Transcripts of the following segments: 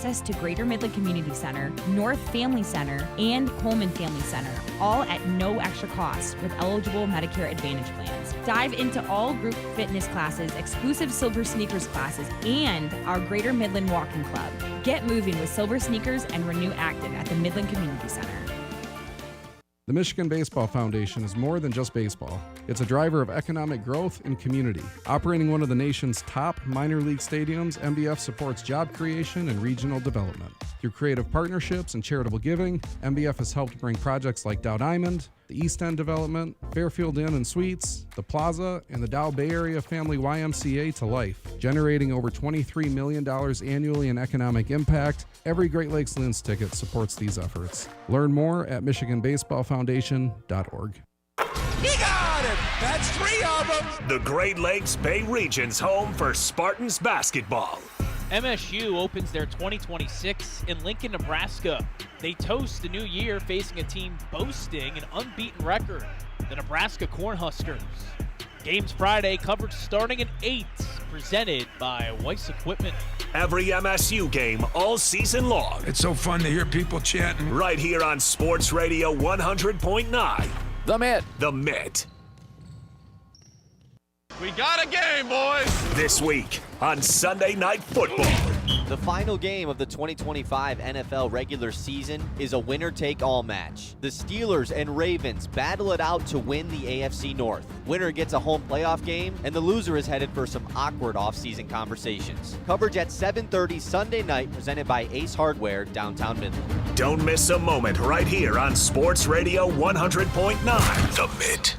access to Greater Midland Community Center, North Family Center, and Coleman Family Center, all at no extra cost with eligible Medicare Advantage plans. Dive into all group fitness classes, exclusive Silver Sneakers classes, and our Greater Midland Walking Club. Get moving with Silver Sneakers and Renew Active at the Midland Community Center. The Michigan Baseball Foundation is more than just baseball. It's a driver of economic growth and community. Operating one of the nation's top minor league stadiums, MBF supports job creation and regional development. Through creative partnerships and charitable giving, MBF has helped bring projects like Dow Diamond, the East End Development, Fairfield Inn and Suites, the Plaza, and the Dow Bay Area Family YMCA to life, generating over $23 million annually in economic impact. Every Great Lakes Linz ticket supports these efforts. Learn more at MichiganBaseballFoundation.org. He got it! That's 3 of them! The Great Lakes Bay Region's home for Spartans basketball. MSU opens their 2026 in Lincoln, Nebraska. They toast the new year facing a team boasting an unbeaten record, the Nebraska Cornhuskers. Games Friday, coverage starting at 8, presented by Weiss Equipment. Every MSU game all season long. It's so fun to hear people chanting. Right here on Sports Radio 100.9. The Mitt. The Mitt. We got a game, boys! This week on Sunday Night Football. The final game of the 2025 NFL regular season is a winner-take-all match. The Steelers and Ravens battle it out to win the AFC North. Winner gets a home playoff game, and the loser is headed for some awkward offseason conversations. Coverage at 7:30 Sunday night, presented by Ace Hardware, downtown Midland. Don't miss a moment right here on Sports Radio 100.9. The Mitt.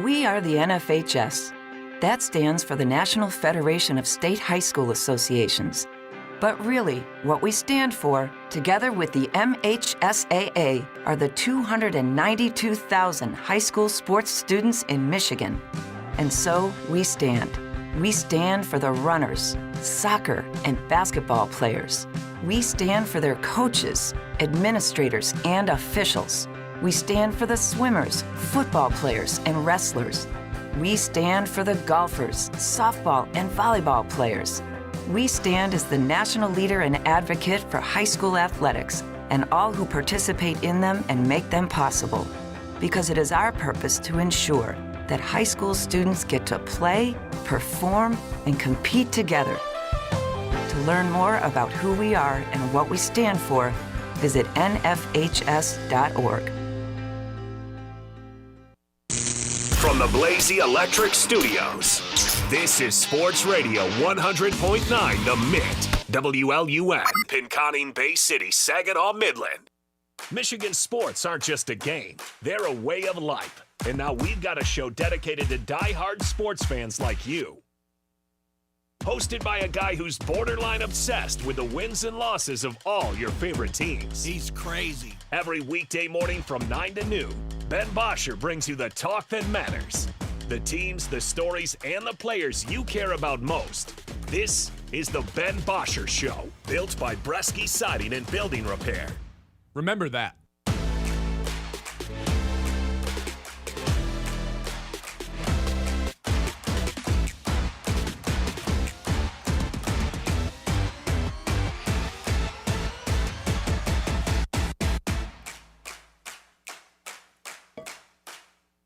We are the NFHS. That stands for the National Federation of State High School Associations. But really, what we stand for, together with the MHSAA, are the 292,000 high school sports students in Michigan. And so we stand. We stand for the runners, soccer, and basketball players. We stand for their coaches, administrators, and officials. We stand for the swimmers, football players, and wrestlers. We stand for the golfers, softball, and volleyball players. We stand as the national leader and advocate for high school athletics and all who participate in them and make them possible. Because it is our purpose to ensure that high school students get to play, perform, and compete together. To learn more about who we are and what we stand for, visit nfhs.org. From the Blazy Electric Studios, this is Sports Radio 100.9 The Mitt. WLUN, Pinconning, Bay City, Saginaw, Midland. Michigan sports aren't just a game, they're a way of life. And now we've got a show dedicated to die-hard sports fans like you. Hosted by a guy who's borderline obsessed with the wins and losses of all your favorite teams. He's crazy. Every weekday morning from 9 to noon, Ben Bosscher brings you the talk that matters. The teams, the stories, and the players you care about most. This is the Ben Bosscher Show, built by Bresky Siding and Building Repair. Remember that.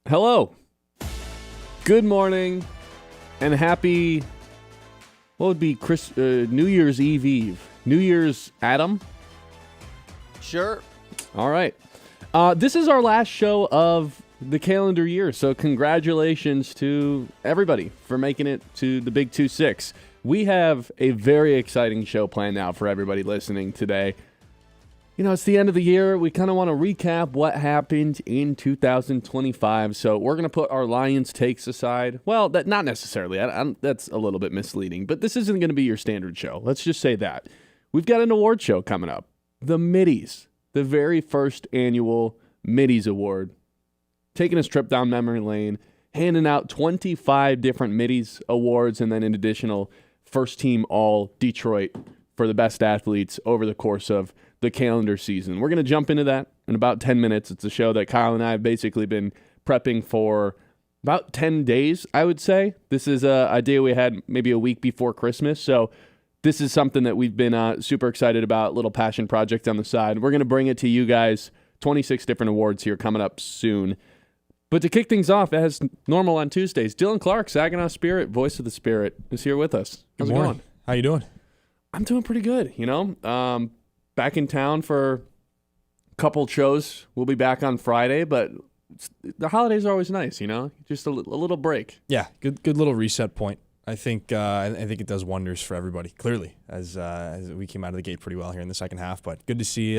Hello, good morning, and happy, what would be New Year's Eve? New Year's Adam? Sure. All right. This is our last show of the calendar year, so congratulations to everybody for making it to the Big 2-6. We have a very exciting show planned out for everybody listening today. You know, it's the end of the year. We kind of want to recap what happened in 2025. So we're going to put our Lions takes aside. Well, that not necessarily. That's a little bit misleading. But this isn't going to be your standard show. Let's just say that. We've got an award show coming up. The Middies. The very first annual Middies Award. Taking us trip down memory lane. Handing out 25 different Middies Awards. And then an additional first team all Detroit for the best athletes over the course of the calendar season. We're going to jump into that in about 10 minutes. It's a show that Kyle and I have basically been prepping for about 10 days, I would say. This is an idea we had maybe a week before Christmas. So this is something that we've been super excited about, little passion project on the side. We're going to bring it to you guys. 26 different awards here coming up soon. But to kick things off, as normal on Tuesdays, Dylan Clark, Saginaw Spirit, voice of the Spirit, is here with us. How's it going? How you doing? I'm doing pretty good, back in town for a couple shows. We'll be back on Friday, but the holidays are always nice, just a little break. Yeah, good little reset point. I think it does wonders for everybody. Clearly, as we came out of the gate pretty well here in the second half, but good to see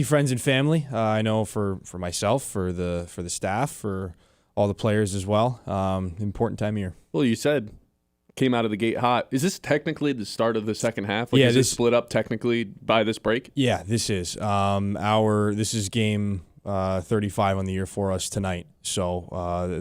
friends and family. I know for myself, for the staff, for all the players as well. Important time of year. Well, you said came out of the gate hot. Is this technically the start of the second half? Is this split up technically by this break? Yeah, this is this is game 35 on the year for us tonight. So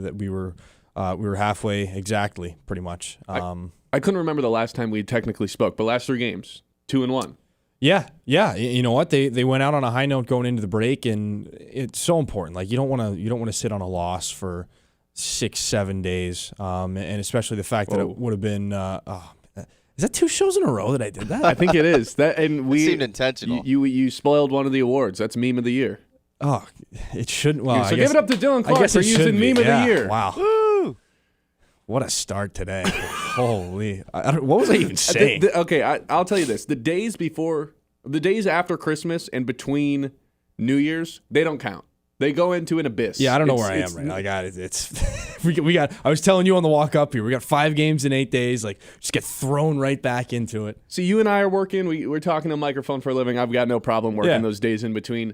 that we were halfway exactly, pretty much. I couldn't remember the last time we technically spoke, but last 3 games, 2-1. Yeah. You know what? They went out on a high note going into the break, and it's so important. Like you don't want to sit on a loss for 6-7 days, and especially the fact that it would have been. Is that 2 shows in a row that I did that? I think it is. It seemed intentional. You spoiled one of the awards. That's meme of the year. Oh, it shouldn't. Well, so give it up to Dylan Clark for using meme of the year. Wow. Woo! What a start today. Holy. What was I even saying? I'll tell you this. The days after Christmas and between New Year's, they don't count. They go into an abyss. Yeah, I don't know where I am right now. I got it. It's we got. I was telling you on the walk up here. We got 5 games in 8 days. Like, just get thrown right back into it. So you and I are working. We're talking to a microphone for a living. I've got no problem working those days in between.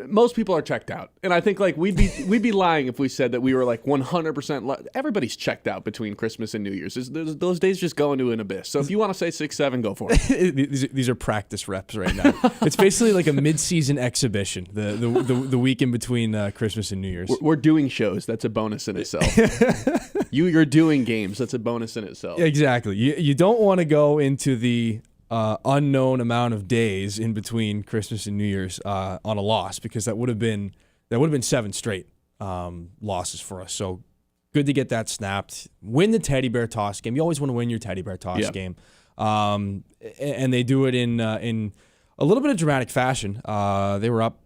Most people are checked out, and I think we'd be lying if we said that we were 100%. Everybody's checked out between Christmas and New Year's. Those days just go into an abyss. So if you want to say 6-7, go for it. These are practice reps right now. It's basically like a mid-season exhibition. The week in between Christmas and New Year's. We're doing shows. That's a bonus in itself. You're doing games. That's a bonus in itself. Exactly. You don't want to go into the unknown amount of days in between Christmas and New Year's on a loss, because that would have been 7 straight losses for us. So good to get that snapped. Win the teddy bear toss game. You always want to win your teddy bear toss game, and they do it in a little bit of dramatic fashion. They were up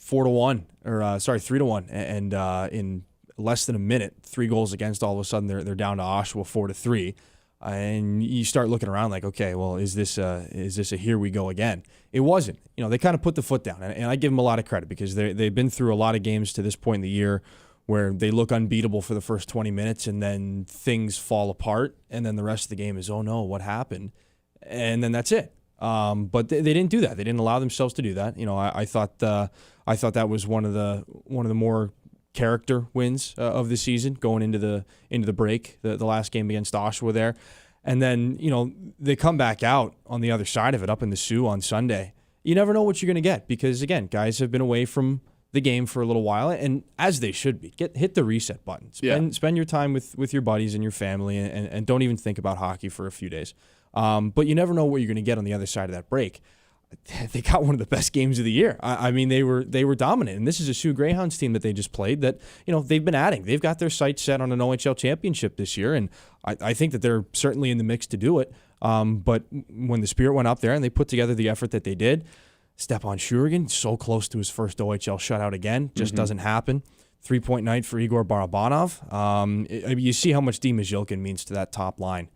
4-1, or 3-1, and in less than a minute, 3 goals against. All of a sudden, they're down to Oshawa 4-3. And you start looking around like, okay, well, is this a here we go again? It wasn't. They kind of put the foot down, and I give them a lot of credit, because they've been through a lot of games to this point in the year where they look unbeatable for the first 20 minutes, and then things fall apart, and then the rest of the game is, oh no, what happened? And then that's it. But they didn't do that. They didn't allow themselves to do that. I thought that was one of the more character wins of the season, going into the break, the last game against Oshawa there. And then, they come back out on the other side of it up in the Sioux on Sunday. You never know what you're going to get, because, again, guys have been away from the game for a little while, and as they should be. Hit the reset button. Spend your time with your buddies and your family, and don't even think about hockey for a few days. But you never know what you're going to get on the other side of that break. They got one of the best games of the year. I mean, they were dominant, and this is a Sioux Greyhounds team that they just played that, they've been adding. They've got their sights set on an OHL championship this year, and I think that they're certainly in the mix to do it. But when the Spirit went up there and they put together the effort that they did, Stepan Shurigan, so close to his first OHL shutout again, just doesn't happen. 3-point night for Igor Barabanov. You see how much Dima Zhilkin means to that top line.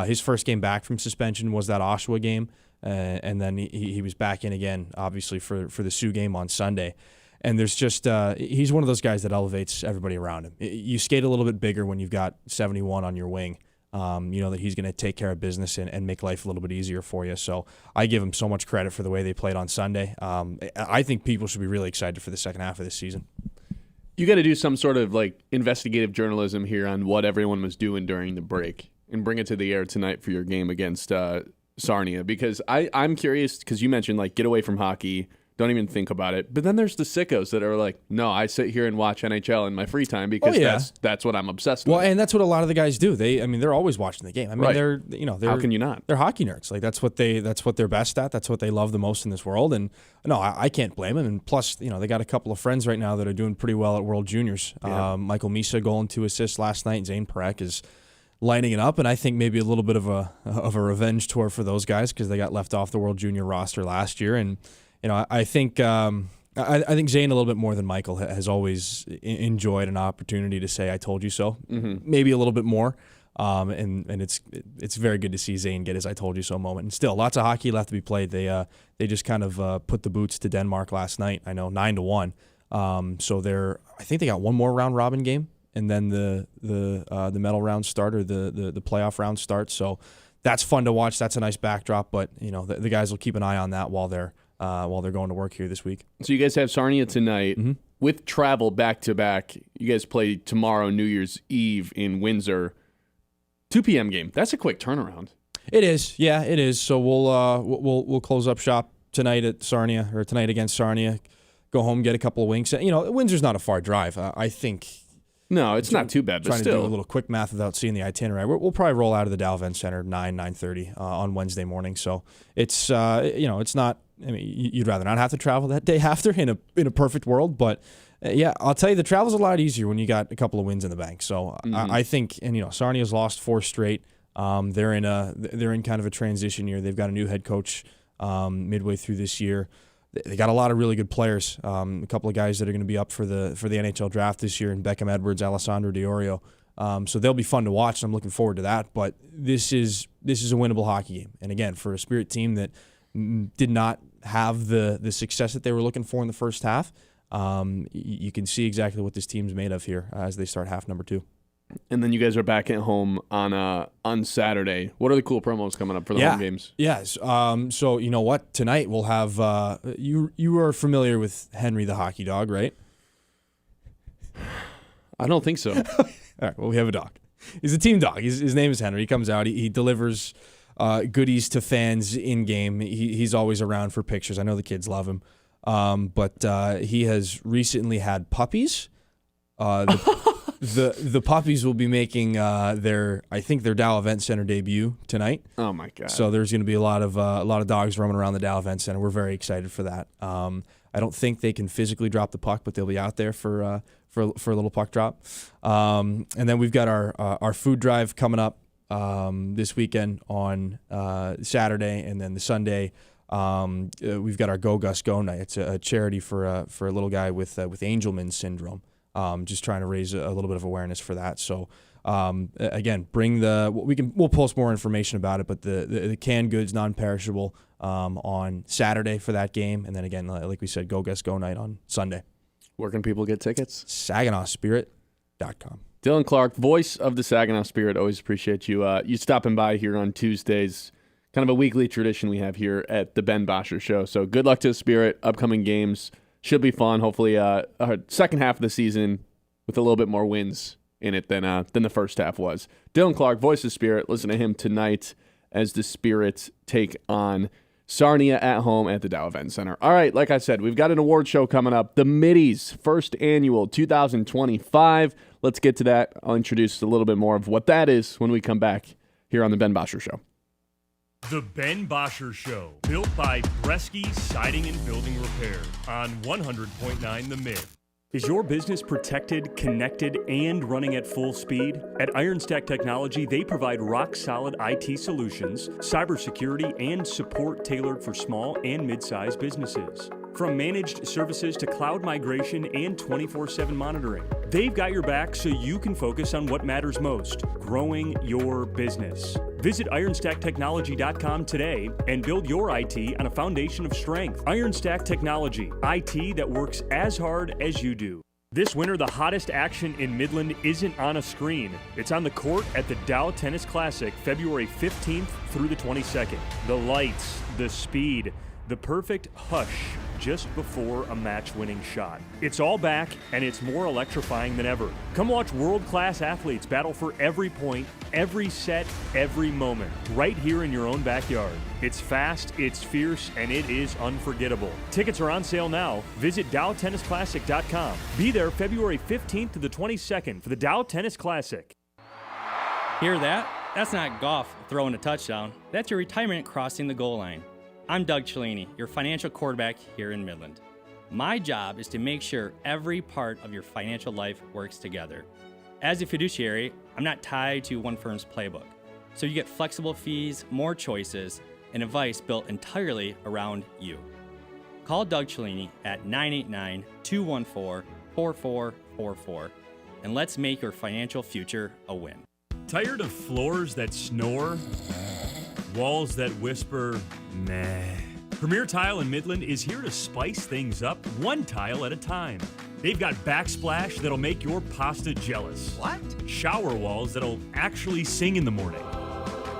His first game back from suspension was that Oshawa game. And then he was back in again, obviously, for the Sioux game on Sunday. And there's just he's one of those guys that elevates everybody around him. You skate a little bit bigger when you've got 71 on your wing. That he's going to take care of business and make life a little bit easier for you. So I give him so much credit for the way they played on Sunday. I think people should be really excited for the second half of this season. You got to do some sort of investigative journalism here on what everyone was doing during the break and bring it to the air tonight for your game against Sarnia, because I'm curious, because you mentioned get away from hockey, don't even think about it. But then there's the sickos that are like, no, I sit here and watch NHL in my free time because that's what I'm obsessed with. Well, and that's what a lot of the guys do. They're always watching the game. I mean, they're how can you not? They're hockey nerds. That's what they're best at. That's what they love the most in this world. And no, I can't blame them. And plus, they got a couple of friends right now that are doing pretty well at World Juniors. Michael Misa goal and 2 assists last night. Zane Perek is lining it up, and I think maybe a little bit of a revenge tour for those guys because they got left off the World Junior roster last year. And I think I think Zane a little bit more than Michael has always enjoyed an opportunity to say "I told you so," maybe a little bit more. And it's very good to see Zane get his "I told you so" moment. And still, lots of hockey left to be played. They just kind of put the boots to Denmark last night. I know 9-1. So I think they got one more round robin game, and then the medal round start or the playoff round starts. So that's fun to watch. That's a nice backdrop. But the guys will keep an eye on that while they're going to work here this week. So you guys have Sarnia tonight. With travel back to back. You guys play tomorrow, New Year's Eve in Windsor. 2 p.m. game. That's a quick turnaround. It is. Yeah, it is. So we'll close up shop tonight at Sarnia, or tonight against Sarnia. Go home, get a couple of winks. Windsor's not a far drive. I think. No, it's not too bad. But trying still, to do a little quick math without seeing the itinerary. We'll probably roll out of the Dow Event Center 9:30 on Wednesday morning. So it's it's not. I mean, you'd rather not have to travel that day after in a perfect world, but. Yeah, I'll tell you, the travel's a lot easier when you got a couple of wins in the bank. So I think, and Sarnia's lost 4 straight. They're in kind of a transition year. They've got a new head coach midway through this year. They got a lot of really good players. A couple of guys that are going to be up for the NHL draft this year, and Beckham Edwards, Alessandro Diorio. So they'll be fun to watch. And I'm looking forward to that. But this is a winnable hockey game. And again, for a Spirit team that did not have the success that they were looking for in the first half. You can see exactly what this team's made of here as they start half number 2. And then you guys are back at home on Saturday. What are the cool promos coming up for the home games? Yes. So you know what? Tonight we'll have you are familiar with Henry the Hockey Dog, right? I don't think so. All right. Well, we have a dog. He's a team dog. His name is Henry. He comes out. He delivers goodies to fans in game. He's always around for pictures. I know the kids love him. But he has recently had puppies. The puppies will be making their Dow Event Center debut tonight. Oh my God! So there's going to be a lot of dogs roaming around the Dow Event Center. We're very excited for that. I don't think they can physically drop the puck, but they'll be out there for a little puck drop. And then we've got our food drive coming up this weekend on Saturday, and then the Sunday. We've got our Go Gus Go night. It's a charity for a little guy with Angelman syndrome. Just trying to raise a little bit of awareness for that. So again, we'll post more information about it. But the canned goods, non-perishable, on Saturday for that game, and then again, like we said, Go Gus Go night on Sunday. Where can people get tickets? SaginawSpirit.com. Dylan Clark, voice of the Saginaw Spirit. Always appreciate you stopping by here on Tuesdays. Kind of a weekly tradition we have here at the Ben Bosscher Show. So good luck to the Spirit. Upcoming games should be fun. Hopefully, our second half of the season with a little bit more wins in it than the first half was. Dylan Clark, voice of the Spirit. Listen to him tonight as the Spirit take on Sarnia at home at the Dow Event Center. All right, like I said, we've got an award show coming up. The Mitty's first annual 2025. Let's get to that. I'll introduce a little bit more of what that is when we come back here on the Ben Bosscher Show. The Ben Bosscher Show, built by Bresky Siding and Building Repair on 100.9 The Mid. Is your business protected, connected, and running at full speed? At Ironstack Technology, they provide rock-solid IT solutions, cybersecurity, and support tailored for small and mid-sized businesses. From managed services to cloud migration and 24/7 monitoring, they've got your back so you can focus on what matters most, growing your business. Visit IronstackTechnology.com today and build your IT on a foundation of strength. Ironstack Technology, IT that works as hard as you do. This winter, the hottest action in Midland isn't on a screen. It's on the court at the Dow Tennis Classic, February 15th through the 22nd. The lights, the speed, the perfect hush just before a match-winning shot. It's all back, and it's more electrifying than ever. Come watch world-class athletes battle for every point, every set, every moment, right here in your own backyard. It's fast, it's fierce, and it is unforgettable. Tickets are on sale now. Visit DowTennisClassic.com. Be there February 15th to the 22nd for the Dow Tennis Classic. Hear that? That's not golf throwing a touchdown. That's your retirement crossing the goal line. I'm Doug Cellini, your financial quarterback here in Midland. My job is to make sure every part of your financial life works together. As a fiduciary, I'm not tied to one firm's playbook. So you get flexible fees, more choices, and advice built entirely around you. Call Doug Cellini at 989-214-4444 and let's make your financial future a win. Tired of floors that snore? Walls that whisper, meh? Premier Tile in Midland is here to spice things up one tile at a time. They've got backsplash that'll make your pasta jealous. What? Shower walls that'll actually sing in the morning.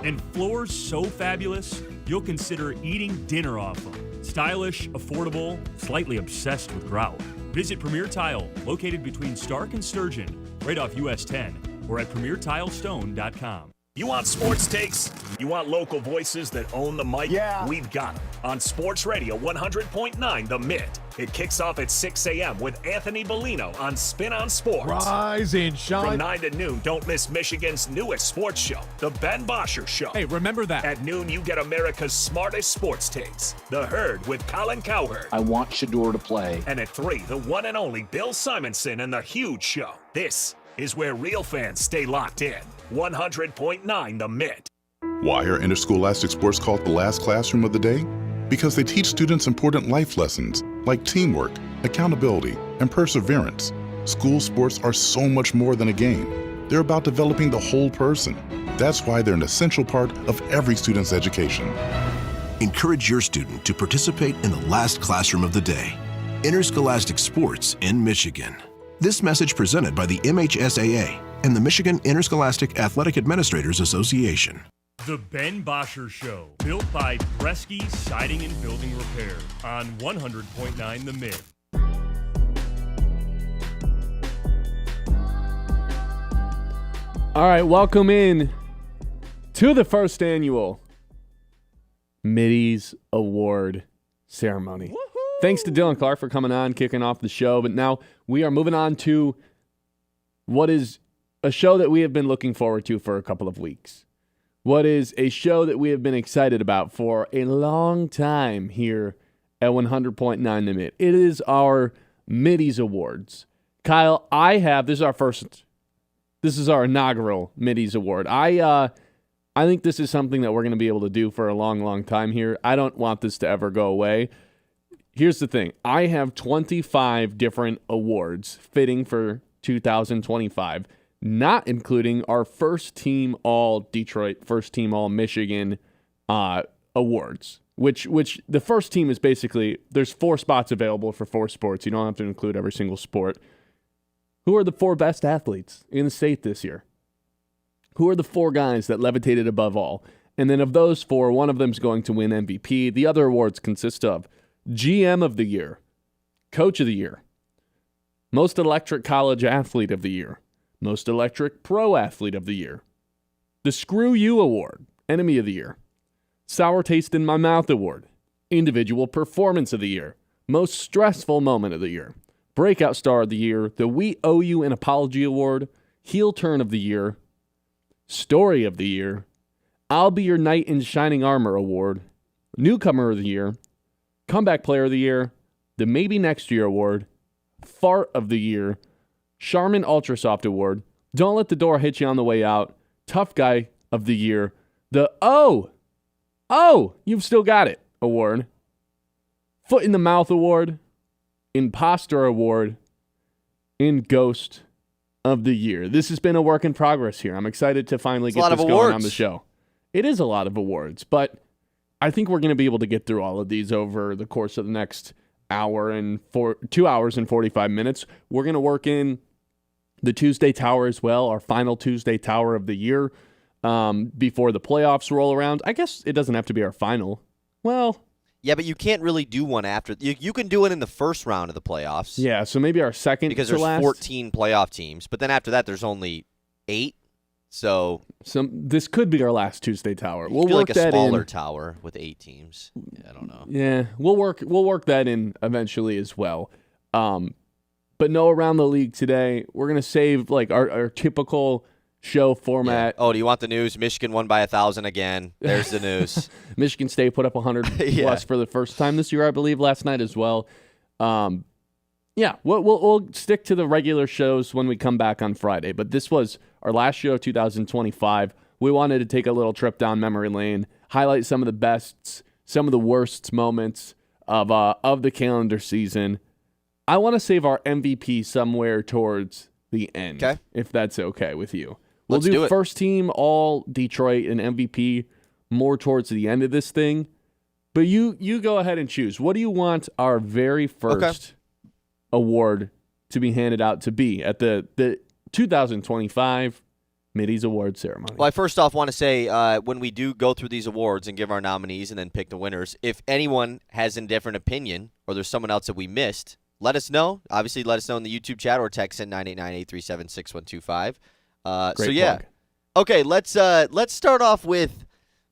And floors so fabulous, you'll consider eating dinner off them. Stylish, affordable, slightly obsessed with grout. Visit Premier Tile, located between Stark and Sturgeon, right off US 10, or at PremierTileStone.com. You want sports takes? You want local voices that own the mic? Yeah. We've got them. On Sports Radio 100.9 The Mid. It kicks off at 6 a.m. with Anthony Bellino on Spin on Sports. Rise and shine. From 9 to noon, don't miss Michigan's newest sports show, The Ben Bosscher Show. Hey, remember that. At noon, you get America's smartest sports takes, The Herd with Colin Cowherd. I want Shador to play. And at 3, the one and only Bill Simonson and The Huge Show. This is where real fans stay locked in. 100.9 The Mid. Why are interscholastic sports called the last classroom of the day? Because they teach students important life lessons like teamwork, accountability, and perseverance. School sports are so much more than a game. They're about developing the whole person. That's why they're an essential part of every student's education. Encourage your student to participate in the last classroom of the day. Interscholastic sports in Michigan. This message presented by the MHSAA and the Michigan Interscholastic Athletic Administrators Association. The Ben Bosscher Show, built by Bresky Siding and Building Repair on 100.9 The Mid. All right, welcome in to the first annual Mitty's Award ceremony. Woohoo! Thanks to Dylan Clark for coming on, kicking off the show. But now we are moving on to what is a show that we have been looking forward to for a couple of weeks. What is a show that we have been excited about for a long time here at 100.9 The Mid. It is our Mitty's Awards. Kyle, this is our inaugural Mitty's Award. I think this is something that we're going to be able to do for a long, long time here. I don't want this to ever go away. Here's the thing. I have 25 different awards fitting for 2025. Not including our first team all Detroit, first team all Michigan awards, which the first team is basically, there's 4 spots available for 4 sports. You don't have to include every single sport. Who are the 4 best athletes in the state this year? Who are the 4 guys that levitated above all? And then of those 4, one of them is going to win MVP. The other awards consist of GM of the Year, Coach of the Year, Most Electric College Athlete of the Year, Most Electric Pro Athlete of the Year, the Screw You Award, Enemy of the Year, Sour Taste in My Mouth Award, Individual Performance of the Year, Most Stressful Moment of the Year, Breakout Star of the Year, the We Owe You an Apology Award, Heel Turn of the Year, Story of the Year, I'll Be Your Knight in Shining Armor Award, Newcomer of the Year, Comeback Player of the Year, the Maybe Next Year Award, Fart of the Year, Charmin Ultra Soft Award, Don't Let the Door Hit You on the Way Out, Tough Guy of the Year, the You've Still Got It Award, Foot in the Mouth Award, Imposter Award, and Ghost of the Year. This has been a work in progress here. I'm excited to finally get this going on the show. It is a lot of awards, but I think we're going to be able to get through all of these over the course of the next 2 hours and 45 minutes. We're going to work in the Tuesday Tower as well, our final Tuesday Tower of the year before the playoffs roll around. I guess it doesn't have to be our final. Well, yeah, but you can't really do one after. You can do it in the first round of the playoffs. Yeah, so maybe our second because to there's last. 14 playoff teams, but then after that there's only 8. So this could be our last Tuesday Tower. We'll work work that in. Like a smaller tower with 8 teams. I don't know. Yeah, we'll work that in eventually as well. But no around the league today. We're gonna save like our typical show format. Yeah. Oh, do you want the news? Michigan won by 1,000 again. There's the news. Michigan State put up 100 plus for the first time this year, I believe, last night as well. Yeah, we'll stick to the regular shows when we come back on Friday. But this was our last show of 2025. We wanted to take a little trip down memory lane, highlight some of the bests, some of the worst moments of the calendar season. I want to save our MVP somewhere towards the end, if that's okay with you. We'll do first team, all Detroit, and MVP more towards the end of this thing. But you go ahead and choose. What do you want our very first award to be handed out to be at the 2025 Mitty's Award Ceremony? Well, I first off want to say when we do go through these awards and give our nominees and then pick the winners, if anyone has a different opinion or there's someone else that we missed, let us know. Obviously, let us know in the YouTube chat or text in 989-837-6125. Great plug. Okay, let's start off with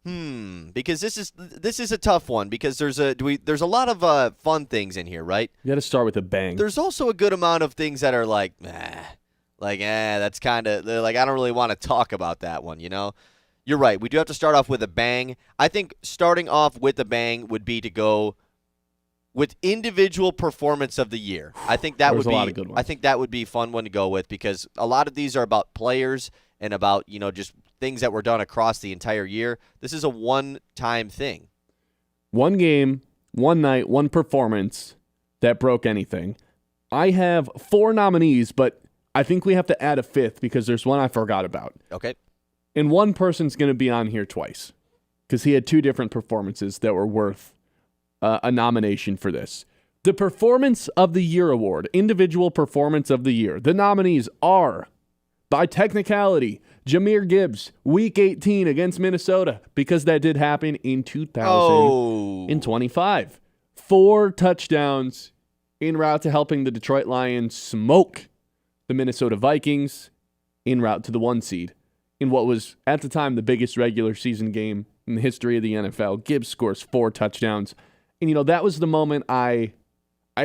because this is a tough one because there's a lot of fun things in here, right? You got to start with a bang. There's also a good amount of things that are that's kind of I don't really want to talk about that one, you know? You're right. We do have to start off with a bang. I think starting off with a bang would be to go with individual performance of the year. I think that would be a lot of good ones. I think that would be a fun one to go with because a lot of these are about players and about, just things that were done across the entire year. This is a one-time thing. One game, one night, one performance that broke anything. I have 4 nominees, but I think we have to add a 5th because there's one I forgot about. Okay. And one person's going to be on here twice because he had 2 different performances that were worth a nomination for this. The Performance of the Year Award, Individual Performance of the Year. The nominees are, by technicality, Jahmyr Gibbs, Week 18 against Minnesota, because that did happen in 2025. 4 touchdowns en route to helping the Detroit Lions smoke the Minnesota Vikings en route to the 1 seed. In what was, at the time, the biggest regular season game in the history of the NFL, Gibbs scores 4 touchdowns. And, that was the moment I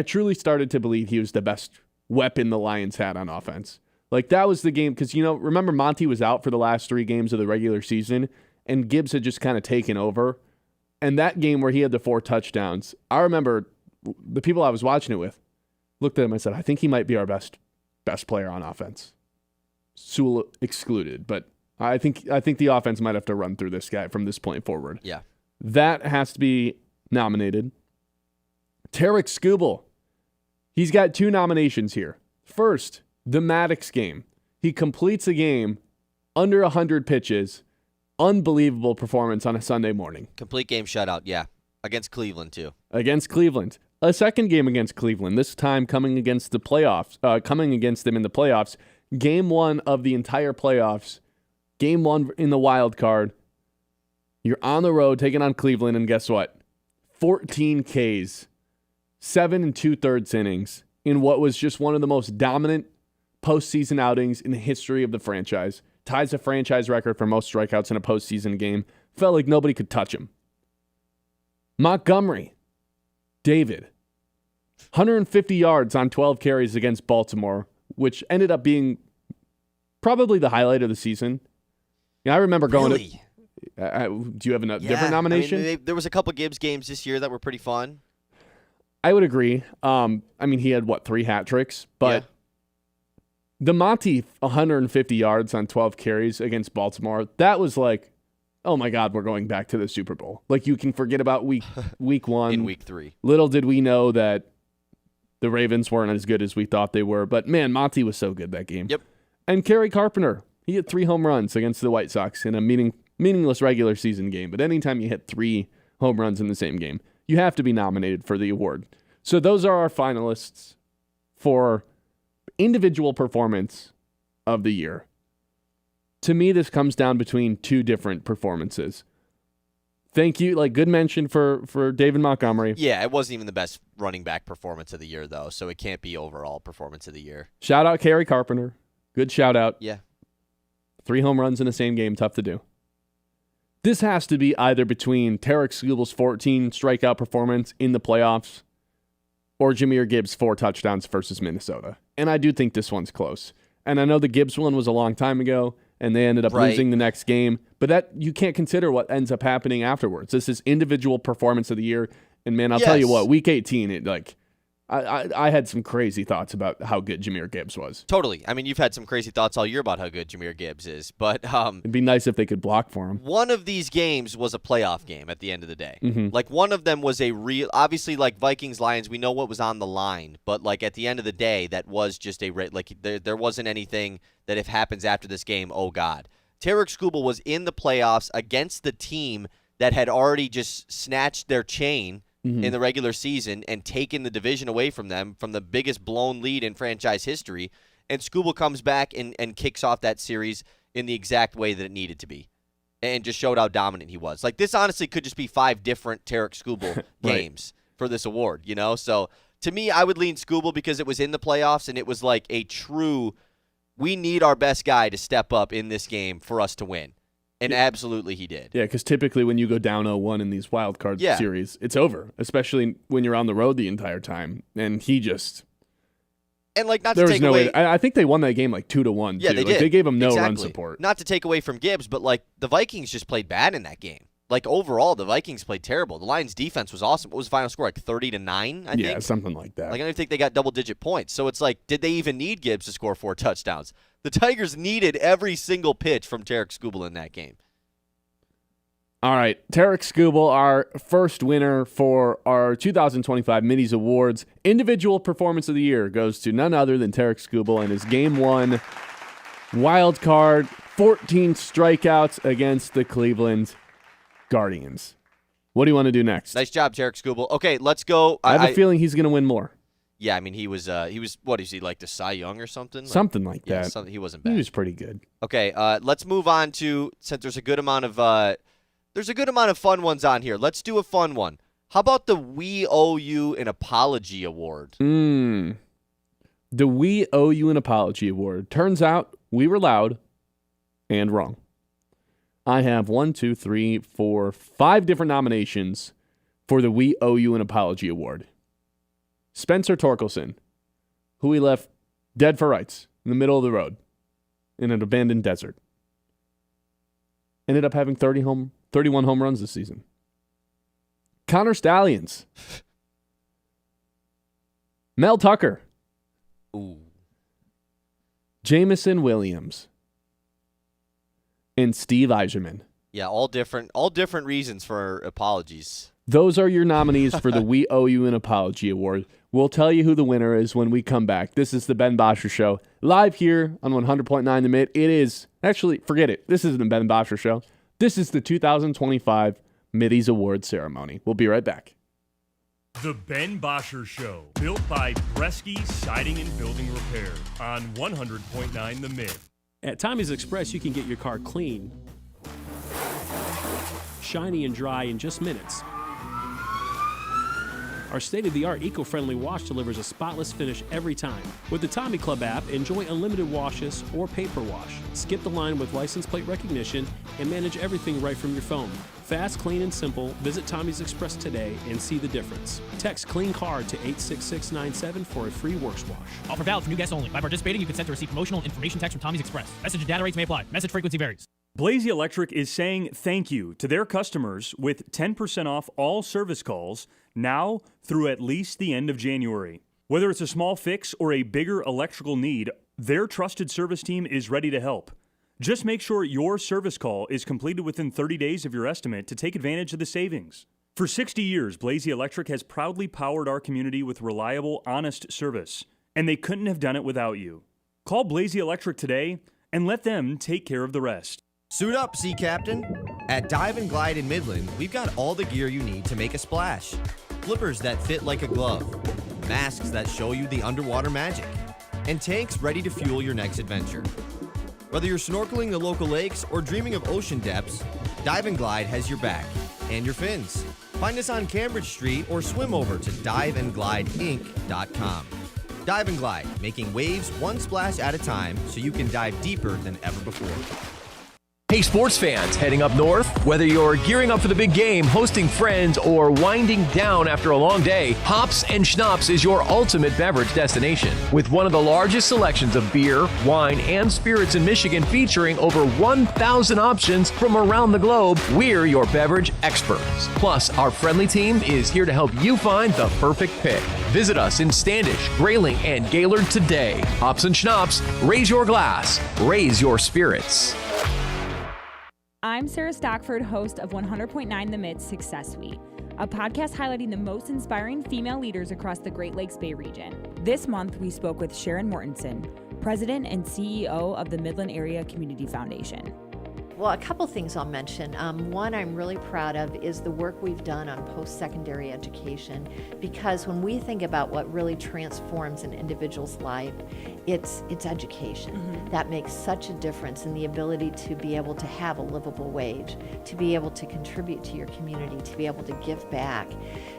truly started to believe he was the best weapon the Lions had on offense. Like, that was the game, because, remember Monty was out for the last 3 games of the regular season, and Gibbs had just kind of taken over. And that game where he had the 4 touchdowns, I remember the people I was watching it with looked at him and said, I think he might be our best player on offense. Sewell excluded, but I think the offense might have to run through this guy from this point forward. Yeah. That has to be nominated. Tarek Skubal. He's got 2 nominations here. First, the Maddox game. He completes a game under 100 pitches. Unbelievable performance on a Sunday morning. Complete game shutout, yeah. Against Cleveland, too. Against Cleveland. A second game against Cleveland, this time coming against them in the playoffs. Game 1 of the entire playoffs. Game 1 in the wild card. You're on the road taking on Cleveland, and guess what? 14 Ks, 7 2/3 innings in what was just one of the most dominant postseason outings in the history of the franchise. Ties the franchise record for most strikeouts in a postseason game. Felt like nobody could touch him. Montgomery, David, 150 yards on 12 carries against Baltimore, which ended up being probably the highlight of the season. I remember going really? Do you have a different nomination? I mean, there was a couple Gibbs games this year that were pretty fun. I would agree. He had, 3 hat tricks? But the Monty 150 yards on 12 carries against Baltimore, that was like, oh my God, we're going back to the Super Bowl. Like, you can forget about week 1. In week 3. Little did we know that the Ravens weren't as good as we thought they were. But, man, Monty was so good that game. Yep. And Kerry Carpenter, he hit 3 home runs against the White Sox in a meaningless regular season game. But anytime you hit 3 home runs in the same game, you have to be nominated for the award. So those are our finalists for individual performance of the year. To me, this comes down between 2 different performances. Thank you. Good mention for David Montgomery. Yeah, it wasn't even the best running back performance of the year, though, so it can't be overall performance of the year. Shout out Kerry Carpenter. Good shout out. Yeah. 3 home runs in the same game. Tough to do. This has to be either between Tarek Skubal's 14 strikeout performance in the playoffs or Jahmyr Gibbs' 4 touchdowns versus Minnesota. And I do think this one's close. And I know the Gibbs one was a long time ago, and they ended up losing the next game. But that you can't consider what ends up happening afterwards. This is individual performance of the year. And, man, I'll tell you what, Week 18, I had some crazy thoughts about how good Jahmyr Gibbs was. Totally. I mean, you've had some crazy thoughts all year about how good Jahmyr Gibbs is, but it'd be nice if they could block for him. One of these games was a playoff game at the end of the day. Mm-hmm. Like, one of them was a real, obviously, like Vikings-Lions, we know what was on the line, but like at the end of the day, that was just there wasn't anything that if happens after this game, oh God. Tarek Skubal was in the playoffs against the team that had already just snatched their chain in the regular season and taken the division away from them from the biggest blown lead in franchise history. And Skubal comes back and kicks off that series in the exact way that it needed to be and just showed how dominant he was. Like, this honestly could just be 5 different Tarek Skubal games for this award, you know? So, to me, I would lean Skubal because it was in the playoffs and it was like a true, we need our best guy to step up in this game for us to win. And absolutely he did. Yeah, because typically when you go down 0-1 in these wild card series, it's over, especially when you're on the road the entire time. And he just... And, like, not to take away... I think they won that game, like, 2-1, Yeah, too. they did. They gave him no run support. Not to take away from Gibbs, but, like, the Vikings just played bad in that game. Like, overall, the Vikings played terrible. The Lions' defense was awesome. What was the final score, like 30-9, I think? Yeah, something like that. Like, I don't even think they got double-digit points. So it's like, did they even need Gibbs to score 4 touchdowns? The Tigers needed every single pitch from Tarek Skubal in that game. All right, Tarek Skubal, our first winner for our 2025 Mitty's Awards. Individual Performance of the Year goes to none other than Tarek Skubal and his Game 1 wild card, 14 strikeouts against the Cleveland Guardians. What do you want to do next? Nice job, Tarek Skubal. Okay, let's go. I have a feeling he's going to win more. Yeah, I mean, he was, what is he, like the Cy Young or something? Something like that. He wasn't bad. He was pretty good. Okay, let's move on to, since there's a good amount of fun ones on here. Let's do a fun one. How about the We Owe You an Apology Award? The We Owe You an Apology Award. Turns out we were loud and wrong. I have 5 different nominations for the We Owe You an Apology Award. Spencer Torkelson, who we left dead for rights in the middle of the road in an abandoned desert, ended up having 31 home runs this season. Connor Stallions. Mel Tucker. Ooh. Jamison Williams. And Steve Eiserman. Yeah, all different reasons for apologies. Those are your nominees for the We Owe You an Apology Award. We'll tell you who the winner is when we come back. This is the Ben Bosscher Show, live here on 100.9 The Mid. It is, actually, forget it. This isn't the Ben Bosscher Show. This is the 2025 Mitty's Award ceremony. We'll be right back. The Ben Bosscher Show, built by Bresky Siding and Building Repair on 100.9 The Mid. At Tommy's Express, you can get your car clean, shiny and dry in just minutes. Our state-of-the-art eco-friendly wash delivers a spotless finish every time. With the Tommy Club app, enjoy unlimited washes or paper wash. Skip the line with license plate recognition and manage everything right from your phone. Fast, clean, and simple. Visit Tommy's Express today and see the difference. Text Clean Car to 86697 for a free works wash. Offer valid for new guests only. By participating, you consent to receive promotional information text from Tommy's Express. Message and data rates may apply. Message frequency varies. Blazy Electric is saying thank you to their customers with 10% off all service calls now through at least the end of January. Whether it's a small fix or a bigger electrical need, their trusted service team is ready to help. Just make sure your service call is completed within 30 days of your estimate to take advantage of the savings. For 60 years, Blazy Electric has proudly powered our community with reliable, honest service, and they couldn't have done it without you. Call Blazy Electric today and let them take care of the rest. Suit up, Sea Captain. At Dive and Glide in Midland, we've got all the gear you need to make a splash. Flippers that fit like a glove, masks that show you the underwater magic, and tanks ready to fuel your next adventure. Whether you're snorkeling the local lakes or dreaming of ocean depths, Dive and Glide has your back and your fins. Find us on Cambridge Street or swim over to diveandglideinc.com. Dive and Glide, making waves one splash at a time so you can dive deeper than ever before. Hey, sports fans heading up north, whether you're gearing up for the big game, hosting friends, or winding down after a long day, Hops and Schnapps is your ultimate beverage destination. With one of the largest selections of beer, wine, and spirits in Michigan, featuring over 1,000 options from around the globe, we're your beverage experts. Plus, our friendly team is here to help you find the perfect pick. Visit us in Standish, Grayling, and Gaylord today. Hops and Schnapps, raise your glass, raise your spirits. I'm Sarah Stockford, host of 100.9 The Mitt's Success Suite, a podcast highlighting the most inspiring female leaders across the Great Lakes Bay region. This month, we spoke with Sharon Mortensen, President and CEO of the Midland Area Community Foundation. Well, a couple things I'll mention. One I'm really proud of is the work we've done on post-secondary education, because when we think about what really transforms an individual's life, it's education. That makes such a difference in the ability to be able to have a livable wage, to be able to contribute to your community, to be able to give back.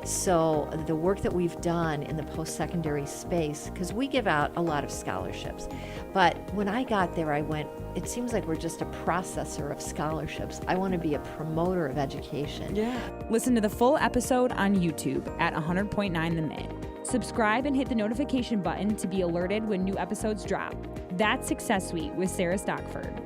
So the work that we've done in the post-secondary space, because we give out a lot of scholarships, but when I got there, I went, it seems like we're just a processor of scholarships. I want to be a promoter of education. Yeah. Listen to the full episode on YouTube at 100.9 The Mitt. Subscribe and hit the notification button to be alerted when new episodes drop. That's Success Suite with Sarah Stockford.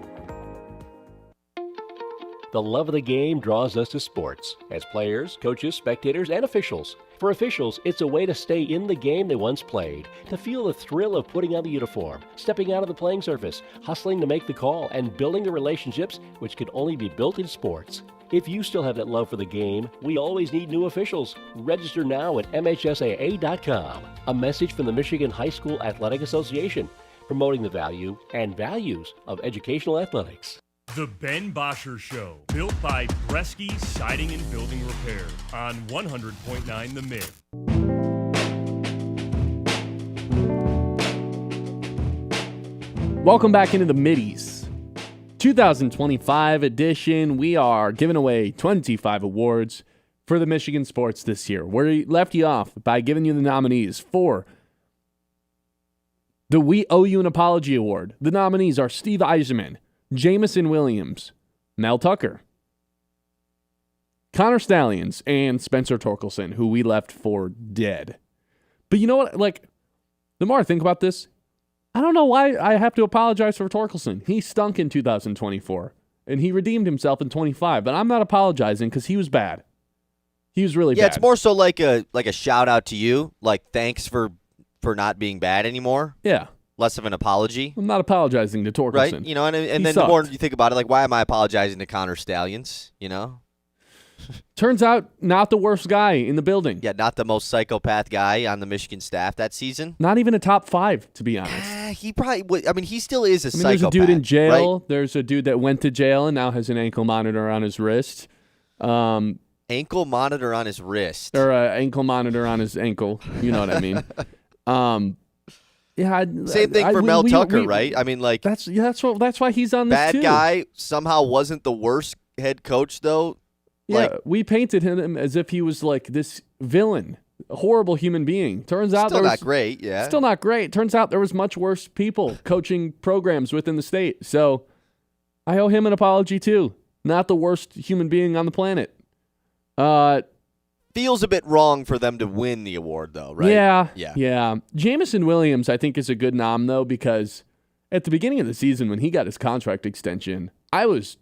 The love of the game draws us to sports, as players, coaches, spectators, and officials. For officials, it's a way to stay in the game they once played, to feel the thrill of putting on the uniform, stepping out of the playing surface, hustling to make the call, and building the relationships which can only be built in sports. If you still have that love for the game, we always need new officials. Register now at MHSAA.com. A message from the Michigan High School Athletic Association, promoting the value and values of educational athletics. The Ben Bosscher Show, built by Bresky Siding and Building Repair on 100.9 The Myth. Welcome back into the Middies 2025 edition. We are giving away 25 awards for the Michigan sports this year. We left you off by giving you the nominees for the We Owe You an Apology Award. The nominees are Steve Eiserman, Jamison Williams, Mel Tucker, Connor Stallions, and Spencer Torkelson, who we left for dead. But you know what? Like, the more I think about this, I don't know why I have to apologize for Torkelson. He stunk in 2024, and he redeemed himself in 25, but I'm not apologizing because he was bad. He was really bad. Yeah, it's more so like a shout out to you, like thanks for not being bad anymore. Yeah. Less of an apology. I'm not apologizing to Torkelson. Right? You know, and then sucked. the more you think about it, like, why am I apologizing to Connor Stallions, you know? Turns out, not the worst guy in the building. Yeah, not the most psychopath guy on the Michigan staff that season. Not even a top 5, to be honest. He probably would. I mean, he still is a psychopath. There's a dude in jail. Right? There's a dude that went to jail and now has an ankle monitor on his wrist. Ankle monitor on his wrist. Or an ankle monitor on his ankle. You know what I mean? Yeah, same thing for Mel Tucker, right? I mean, like that's why he's on this bad too. guy somehow wasn't the worst head coach though. Yeah, like, we painted him as if he was like this villain, a horrible human being. Turns out still not great. Yeah, still not great. Turns out there was much worse people coaching programs within the state. So I owe him an apology too. Not the worst human being on the planet. Feels a bit wrong for them to win the award, though, right? Yeah. Jamison Williams, I think, is a good nom, though, because at the beginning of the season when he got his contract extension, I was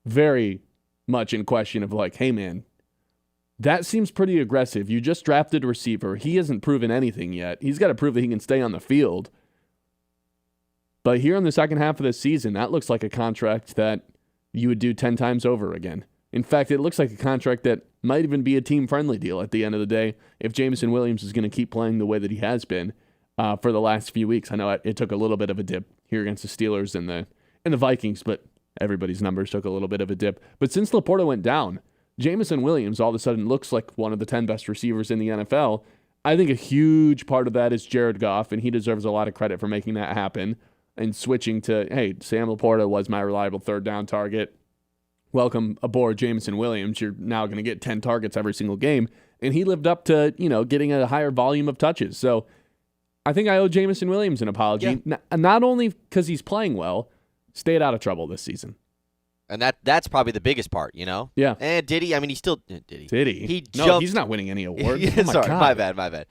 very much in question of like, hey, man, that seems pretty aggressive. You just drafted a receiver. He hasn't proven anything yet. He's got to prove that he can stay on the field. But here in the second half of the season, that looks like a contract that you would do 10 times over again. In fact, it looks like a contract that might even be a team-friendly deal at the end of the day if Jamison Williams is going to keep playing the way that he has been for the last few weeks. I know it took a little bit of a dip here against the Steelers and the Vikings, but everybody's numbers took a little bit of a dip. But since Laporta went down, Jamison Williams all of a sudden looks like one of the 10 best receivers in the NFL. I think a huge part of that is Jared Goff, and he deserves a lot of credit for making that happen and switching to, hey, Sam Laporta was my reliable third down target. Welcome aboard, Jamison Williams. You're now going to get 10 targets every single game. And he lived up to, getting a higher volume of touches. So I think I owe Jamison Williams an apology. Yeah. Not only because he's playing well, stayed out of trouble this season. And that's probably the biggest part, you know? Yeah. And did he? I mean, he still did he? Did he? Jumped. No, he's not winning any awards. Yeah, Oh my sorry, God. my bad.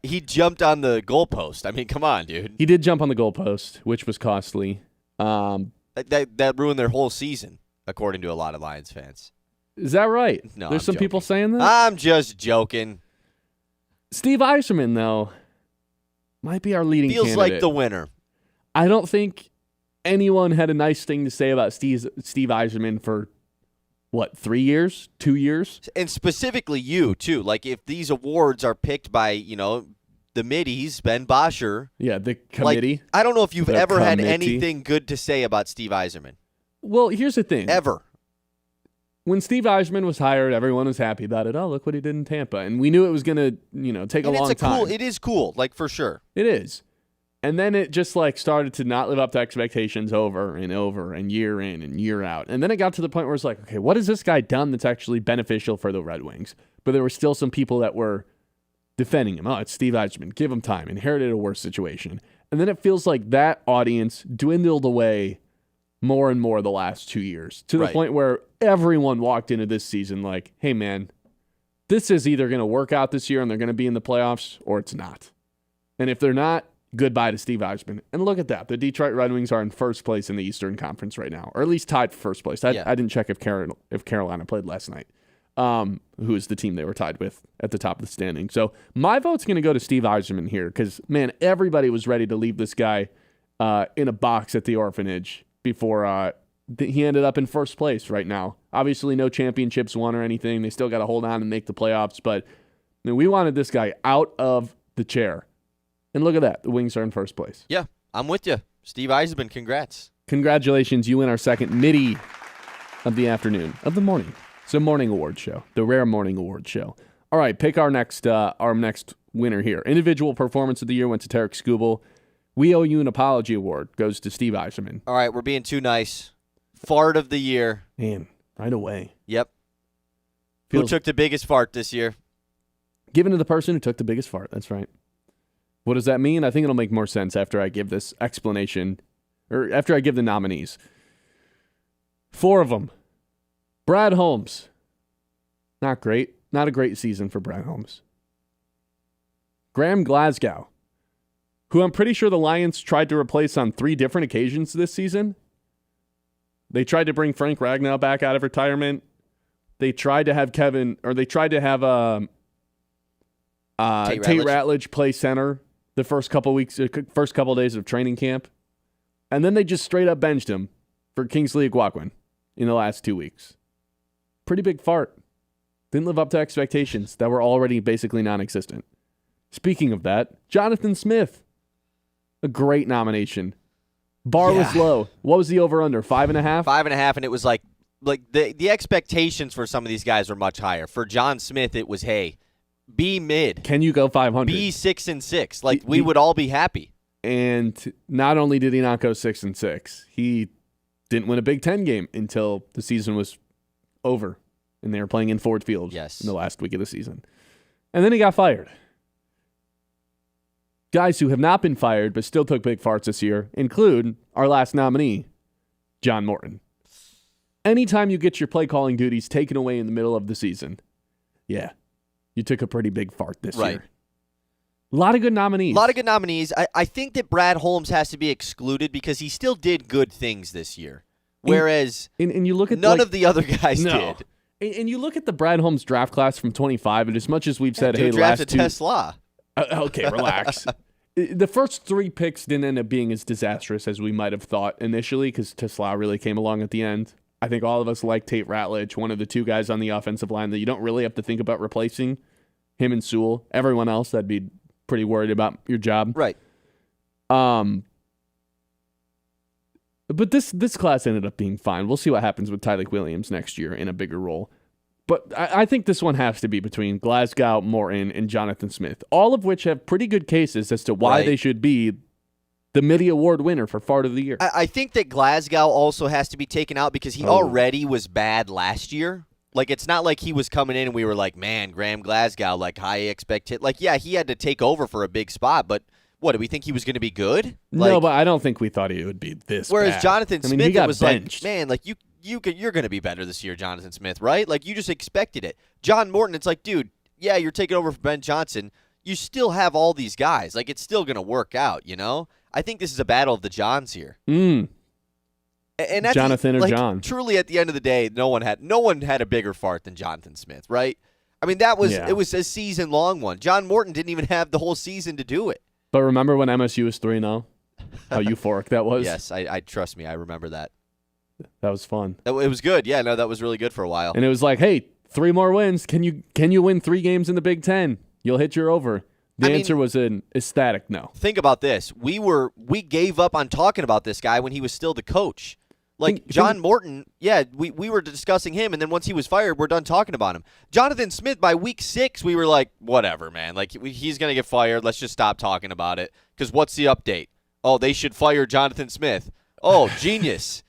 He jumped on the goalpost. I mean, come on, dude. He did jump on the goalpost, which was costly. That ruined their whole season, according to a lot of Lions fans. Is that right? No, There's I'm some joking. people saying that? I'm just joking. Steve Yzerman, though, might be our leading Feels candidate. like the winner. I don't think anyone had a nice thing to say about Steve Yzerman for, 3 years? 2 years? And specifically you, too. Like, if these awards are picked by, the Middies, Ben Bosscher. Yeah, the committee. Like, I don't know if you've The ever had committee. anything good to say about Steve Yzerman. Well, here's the thing. Ever. When Steve Yzerman was hired, everyone was happy about it. Oh, look what he did in Tampa. And we knew it was going to, take And a long time. It is cool, like, for sure. It is. And then it just started to not live up to expectations over and over and year in and year out. And then it got to the point where it's like, okay, what has this guy done that's actually beneficial for the Red Wings? But there were still some people that were defending him. Oh, it's Steve Yzerman. Give him time. Inherited a worse situation. And then it feels like that audience dwindled away more and more the last 2 years to the point where everyone walked into this season like, hey, man, this is either going to work out this year and they're going to be in the playoffs or it's not. And if they're not, goodbye to Steve Yzerman. And look at that. The Detroit Red Wings are in first place in the Eastern Conference right now, or at least tied for first place. I didn't check if Carolina played last night, who is the team they were tied with at the top of the standing. So my vote's going to go to Steve Yzerman here because, man, everybody was ready to leave this guy in a box at the orphanage before he ended up in first place right now. Obviously, no championships won or anything. They still got to hold on and make the playoffs, but we wanted this guy out of the chair. And look at that. The Wings are in first place. Yeah, I'm with you. Steve Yzerman, congrats. Congratulations. You win our second Mitty of the afternoon, of the morning. It's a morning award show, the rare morning award show. All right, pick our next winner here. Individual Performance of the Year went to Tarek Skubal. We Owe You an Apology Award goes to Steve Yzerman. All right, we're being too nice. Fart of the year. Man, right away. Yep. Who took the biggest fart this year? Given to the person who took the biggest fart. That's right. What does that mean? I think it'll make more sense after I give this explanation, or after I give the nominees. 4 of them. Brad Holmes. Not great. Not a great season for Brad Holmes. Graham Glasgow, who I'm pretty sure the Lions tried to replace on 3 different occasions this season. They tried to bring Frank Ragnow back out of retirement. They tried to have Tate Ratledge play center the first couple days of training camp. And then they just straight up benched him for Kingsley Eguaquin in the last 2 weeks. Pretty big fart. Didn't live up to expectations that were already basically non-existent. Speaking of that, Jonathan Smith. A great nomination. Bar was low. What was the over-under? 5.5? 5.5, and it was like the expectations for some of these guys were much higher. For John Smith, it was, hey, be mid. Can you go 500? Be 6-6. Like, we would all be happy. And not only did he not go 6-6, he didn't win a Big Ten game until the season was over, and they were playing in Ford Field in the last week of the season. And then he got fired. Guys who have not been fired but still took big farts this year include our last nominee, John Morton. Anytime you get your play calling duties taken away in the middle of the season, you took a pretty big fart this year. A lot of good nominees. I think that Brad Holmes has to be excluded because he still did good things this year, whereas and you look at none of the other guys did. And you look at the Brad Holmes draft class from 25, and as much as we've said, hey, drafted last 2... Tesla. Okay, relax. The first 3 picks didn't end up being as disastrous as we might have thought initially because Tesla really came along at the end. I think all of us like Tate Ratledge, one of the 2 guys on the offensive line that you don't really have to think about replacing, him and Sewell. Everyone else, that'd be pretty worried about your job. Right. But this class ended up being fine. We'll see what happens with Tyleik Williams next year in a bigger role. But I think this one has to be between Glasgow, Morton, and Jonathan Smith, all of which have pretty good cases as to why they should be the Mitty Award winner for Fart of the Year. I think that Glasgow also has to be taken out because he already was bad last year. Like, it's not like he was coming in and we were like, man, Graham Glasgow, like, high expected. Like, yeah, he had to take over for a big spot, but what, did we think he was going to be good? No, but I don't think we thought he would be this Whereas bad. Jonathan Smith, he got it was benched. like, man, like, you're going to be better this year, Jonathan Smith, right? Like, you just expected it. John Morton, it's like, dude, yeah, you're taking over for Ben Johnson. You still have all these guys. Like, it's still going to work out, you know? I think this is a battle of the Johns here. And that's Jonathan or like, John. Truly, at the end of the day, no one had a bigger fart than Jonathan Smith, right? I mean, it was a season-long one. John Morton didn't even have the whole season to do it. But remember when MSU was 3-0? How euphoric that was? Yes, I trust me, I remember that. That was fun. It was good. Yeah, no, that was really good for a while. And it was like, hey, 3 more wins. Can you win 3 games in the Big Ten? You'll hit your over. The answer was an ecstatic no. Think about this. We gave up on talking about this guy when he was still the coach. Like, John Morton, yeah, we were discussing him, and then once he was fired, we're done talking about him. Jonathan Smith, by week 6, we were like, whatever, man. Like, he's going to get fired. Let's just stop talking about it. Because what's the update? Oh, they should fire Jonathan Smith. Oh, genius.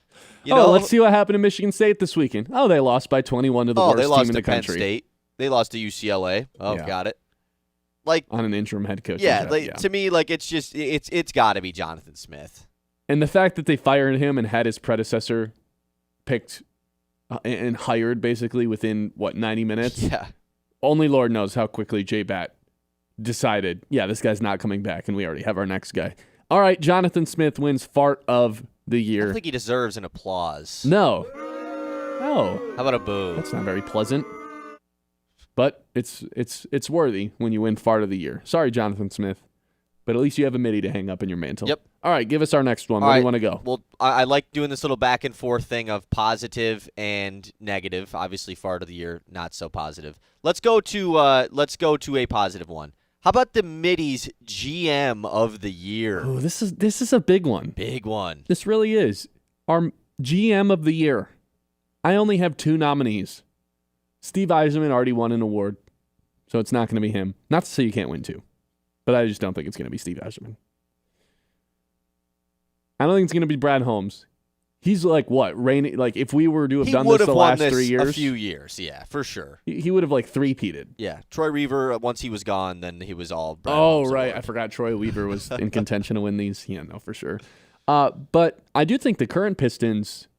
Let's see what happened to Michigan State this weekend. Oh, they lost by 21 to the worst they lost team in the to Penn country. State. They lost to UCLA. Oh, Yeah. got it. Like, on an interim head coach. Yeah, to me, like, it's just it's got to be Jonathan Smith. And the fact that they fired him and had his predecessor picked and hired basically within 90 minutes. Yeah. Only Lord knows how quickly J-Bat decided, yeah, this guy's not coming back, and we already have our next guy. All right, Jonathan Smith wins fart of the year. I think he deserves an applause. No. How about a boo? That's not very pleasant. But it's worthy when you win fart of the year. Sorry, Jonathan Smith. But at least you have a Mitty to hang up in your mantle. Yep. All right, give us our next one. All Where do right. you want to go? Well, I like doing this little back and forth thing of positive and negative. Obviously, fart of the year, not so positive. Let's go to a positive one. How about the Mitty's GM of the year? Oh, this is a big one. Big one. This really is. Our GM of the year. I only have 2 nominees. Steve Yzerman already won an award, so it's not going to be him. Not to say you can't win 2, but I just don't think it's going to be Steve Yzerman. I don't think it's going to be Brad Holmes. He's like what? Like if we were to have done this the last 3 years, a few years, yeah, for sure. He would have like 3-peated. Yeah, Troy Reaver. Once he was gone, then he was all. Brad Oh Holmes right, award. I forgot Troy Weaver was in contention to win these. Yeah, no, for sure. But I do think the current Pistons,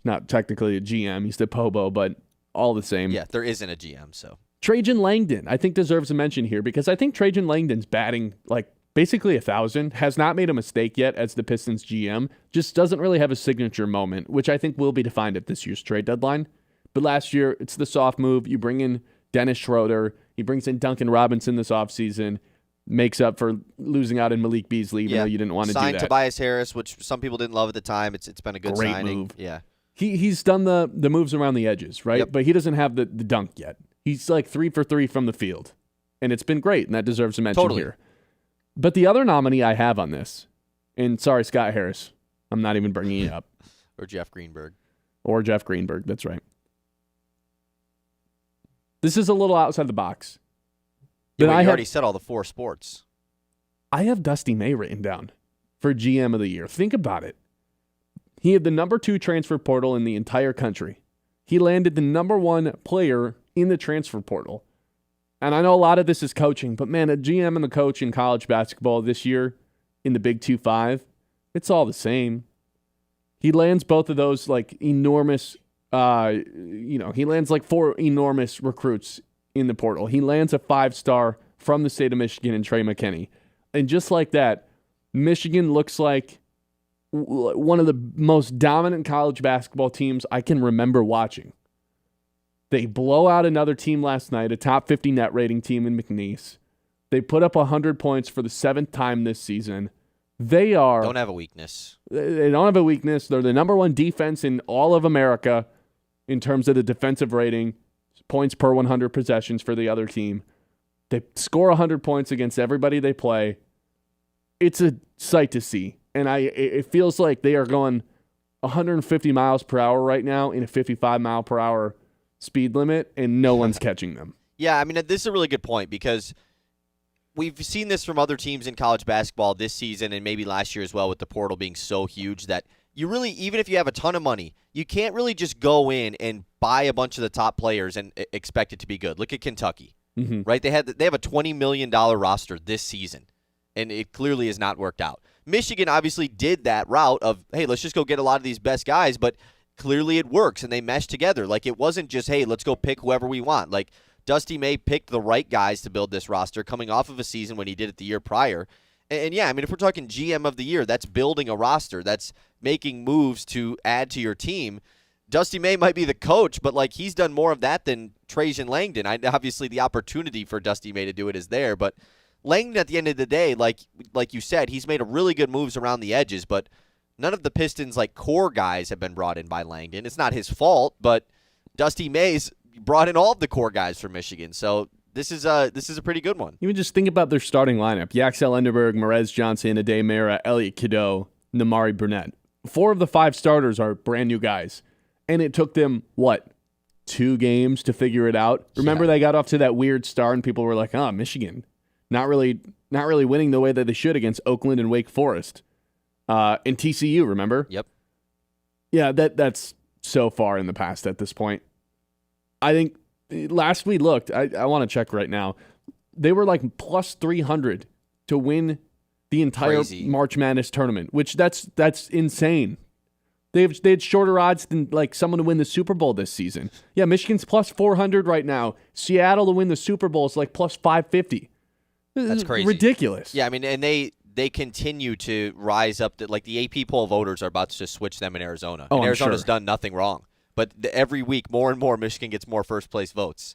not technically a GM, he's the Pobo, but all the same. Yeah, there isn't a GM, so. Trajan Langdon, I think, deserves a mention here because I think Trajan Langdon's batting like basically 1,000, has not made a mistake yet as the Pistons GM, just doesn't really have a signature moment, which I think will be defined at this year's trade deadline. But last year, it's the soft move. You bring in Dennis Schroeder. He brings in Duncan Robinson this offseason, makes up for losing out in Malik Beasley, even though you didn't want to do that. Signed Tobias Harris, which some people didn't love at the time. It's been a good Great signing. move. Yeah. He's done the moves around the edges, right? Yep. But he doesn't have the dunk yet. He's like 3 for 3 from the field. And it's been great, and that deserves a mention here. But the other nominee I have on this, and sorry, Scott Harris, I'm not even bringing it up. Or Jeff Greenberg. That's right. This is a little outside the box. Yeah, But but I you have, already said all the 4 sports. I have Dusty May written down for GM of the year. Think about it. He had the number 2 transfer portal in the entire country. He landed the number 1 player in the transfer portal. And I know a lot of this is coaching, but man, a GM and the coach in college basketball this year in the Big 2-5, it's all the same. He lands both of those like enormous, he lands like 4 enormous recruits in the portal. He lands a 5-star from the state of Michigan in Trey McKinney. And just like that, Michigan looks like one of the most dominant college basketball teams I can remember watching. They blow out another team last night, a top 50 net rating team in McNeese. They put up 100 points for the 7th time this season. They Don't have a weakness. They don't have a weakness. They're the number 1 defense in all of America in terms of the defensive rating, points per 100 possessions for the other team. They score 100 points against everybody they play. It's a sight to see. And it feels like they are going 150 miles per hour right now in a 55 mile per hour speed limit, and no one's catching them. Yeah, I mean, this is a really good point because we've seen this from other teams in college basketball this season and maybe last year as well with the portal being so huge that you really, even if you have a ton of money, you can't really just go in and buy a bunch of the top players and expect it to be good. Look at Kentucky, right? They have a $20 million roster this season, and it clearly has not worked out. Michigan obviously did that route of, hey, let's just go get a lot of these best guys, but clearly it works and they mesh together. Like, it wasn't just, hey, let's go pick whoever we want. Like, Dusty May picked the right guys to build this roster coming off of a season when he did it the year prior. And yeah, I mean, if we're talking GM of the year, that's building a roster. That's making moves to add to your team. Dusty May might be the coach, but, like, he's done more of that than Trajan Langdon. Obviously, the opportunity for Dusty May to do it is there, but Langdon, at the end of the day, like you said, he's made a really good moves around the edges, but none of the Pistons, like, core guys have been brought in by Langdon. It's not his fault, but Dusty May's brought in all of the core guys from Michigan, so this is a pretty good one. Even just think about their starting lineup. Yaxel Enderberg, Merez Johnson, Ade Mera, Elliot Cadeau, Namari Burnett. 4 of the 5 starters are brand new guys. And it took them, 2 games to figure it out? Remember they got off to that weird start and people were like, Michigan, not really winning the way that they should against Oakland and Wake Forest. And TCU, remember? Yep. Yeah, that's so far in the past at this point. I think last we looked, I want to check right now, they were like plus 300 to win the entire March Madness tournament, which that's insane. They had shorter odds than like someone to win the Super Bowl this season. Yeah, Michigan's plus 400 right now. Seattle to win the Super Bowl is like plus 550. That's crazy. Ridiculous. Yeah, I mean, and they continue to rise up. Like, the AP poll voters are about to just switch them in Arizona. Oh, and I'm Arizona's sure. done nothing wrong. But every week, more and more, Michigan gets more first-place votes.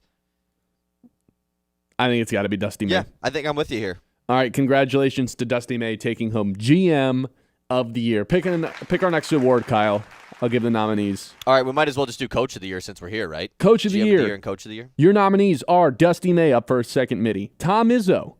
I think it's got to be Dusty May. Yeah, I think I'm with you here. All right, congratulations to Dusty May taking home GM of the year. Pick our next award, Kyle. I'll give the nominees. All right, we might as well just do Coach of the Year since we're here, right? Coach of the GM Year. And Coach of the Year. Your nominees are Dusty May up first, second Mitty. Tom Izzo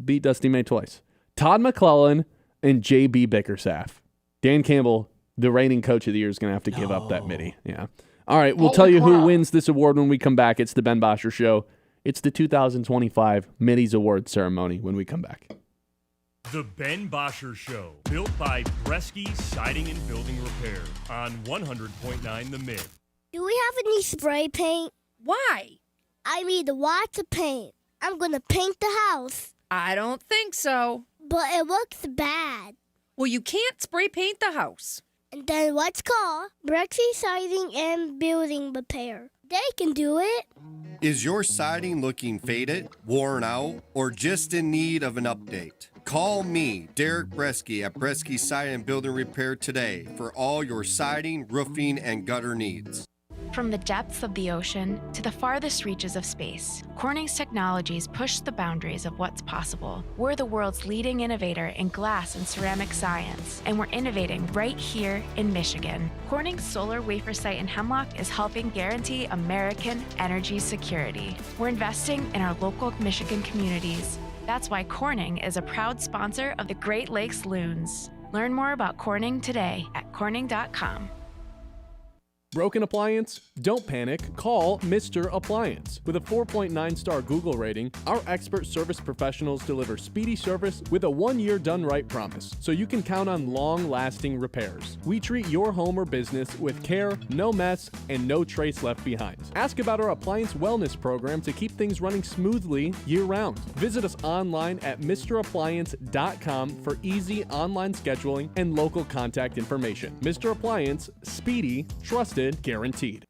beat Dusty May twice. Todd McClellan and J.B. Bickerstaff. Dan Campbell, the reigning Coach of the Year, is going to have to give up that Mitty. Yeah. All right, we'll tell you who wins this award when we come back. It's the Ben Bosscher Show. It's the 2025 Mitty's Award ceremony when we come back. The Ben Bosscher Show, built by Bresky Siding and Building Repair on 100.9 The Mid. Do we have any spray paint? Why? I need lots of paint. I'm going to paint the house. I don't think so. But it looks bad. Well, you can't spray paint the house. And then let's call Bresky Siding and Building Repair. They can do it. Is your siding looking faded, worn out, or just in need of an update? Call me, Derek Bresky, at Bresky Siding and Building Repair today for all your siding, roofing, and gutter needs. From the depths of the ocean to the farthest reaches of space, Corning's technologies push the boundaries of what's possible. We're the world's leading innovator in glass and ceramic science, and we're innovating right here in Michigan. Corning's solar wafer site in Hemlock is helping guarantee American energy security. We're investing in our local Michigan communities. That's why Corning is a proud sponsor of the Great Lakes Loons. Learn more about Corning today at corning.com. Broken appliance? Don't panic. Call Mr. Appliance. With a 4.9-star Google rating, our expert service professionals deliver speedy service with a 1-year done-right promise, so you can count on long-lasting repairs. We treat your home or business with care, no mess, and no trace left behind. Ask about our appliance wellness program to keep things running smoothly year-round. Visit us online at MrAppliance.com for easy online scheduling and local contact information. Mr. Appliance, speedy, trusted, guaranteed.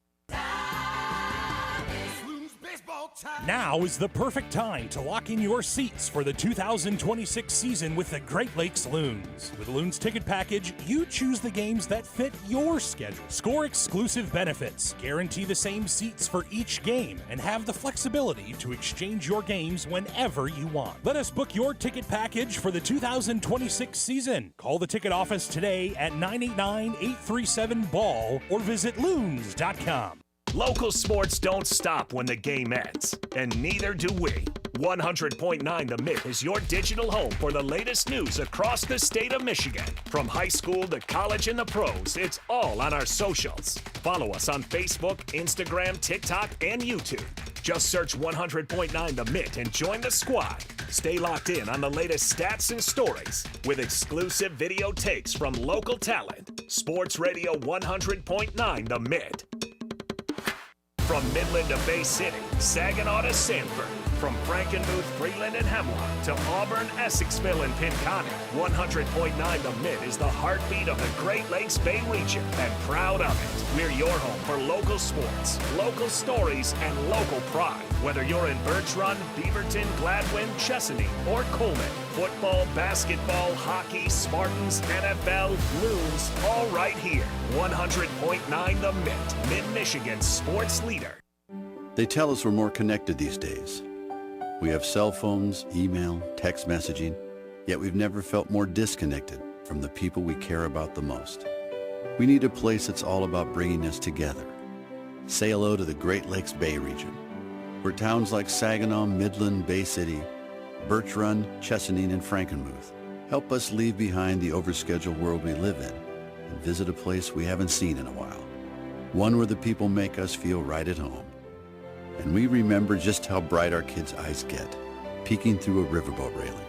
Now is the perfect time to lock in your seats for the 2026 season with the Great Lakes Loons. With Loons Ticket Package, you choose the games that fit your schedule. Score exclusive benefits, guarantee the same seats for each game, and have the flexibility to exchange your games whenever you want. Let us book your ticket package for the 2026 season. Call the ticket office today at 989-837-BALL or visit loons.com. Local sports don't stop when the game ends, and neither do we. 100.9 The Mid is your digital home for the latest news across the state of Michigan. From high school to college and the pros, it's all on our socials. Follow us on Facebook, Instagram, TikTok, and YouTube. Just search 100.9 The Mid and join the squad. Stay locked in on the latest stats and stories with exclusive video takes from local talent. Sports Radio 100.9 The Mid. From Midland to Bay City, Saginaw to Sanford, From Frankenmuth, Freeland, and Hemlock to Auburn, Essexville, and Pinconning, 100.9 The Mid is the heartbeat of the Great Lakes Bay region and proud of it. We're your home for local sports, local stories, and local pride. Whether you're in Birch Run, Beaverton, Gladwin, Chesaning, or Coleman, football, basketball, hockey, Spartans, NFL, Loons, all right here. 100.9 The Mid, Mid-Michigan's sports leader. They tell us we're more connected these days. We have cell phones, email, text messaging, yet we've never felt more disconnected from the people we care about the most. We need a place that's all about bringing us together. Say hello to the Great Lakes Bay region, where towns like Saginaw, Midland, Bay City, Birch Run, Chesaning, and Frankenmuth help us leave behind the overscheduled world we live in and visit a place we haven't seen in a while. One where the people make us feel right at home. And we remember just how bright our kids' eyes get, peeking through a riverboat railing,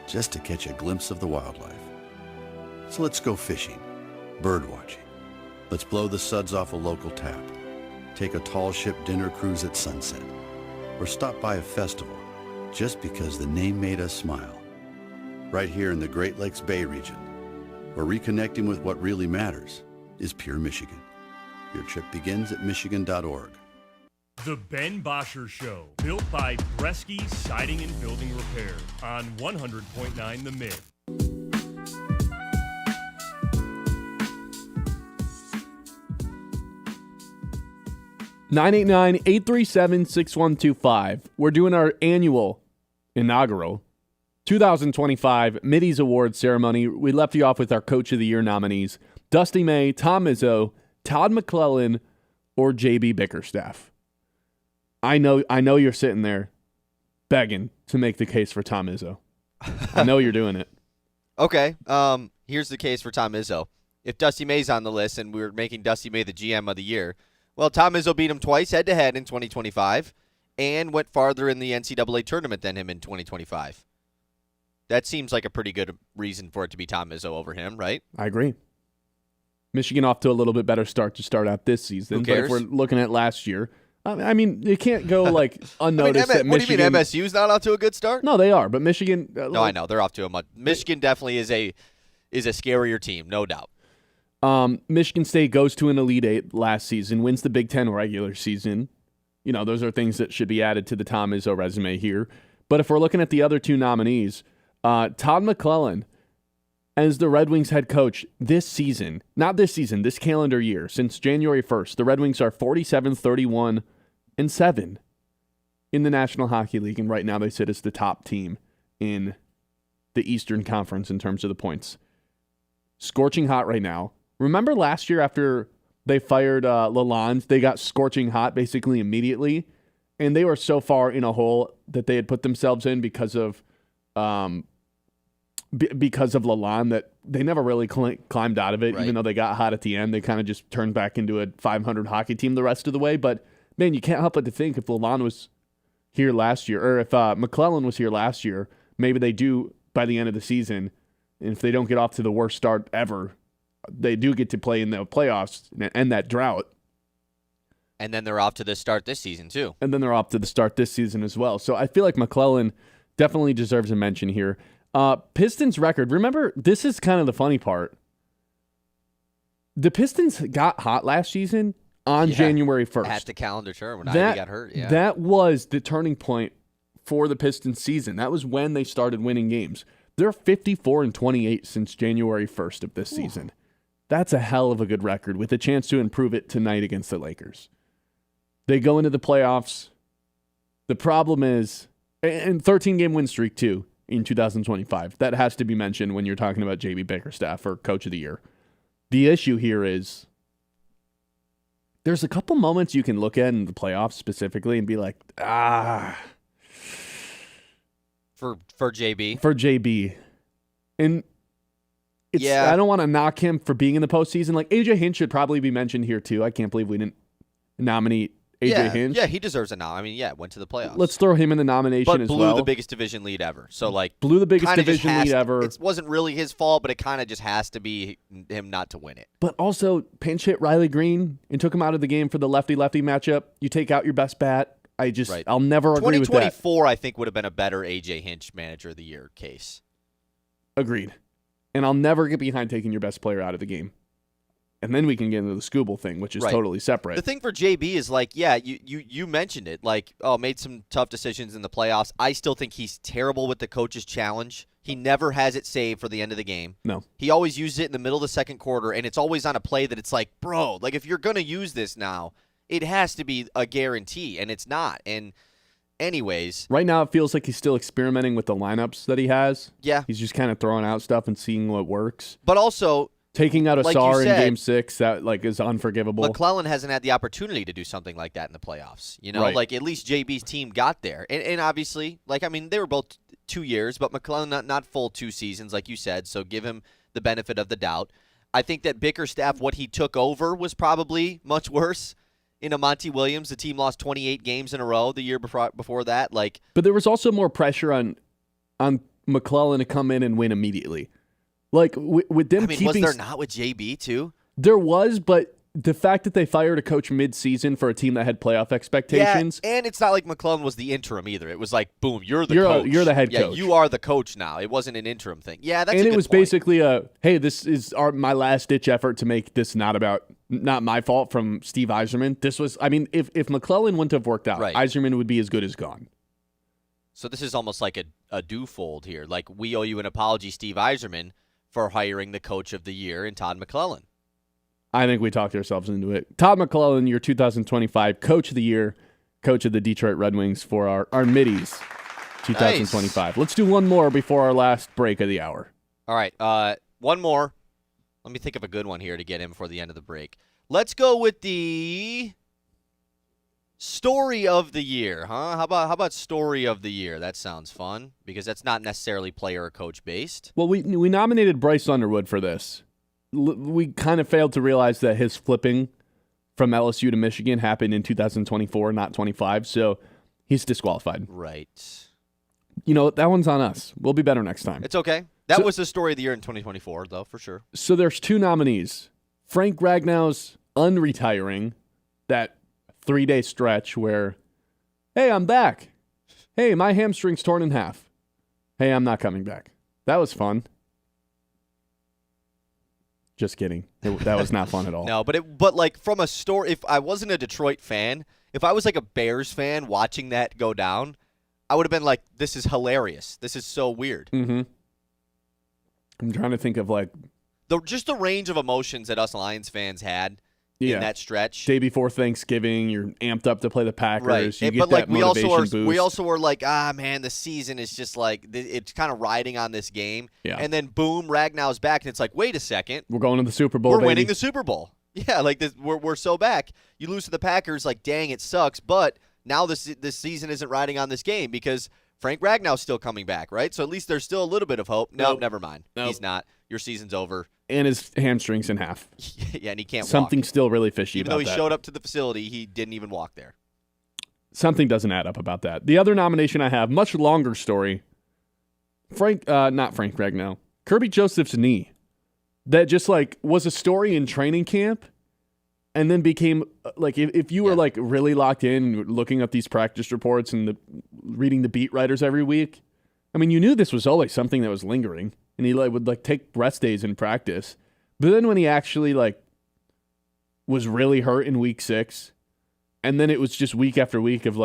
just to catch a glimpse of the wildlife. So let's go fishing, bird watching. Let's blow the suds off a local tap, take a tall ship dinner cruise at sunset, or stop by a festival just because the name made us smile. Right here in the Great Lakes Bay region, where reconnecting with what really matters is pure Michigan. Your trip begins at michigan.org. The Ben Bosscher Show, built by Bresky Siding and Building Repair on 100.9 The Mid. (989-837-6125). We're doing our annual inaugural 2025 Mitty's Awards ceremony. We left you off with our Coach of the Year nominees: Dusty May, Tom Izzo, Todd McClellan, or JB Bickerstaff. I know you're sitting there begging to make the case for Tom Izzo. I know you're doing it. Okay, here's the case for Tom Izzo. If Dusty May's on the list and we were making Dusty May the GM of the year, well, Tom Izzo beat him twice head-to-head in 2025 and went farther in the NCAA tournament than him in 2025. That seems like a pretty good reason for it to be Tom Izzo over him, right? I agree. Michigan off to a little bit better start to start out this season. Who cares? But if we're looking at last year, I mean, you can't go like unnoticed. That what Michigan, do you mean MSU's not off to a good start? No, they are, but Michigan. No, I know they're off to a much. Michigan definitely is a scarier team, no doubt. Michigan State goes to an Elite Eight last season, wins the Big Ten regular season. You know, those are things that should be added to the Tom Izzo resume here. But if we're looking at the other two nominees, Todd McClellan as the Red Wings head coach this season, not this season, this calendar year, since January 1st, the Red Wings are 47-31-7 in the National Hockey League, and right now they sit as the top team in the Eastern Conference in terms of the points. Scorching hot right now. Remember last year after they fired Lalonde, they got scorching hot basically immediately, and they were so far in a hole that they had put themselves in because of Lalonde that they never really climbed out of it, right. Even though they got hot at the end. They kind of just turned back into a 500 hockey team the rest of the way. But, man, you can't help but to think if Lalonde was here last year, or if McClellan was here last year, maybe they do by the end of the season. And if they don't get off to the worst start ever, they do get to play in the playoffs and end that drought. And then they're off to the start this season, too. And then they're off to the start this season as well. So I feel like McClellan definitely deserves a mention here. Pistons record. Remember, this is kind of the funny part. The Pistons got hot last season on January 1st. At the calendar term when Ivy got hurt. Yeah. That was the turning point for the Pistons season. That was when they started winning games. They're 54-28 since January 1st of this season. That's a hell of a good record with a chance to improve it tonight against the Lakers. They go into the playoffs. The problem is, and 13-game win streak too in 2025. That has to be mentioned when you're talking about JB Bickerstaff for Coach of the Year. The issue here is there's a couple moments you can look at in the playoffs specifically and be like, For JB? For JB. And I don't want to knock him for being in the postseason. Like, AJ Hinch should probably be mentioned here too. I can't believe we didn't nominate AJ Hinch. Yeah, he deserves a nom. I mean, went to the playoffs. Let's throw him in the nomination as well. But blew the biggest division lead ever. So, blew the biggest division lead ever. It wasn't really his fault, but it kind of just has to be him not to win it. But also, pinch hit Riley Green and took him out of the game for the lefty-lefty matchup. You take out your best bat. I'll never agree with that. 2024, I think, would have been a better A.J. Hinch Manager of the Year case. Agreed. And I'll never get behind taking your best player out of the game. And then we can get into the Scooble thing, which is totally separate. The thing for JB is, like, yeah, you mentioned it. Like, made some tough decisions in the playoffs. I still think he's terrible with the coach's challenge. He never has it saved for the end of the game. No. He always uses it in the middle of the second quarter, and it's always on a play that it's like, bro, like, if you're going to use this now, it has to be a guarantee, and it's not. And anyways. Right now it feels like he's still experimenting with the lineups that he has. Yeah. He's just kind of throwing out stuff and seeing what works. But also, taking out like Asar in said, Game 6, that is unforgivable. McClellan hasn't had the opportunity to do something like that in the playoffs. You know, Right. like at least JB's team got there. And obviously, like, I mean, they were both 2 years, but McClellan not full 2 seasons, like you said, so give him the benefit of the doubt. I think that Bickerstaff, what he took over was probably much worse. In a Monty Williams, the team lost 28 games in a row the year before that. But there was also more pressure on McClellan to come in and win immediately. Like, with them keeping... was there not with JB, too? There was, but the fact that they fired a coach mid-season for a team that had playoff expectations... Yeah, and it's not like McClellan was the interim either. It was like, boom, you're the coach. You're the head coach. Yeah, you are the coach now. It wasn't an interim thing. Yeah, that's a good And it was point. basically hey, this is my last-ditch effort to make this not my fault from Steve Yzerman. This was... I mean, if McClellan wouldn't have worked out, Yzerman would be as good as gone. So this is almost like a do-fold here. Like, we owe you an apology, Steve Yzerman, for hiring the coach of the year in Todd McClellan. I think we talked ourselves into it. Todd McClellan, your 2025 Coach of the Year, coach of the Detroit Red Wings for our Middies 2025. Nice. Let's do one more before our last break of the hour. All right, one more. Let me think of a good one here to get in before the end of the break. Let's go with the story of the year, huh? How about story of the year? That sounds fun because that's not necessarily player or coach based. Well, we nominated Bryce Underwood for this. We kind of failed to realize that his flipping from LSU to Michigan happened in 2024, not 25, so he's disqualified. Right. You know, that one's on us. We'll be better next time. It's okay. That was the story of the year in 2024, though, for sure. So there's 2 nominees. Frank Ragnow's unretiring, that 3-day stretch where, hey, I'm back. Hey, my hamstring's torn in half. Hey, I'm not coming back. That was fun. Just kidding. That was not fun at all. No, but like from a story, if I wasn't a Detroit fan, if I was like a Bears fan watching that go down, I would have been like, this is hilarious. This is so weird. Mm-hmm. I'm trying to think of like... just the range of emotions that us Lions fans had in that stretch. Day before Thanksgiving, you're amped up to play the Packers. Right. You get but that like we motivation also were like, man, the season is just like it's kind of riding on this game. Yeah. And then boom, Ragnow's back, and it's like, wait a second, we're going to the Super Bowl. We're baby. winning the Super Bowl. Yeah, like this, we're so back. You lose to the Packers, like dang, it sucks. But now this season isn't riding on this game because Frank Ragnow's still coming back, right? So at least there's still a little bit of hope. No, never mind. Nope. He's not. Your season's over. And his hamstring's in half. Yeah, and he can't Something walk. still really fishy Even about though he that. showed up to the facility, he didn't even walk there. Something doesn't add up about that. The other nomination I have, much longer story. Not Frank Ragnow. Kirby Joseph's knee. That just like was a story in training camp and then became like if you were like really locked in looking up these practice reports and reading the beat writers every week, I mean, you knew this was always something that was lingering. And he would take rest days in practice. But then when he actually was really hurt in week 6, and then it was just week after week of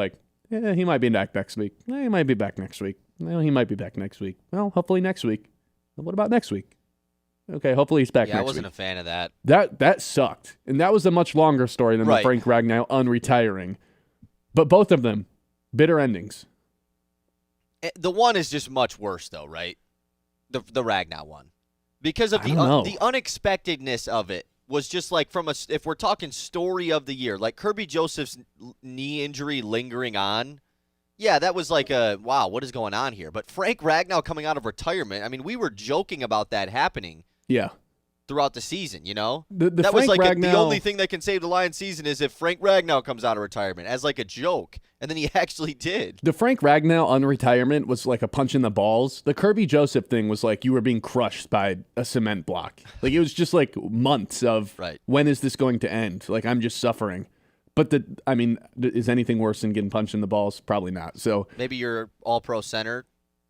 he might be back next week. He might be back next week. Well, he might be back next week. Well, hopefully next week. What about next week? Okay, hopefully he's back next week. Yeah, I wasn't a fan of that. That sucked. And that was a much longer story than the Frank Ragnow unretiring. But both of them, bitter endings. The one is just much worse, though, right? The Ragnow one, because of the unexpectedness of it was just like if we're talking story of the year, like Kirby Joseph's knee injury lingering on. Yeah, that was like wow, what is going on here? But Frank Ragnow coming out of retirement. I mean, we were joking about that happening. Yeah. Throughout the season, you know? That was Frank like Ragnow, the only thing that can save the Lions season is if Frank Ragnow comes out of retirement as like a joke. And then he actually did. The Frank Ragnow unretirement was like a punch in the balls. The Kirby Joseph thing was like you were being crushed by a cement block. Like it was just like months of when is this going to end? Like I'm just suffering. But is anything worse than getting punched in the balls? Probably not. So Maybe your all-pro center,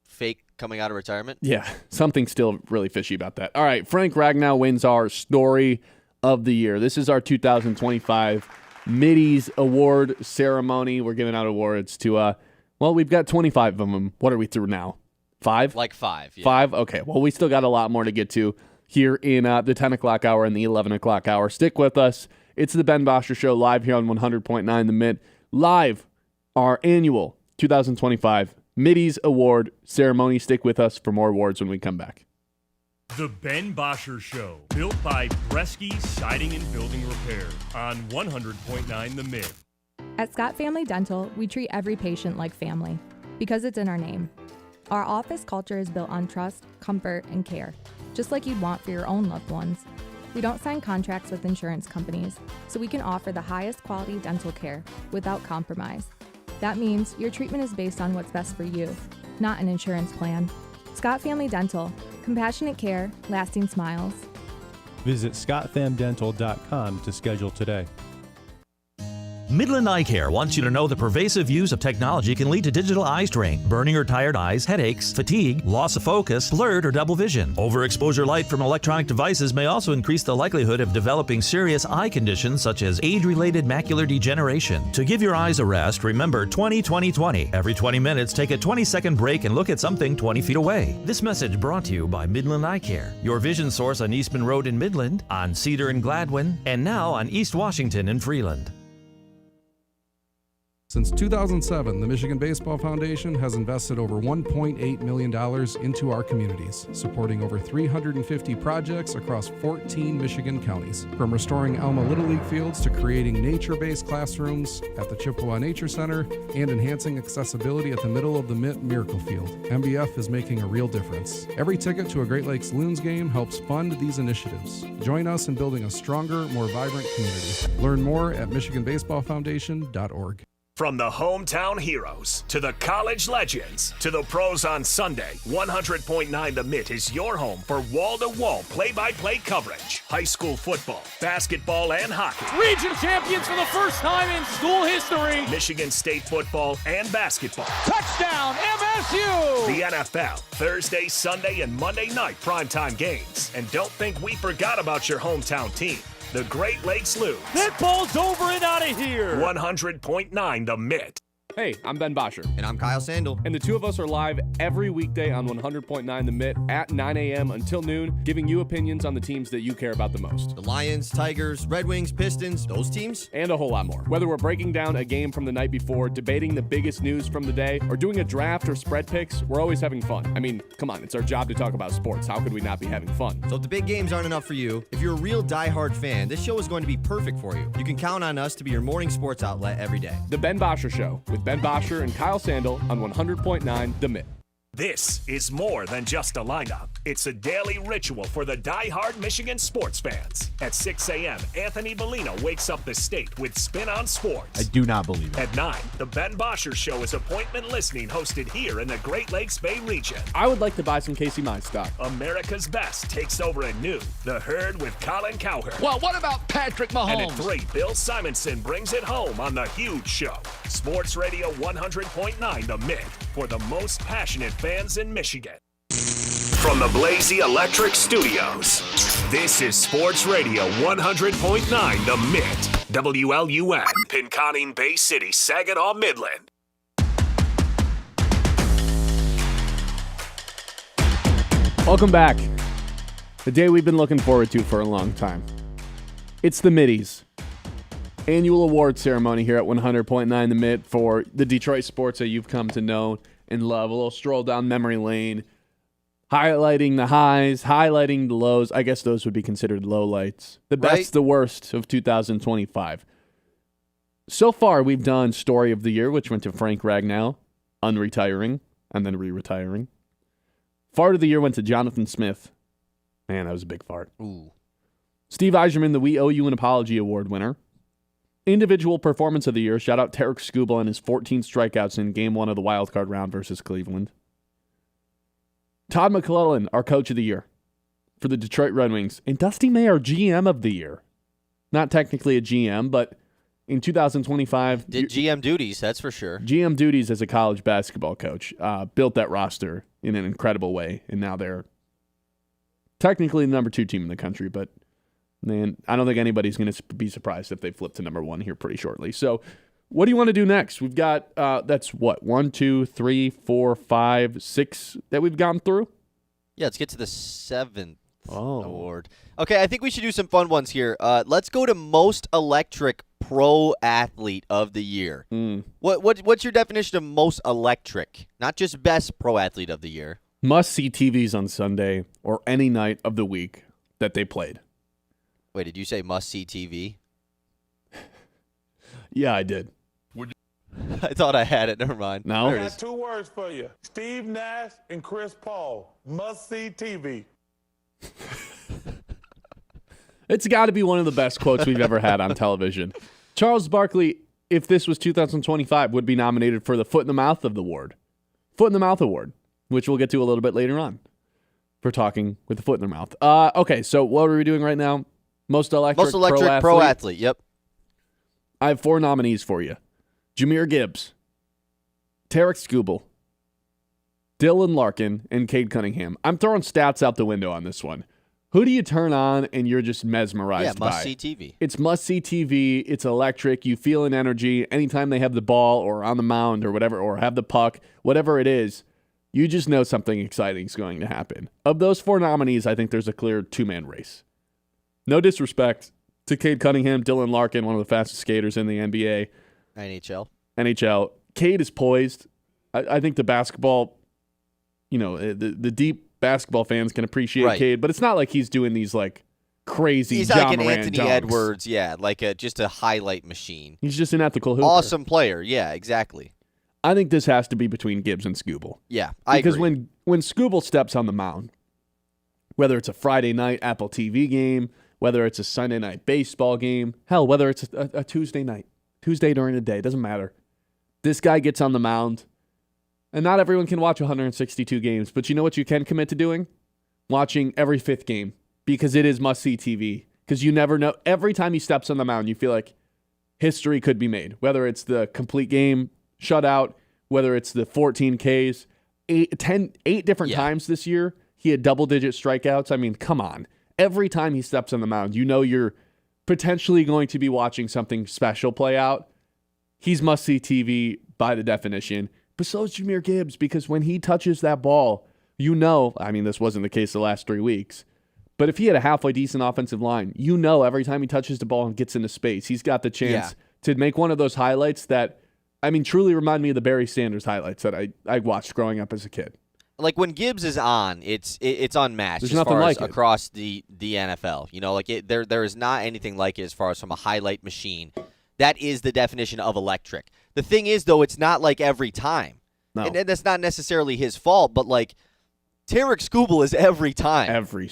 fake coming out of retirement? yeah, something still really fishy about that. All right, Frank Ragnow wins our story of the year. This is our 2025 Mitty's Award ceremony. We're giving out awards to, we've got 25 of them. What are we through now? 5? Like 5. Yeah. 5? Okay, well, we still got a lot more to get to here in the 10 o'clock hour and the 11 o'clock hour. Stick with us. It's the Ben Bosscher Show live here on 100.9 The Mid. Live, our annual 2025 Mitty's Award ceremony. Stick with us for more awards when we come back. The Ben Bosscher Show, built by Bresky Siding and Building Repair on 100.9 The Mid. At Scott Family Dental, we treat every patient like family because it's in our name. Our office culture is built on trust, comfort, and care, just like you'd want for your own loved ones. We don't sign contracts with insurance companies, so we can offer the highest quality dental care without compromise. That means your treatment is based on what's best for you, not an insurance plan. Scott Family Dental, compassionate care, lasting smiles. Visit scottfamdental.com to schedule today. Midland Eye Care wants you to know the pervasive use of technology can lead to digital eye strain, burning or tired eyes, headaches, fatigue, loss of focus, blurred or double vision. Overexposure light from electronic devices may also increase the likelihood of developing serious eye conditions such as age-related macular degeneration. To give your eyes a rest, remember 20-20-20. Every 20 minutes, take a 20-second break and look at something 20 feet away. This message brought to you by Midland Eye Care, your vision source on Eastman Road in Midland, on Cedar and Gladwin, and now on East Washington in Freeland. Since 2007, the Michigan Baseball Foundation has invested over $1.8 million into our communities, supporting over 350 projects across 14 Michigan counties. From restoring Alma Little League fields to creating nature-based classrooms at the Chippewa Nature Center and enhancing accessibility at the middle of the Miracle Field, MBF is making a real difference. Every ticket to a Great Lakes Loons game helps fund these initiatives. Join us in building a stronger, more vibrant community. Learn more at MichiganBaseballFoundation.org. From the hometown heroes to the college legends to the pros on Sunday, 100.9 The Mitt is your home for wall-to-wall play-by-play coverage. High school football, basketball, and hockey. Region champions for the first time in school history. Michigan State football and basketball. Touchdown, MSU! The NFL, Thursday, Sunday, and Monday night primetime games. And don't think we forgot about your hometown team. The Great Lakes Loons. That ball's over and out of here. 100.9 The Mitt. Hey, I'm Ben Bosscher. And I'm Kyle Sandel. And the two of us are live every weekday on 100.9 The Mitt at 9 a.m. until noon, giving you opinions on the teams that you care about the most. The Lions, Tigers, Red Wings, Pistons, those teams. And a whole lot more. Whether we're breaking down a game from the night before, debating the biggest news from the day, or doing a draft or spread picks, we're always having fun. I mean, come on, it's our job to talk about sports. How could we not be having fun? So if the big games aren't enough for you, if you're a real diehard fan, this show is going to be perfect for you. You can count on us to be your morning sports outlet every day. The Ben Bosscher Show with Ben Bosscher and Kyle Sandel on 100.9 The Mitt. This is more than just a lineup. It's a daily ritual for the die-hard Michigan sports fans. At 6 a.m., Anthony Bellino wakes up the state with Spin on Sports. I do not believe it. At 9, the Ben Bosscher Show is appointment listening hosted here in the Great Lakes Bay region. I would like to buy some Casey Mize stock. America's Best takes over at noon. The Herd with Colin Cowherd. Well, what about Patrick Mahomes? And at 3, Bill Simonson brings it home on The Huge Show. Sports Radio 100.9 The Mitt for the most passionate fans in Michigan. From the Blazy Electric Studios, this is Sports Radio 100.9 The Mitt. WLUN, Pinconning Bay City, Saginaw, Midland. Welcome back. The day we've been looking forward to for a long time. It's the Mitty's annual award ceremony here at 100.9 The Mitt for the Detroit sports that you've come to know and love. A little stroll down memory lane, highlighting the highs, highlighting the lows. I guess those would be considered lowlights. The best, Right. the worst of 2025. So far, we've done Story of the Year, which went to Frank Ragnow, unretiring, and then re-retiring. Fart of the Year went to Jonathan Smith. Man, that was a big fart. Ooh. Steve Eiserman, the We Owe You an Apology Award winner. Individual Performance of the Year, shout out Tarek Skubal and his 14 strikeouts in Game 1 of the wildcard round versus Cleveland. Todd McClellan, our Coach of the Year for the Detroit Red Wings. And Dusty May, our GM of the Year. Not technically a GM, but in 2025. Did GM duties, that's for sure. GM duties as a college basketball coach. Built that roster in an incredible way, and now they're technically the number 2 team in the country, but man, I don't think anybody's going to be surprised if they flip to number 1 here pretty shortly. So what do you want to do next? We've got, that's what, 1, 2, 3, 4, 5, 6 that we've gone through? Yeah, let's get to the 7th award. Okay, I think we should do some fun ones here. Let's go to most electric pro athlete of the year. What's your definition of most electric? Not just best pro athlete of the year. Must-see TVs on Sunday or any night of the week that they played. Wait, did you say must-see TV? Yeah, I did. I thought I had it. Never mind. No? There it I is. got 2 words for you. Steve Nash and Chris Paul. Must-see TV. It's got to be one of the best quotes we've ever had on television. Charles Barkley, if this was 2025, would be nominated for the Foot in the Mouth of the award. Foot in the Mouth Award, which we'll get to a little bit later on for talking with the foot in their mouth. Okay, so what are we doing right now? Most electric pro athlete. Yep. I have 4 nominees for you. Jahmyr Gibbs, Tarek Skubal, Dylan Larkin, and Cade Cunningham. I'm throwing stats out the window on this one. Who do you turn on and you're just mesmerized by? Yeah, must-see TV. It's must-see TV. It's electric. You feel an energy. Anytime they have the ball or on the mound or whatever, or have the puck, whatever it is, you just know something exciting is going to happen. Of those 4 nominees, I think there's a clear 2-man race. No disrespect to Cade Cunningham, Dylan Larkin, one of the fastest skaters in the NBA. NHL. Cade is poised. I think the basketball, the deep basketball fans can appreciate Cade, but it's not like he's doing these like crazy He's John like an Morant Anthony dunks. Edwards, like just a highlight machine. He's just an ethical hooper. Awesome player, yeah, exactly. I think this has to be between Gibbs and Skubal. Yeah, I because agree. when Skubal steps on the mound, whether it's a Friday night Apple TV game, whether it's a Sunday night baseball game, hell, whether it's a Tuesday night, Tuesday during the day, doesn't matter. This guy gets on the mound, and not everyone can watch 162 games, but you know what you can commit to doing? Watching every 5th game, because it is must-see TV. Because you never know. Every time he steps on the mound, you feel like history could be made, whether it's the complete game shutout, whether it's the 14 Ks. 8 different times this year, he had double-digit strikeouts. I mean, come on. Every time he steps on the mound, you know you're potentially going to be watching something special play out. He's must-see TV by the definition. But so is Jahmyr Gibbs, because when he touches that ball, this wasn't the case the last 3 weeks, but if he had a halfway decent offensive line, every time he touches the ball and gets into space, he's got the chance to make one of those highlights that, truly remind me of the Barry Sanders highlights that I watched growing up as a kid. Like when Gibbs is on, it's unmatched. There's as nothing far like as it. across the NFL. There is not anything like it as far as from a highlight machine. That is the definition of electric. The thing is, though, it's not like every time. No. And that's not necessarily his fault, but like Tarek Skubal is every time. Every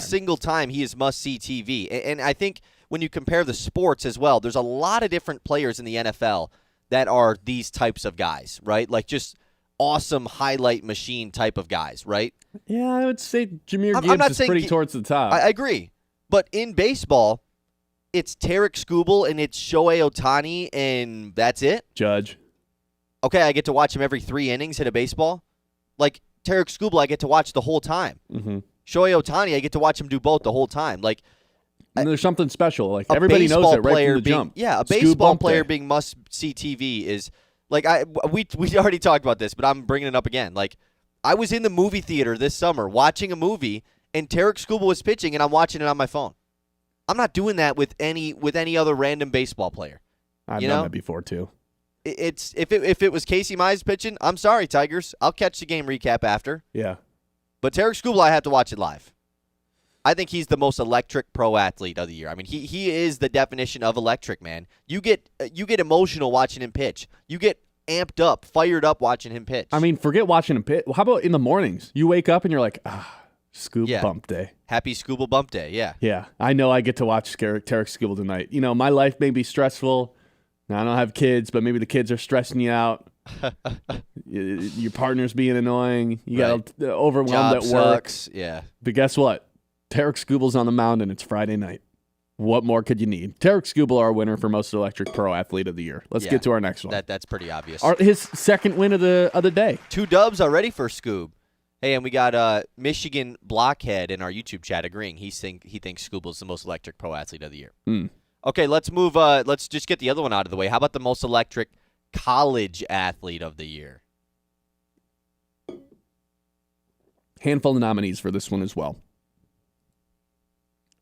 single time he is must-see TV. And I think when you compare the sports as well, there's a lot of different players in the NFL that are these types of guys, right? Like just awesome highlight machine type of guys, right? Yeah, I would say Jahmyr Gibbs is pretty towards the top. I agree. But in baseball, it's Tarek Skubal and it's Shohei Ohtani, and that's it? Judge. Okay, I get to watch him every 3 innings hit a baseball. Like, Tarek Skubal, I get to watch the whole time. Mm-hmm. Shohei Ohtani, I get to watch him do both the whole time. Like, and there's something special. Like, everybody knows it right from the jump. Yeah, a baseball player being must-see TV is, like, we already talked about this, but I'm bringing it up again. Like, I was in the movie theater this summer watching a movie, and Tarek Skubal was pitching, and I'm watching it on my phone. I'm not doing that with any other random baseball player. I've done that before, too. It's if it was Casey Mize pitching, I'm sorry, Tigers. I'll catch the game recap after. Yeah. But Tarek Skubal, I have to watch it live. I think he's the most electric pro athlete of the year. I mean, he is the definition of electric, man. You get emotional watching him pitch. You get amped up, fired up watching him pitch. I mean, forget watching him pitch. How about in the mornings? You wake up and you're like, Scoob bump day. Happy Skubal bump day, yeah. Yeah, I know I get to watch Tarek Skubal tonight. My life may be stressful. Now, I don't have kids, but maybe the kids are stressing you out. Your partner's being annoying. You got overwhelmed Job at work. sucks. Yeah. But guess what? Tarek Skubal's on the mound, and it's Friday night. What more could you need? Tarek Skubal, our winner for Most Electric Pro Athlete of the Year. Let's get to our next one. That's pretty obvious. His second win of the day. 2 dubs already for Scoob. Hey, and we got Michigan Blockhead in our YouTube chat agreeing. He thinks Scubal's the most electric pro athlete of the year. Okay, let's move. Let's just get the other one out of the way. How about the most electric college athlete of the year? Handful of nominees for this one as well.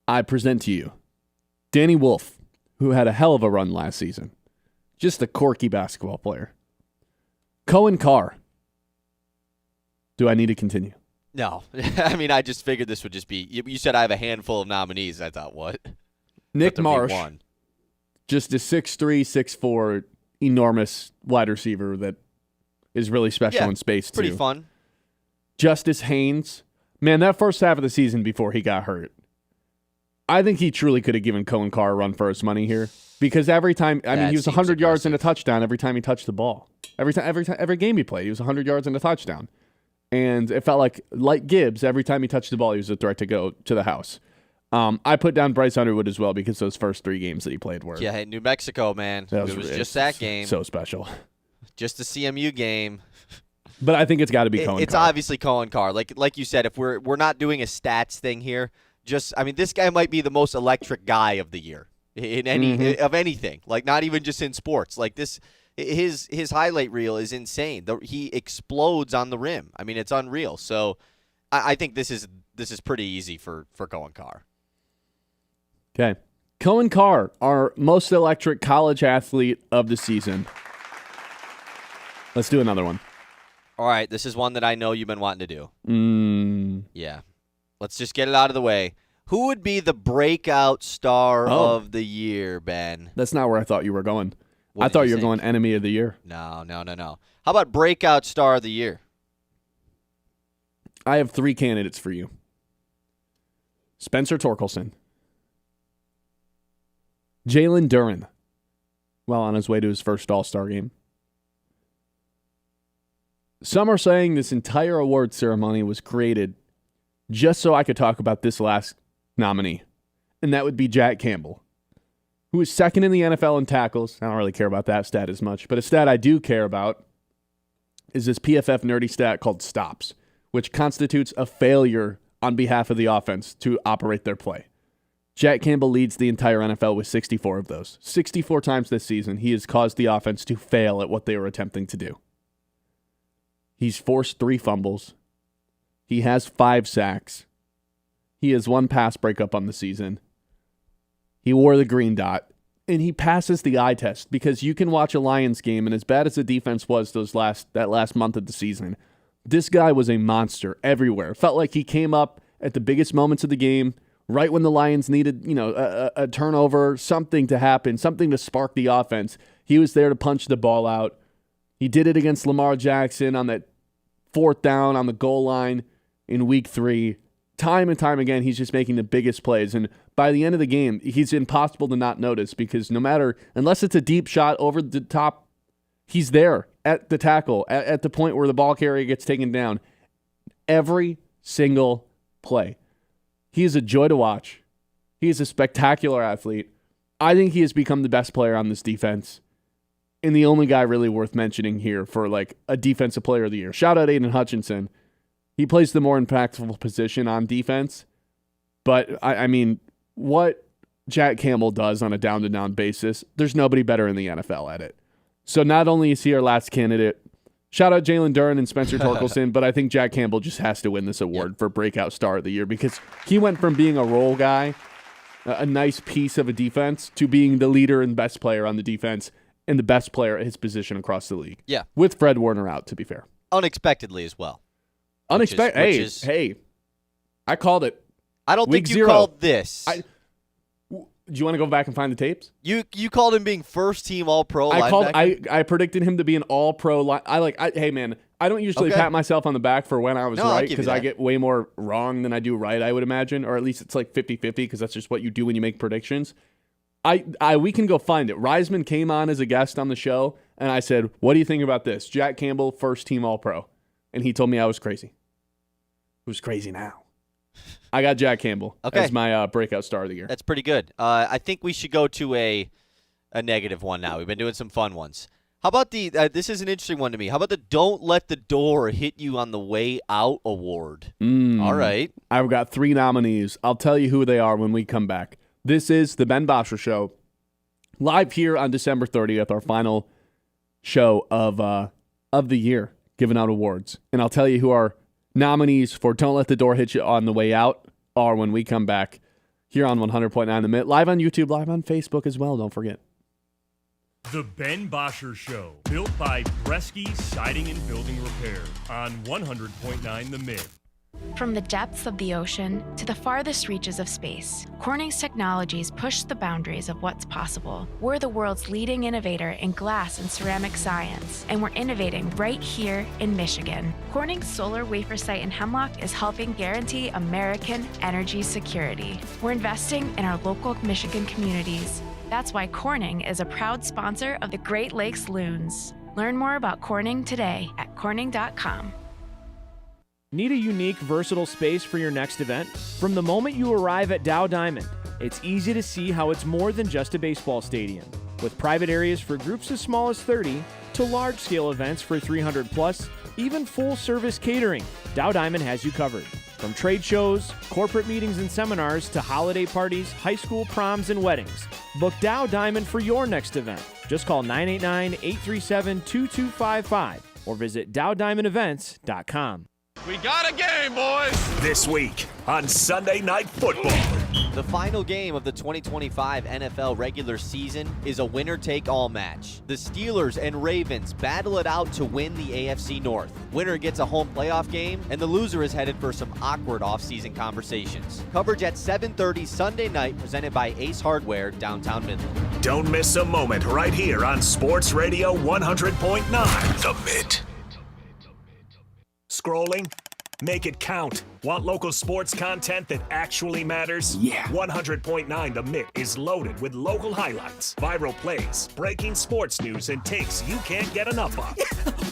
I present to you Danny Wolf, who had a hell of a run last season. Just a quirky basketball player. Cohen Carr. Do I need to continue? No. I mean, I just figured this would just be... You said I have a handful of nominees. I thought, what? Nick Marsh. Just a 6'3", 6'4", enormous wide receiver that is really special in space, too. Pretty fun. Justice Haynes. Man, that first half of the season before he got hurt, I think he truly could have given Cohen Carr a run for his money here. Because every time, he was 100 yards and a touchdown every time he touched the ball. Every game he played, he was 100 yards and a touchdown. And it felt like Gibbs, every time he touched the ball, he was a threat to go to the house. I put down Bryce Underwood as well because those first 3 games that he played were. Yeah, New Mexico, man. It was just that game. So special. Just the CMU game. But I think it's got to be Cohen Carr. It's obviously Cohen Carr. Like you said, if we're not doing a stats thing here, this guy might be the most electric guy of the year in any of anything. Like not even just in sports. Like this, his highlight reel is insane. He explodes on the rim. I mean, it's unreal. So I think this is pretty easy for Cohen Carr. Okay, Cohen Carr, our most electric college athlete of the season. Let's do another one. All right, this is one that I know you've been wanting to do. Yeah. Let's just get it out of the way. Who would be the breakout star of the year, Ben? That's not where I thought you were going. I thought you were going enemy of the year. No. How about breakout star of the year? I have 3 candidates for you. Spencer Torkelson. Jalen Duren, well on his way to his first All-Star game. Some are saying this entire award ceremony was created just so I could talk about this last nominee, and that would be Jack Campbell, who is second in the NFL in tackles. I don't really care about that stat as much, but a stat I do care about is this PFF nerdy stat called stops, which constitutes a failure on behalf of the offense to operate their play. Jack Campbell leads the entire NFL with 64 of those. 64 times this season, he has caused the offense to fail at what they were attempting to do. He's forced 3 fumbles. He has 5 sacks. He has 1 pass breakup on the season. He wore the green dot. And he passes the eye test because you can watch a Lions game, and as bad as the defense was that last month of the season, this guy was a monster everywhere. Felt like he came up at the biggest moments of the game, right when the Lions needed, a turnover, something to happen, something to spark the offense. He was there to punch the ball out. He did it against Lamar Jackson on that 4th down on the goal line in week 3. Time and time again, he's just making the biggest plays. And by the end of the game, he's impossible to not notice because unless it's a deep shot over the top, he's there at the tackle, at the point where the ball carrier gets taken down. Every single play. He is a joy to watch. He is a spectacular athlete. I think he has become the best player on this defense. And the only guy really worth mentioning here for a defensive player of the year. Shout out Aiden Hutchinson. He plays the more impactful position on defense. But, I mean, what Jack Campbell does on a down-to-down basis, there's nobody better in the NFL at it. So not only is he our last candidate, shout out Jalen Duren and Spencer Torkelson, but I think Jack Campbell just has to win this award for breakout star of the year because he went from being a role guy, a nice piece of a defense, to being the leader and best player on the defense and the best player at his position across the league. Yeah. With Fred Warner out, to be fair. Unexpectedly as well. Unexpected. Hey, I called it. I don't think you called this. Do you want to go back and find the tapes? You called him being first team All-Pro. I predicted him to be an All-Pro. Hey man, I don't usually pat myself on the back for when I was right because I get way more wrong than I do right. I would imagine, or at least it's like 50-50 because that's just what you do when you make predictions. We can go find it. Reisman came on as a guest on the show, and I said, "What do you think about this? Jack Campbell, first team All-Pro," and he told me I was crazy. Who's crazy now? I got Jack Campbell Okay. as my breakout star of the year. That's pretty good. I think we should go to a negative one now. We've been doing some fun ones. How about the this is an interesting one to me. How about the Don't Let the Door Hit You on the Way Out award? All right. I've got 3 nominees. I'll tell you who they are when we come back. This is the Ben Bosscher Show, live here on December 30th, our final show of the year, giving out awards. And I'll tell you who our nominees for Don't Let the Door Hit You on the Way Out are when we come back here on 100.9 The Mitt, live on YouTube, live on Facebook as well, don't forget. The Ben Bosscher Show, built by Bresky Siding and Building Repair on 100.9 The Mitt. From the depths of the ocean to the farthest reaches of space, Corning's technologies push the boundaries of what's possible. We're the world's leading innovator in glass and ceramic science, and we're innovating right here in Michigan. Corning's solar wafer site in Hemlock is helping guarantee American energy security. We're investing in our local Michigan communities. That's why Corning is a proud sponsor of the Great Lakes Loons. Learn more about Corning today at corning.com. Need a unique, versatile space for your next event? From the moment you arrive at Dow Diamond, it's easy to see how it's more than just a baseball stadium. With private areas for groups as small as 30 to large-scale events for 300 plus, even full-service catering, Dow Diamond has you covered. From trade shows, corporate meetings and seminars to holiday parties, high school proms, and weddings, book Dow Diamond for your next event. Just call 989-837-2255 or visit dowdiamondevents.com. We got a game, boys! This week on Sunday Night Football. The final game of the 2025 NFL regular season is a winner-take-all match. The Steelers and Ravens battle it out to win the AFC North. Winner gets a home playoff game, and the loser is headed for some awkward offseason conversations. Coverage at 7:30 Sunday night, presented by Ace Hardware, downtown Midland. Don't miss a moment right here on Sports Radio 100.9 The Mitt. Scrolling? Make it count. Want local sports content that actually matters? Yeah. 100.9 The Mitt is loaded with local highlights, viral plays, breaking sports news, and takes you can't get enough of.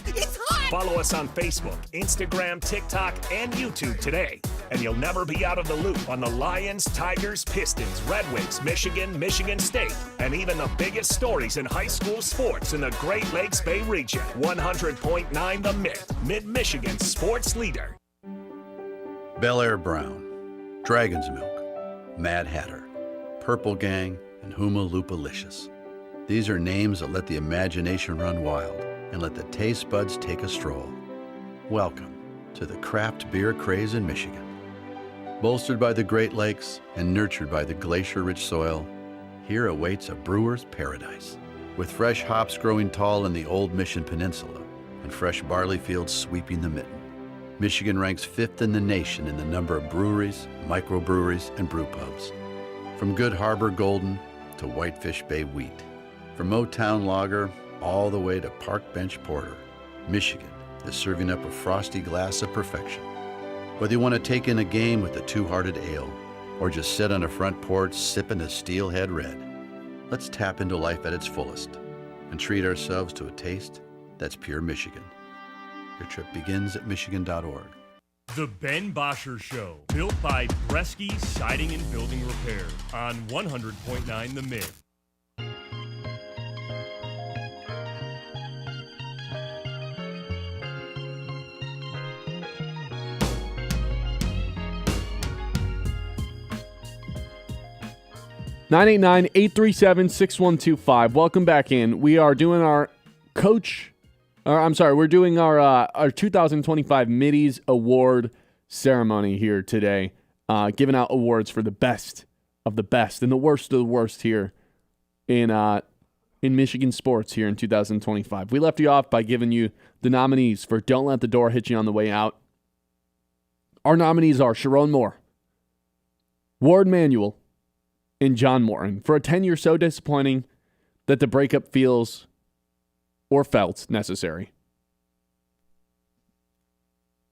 It's hot! Follow us on Facebook, Instagram, TikTok, and YouTube today, and you'll never be out of the loop on the Lions, Tigers, Pistons, Red Wings, Michigan State, and even the biggest stories in high school sports in the Great Lakes Bay region. 100.9 The Mitt, Mid-Michigan's sports leader. Bel Air Brown, Dragon's Milk, Mad Hatter, Purple Gang, and Huma Loopalicious. These are names that let the imagination run wild and let the taste buds take a stroll. Welcome to the craft beer craze in Michigan. Bolstered by the Great Lakes and nurtured by the glacier-rich soil, here awaits a brewer's paradise. With fresh hops growing tall in the old Mission Peninsula and fresh barley fields sweeping the mitten, Michigan ranks 5th in the nation in the number of breweries, microbreweries, and brew pubs. From Good Harbor Golden to Whitefish Bay Wheat. From Motown Lager all the way to Park Bench Porter, Michigan is serving up a frosty glass of perfection. Whether you want to take in a game with a Two-Hearted Ale or just sit on a front porch sipping a Steelhead Red, let's tap into life at its fullest and treat ourselves to a taste that's pure Michigan. Your trip begins at Michigan.org. The Ben Bosscher Show, built by Bresky Siding and Building Repair on 100.9 The Mitt. (989-837-6125). Welcome back in. We are doing our we're doing our 2025 Mitty's Award ceremony here today, giving out awards for the best of the best and the worst of the worst here in Michigan sports here in 2025. We left you off by giving you the nominees for Don't Let the Door Hit You on the Way Out. Our nominees are Sharon Moore, Ward Manuel, and John Morton for a tenure so disappointing that the breakup feels or felt necessary.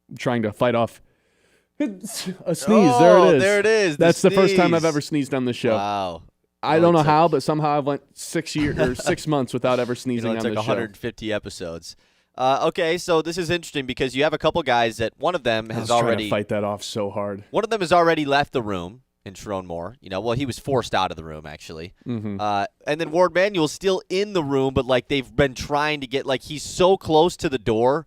I'm trying to fight off a sneeze. Oh, there it is. there it is. That's the first time sneeze. I've ever sneezed on this show. Wow. I don't know how, but somehow I went 6 months without ever sneezing on it's this like show. 150 episodes. Okay, so this is interesting because you have a couple guys that one of them has already trying to fight that off so hard. One of them has already left the room in Sharon Moore. Well, he was forced out of the room actually. Mm-hmm. And then Ward Manuel's still in the room, but like they've been trying to get he's so close to the door,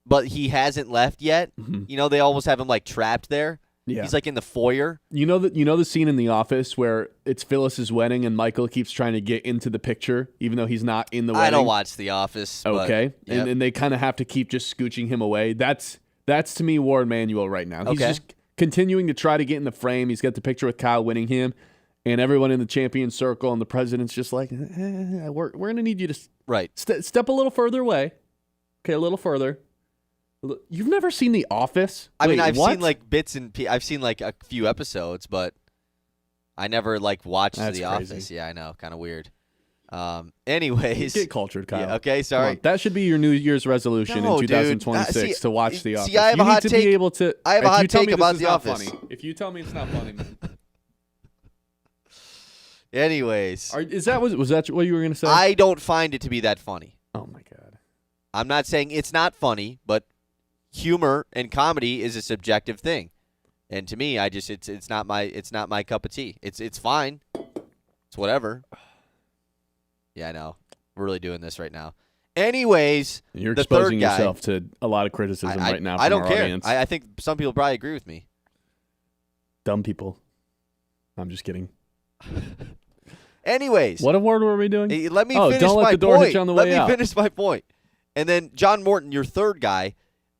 but he hasn't left yet. Mm-hmm. They almost have him trapped there. Yeah. He's in the foyer. You know the scene in The Office where it's Phyllis's wedding and Michael keeps trying to get into the picture even though he's not in the wedding? I don't watch The Office. Okay. But, yep. And they kind of have to keep just scooching him away. That's to me Ward Manuel right now. He's just continuing to try to get in the frame. He's got the picture with Kyle Whittingham and everyone in the champion circle and the president's just like, we're going to need you to step a little further away. Okay, a little further. You've never seen The Office? I mean, I've what? seen bits and I've seen a few episodes, but I never watched That's The crazy. Office. Yeah, I know, kind of weird. Anyways, get cultured, Kyle. Yeah, okay, sorry. That should be your New Year's resolution in 2026 to watch The Office. See, I have a hot take. Be able to. I have a hot take about The The Office. Funny, if you tell me it's not funny, man. Anyways, was that what you were gonna say? I don't find it to be that funny. Oh my god. I'm not saying it's not funny, but humor and comedy is a subjective thing, and to me, it's not my cup of tea. It's fine. It's whatever. Yeah, I know. We're really doing this right now. Anyways, you're the exposing third guy, yourself to a lot of criticism right now. From I don't our care. Audience. I think some people probably agree with me. Dumb people. I'm just kidding. Anyways, what award were we doing? Let me finish don't let my the door point. hit you on the Let way me out. finish my point. And then John Morton, your third guy,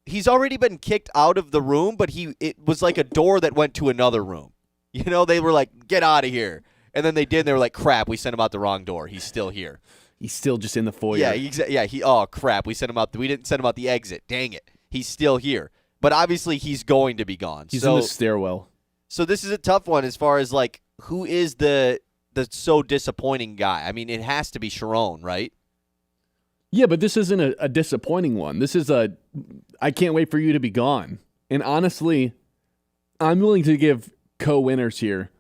he's already been kicked out of the room, but it was like a door that went to another room. They were like, get out of here. And then they did, and they were like, crap, we sent him out the wrong door. He's still here. He's still just in the foyer. Yeah, oh, crap, we didn't send him out the exit. Dang it. He's still here. But obviously he's going to be gone. He's in the stairwell. So this is a tough one as far as who is the so disappointing guy. I mean, it has to be Sharon, right? Yeah, but this isn't a disappointing one. This is I can't wait for you to be gone. And honestly, I'm willing to give co-winners here.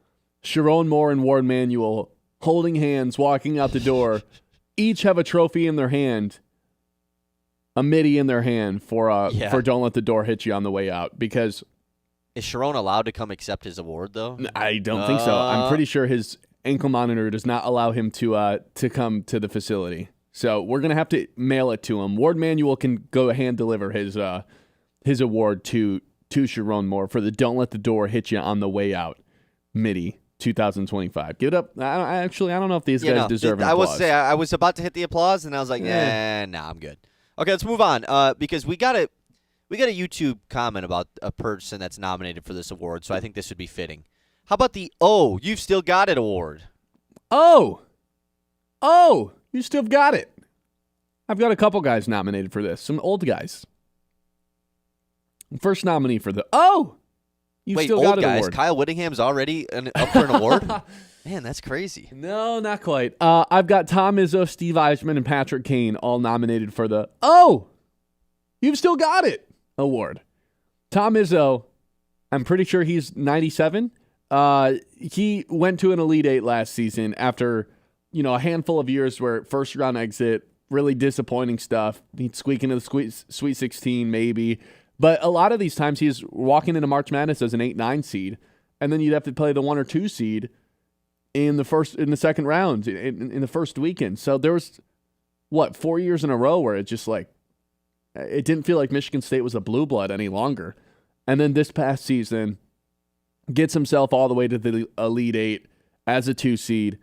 Sharon Moore and Ward Manuel holding hands, walking out the door. Each have a trophy in their hand, a Mitty in their hand for Don't Let the Door Hit You on the way out. Because is Sharon allowed to come accept his award, though? I don't think so. I'm pretty sure his ankle monitor does not allow him to come to the facility. So we're going to have to mail it to him. Ward Manuel can go hand deliver his award to Sharon Moore for the Don't Let the Door Hit You on the Way Out Mitty 2025. Give it up. I don't know if these guys deserve an applause. I would say I was about to hit the applause, and I was like, nah, I'm good. Okay, let's move on because we got a YouTube comment about a person that's nominated for this award, so I think this would be fitting. How about the You've Still Got It award? Oh, you still got it. I've got a couple guys nominated for this. Some old guys. First nominee for the you Wait, still old got it guys. award. Kyle Whittingham's already up for an award? Man, that's crazy. No, not quite. I've got Tom Izzo, Steve Eisman, and Patrick Kane all nominated for the You've Still Got It award. Tom Izzo, I'm pretty sure he's 97. He went to an Elite Eight last season after, a handful of years where first round exit, really disappointing stuff. He'd squeak into the Sweet 16 maybe. But a lot of these times he's walking into March Madness as an 8-9 seed, and then you'd have to play the 1 or 2 seed in the second round, in the first weekend. So there was, 4 years in a row where it just it didn't feel like Michigan State was a blue blood any longer. And then this past season, gets himself all the way to the Elite Eight as a 2 seed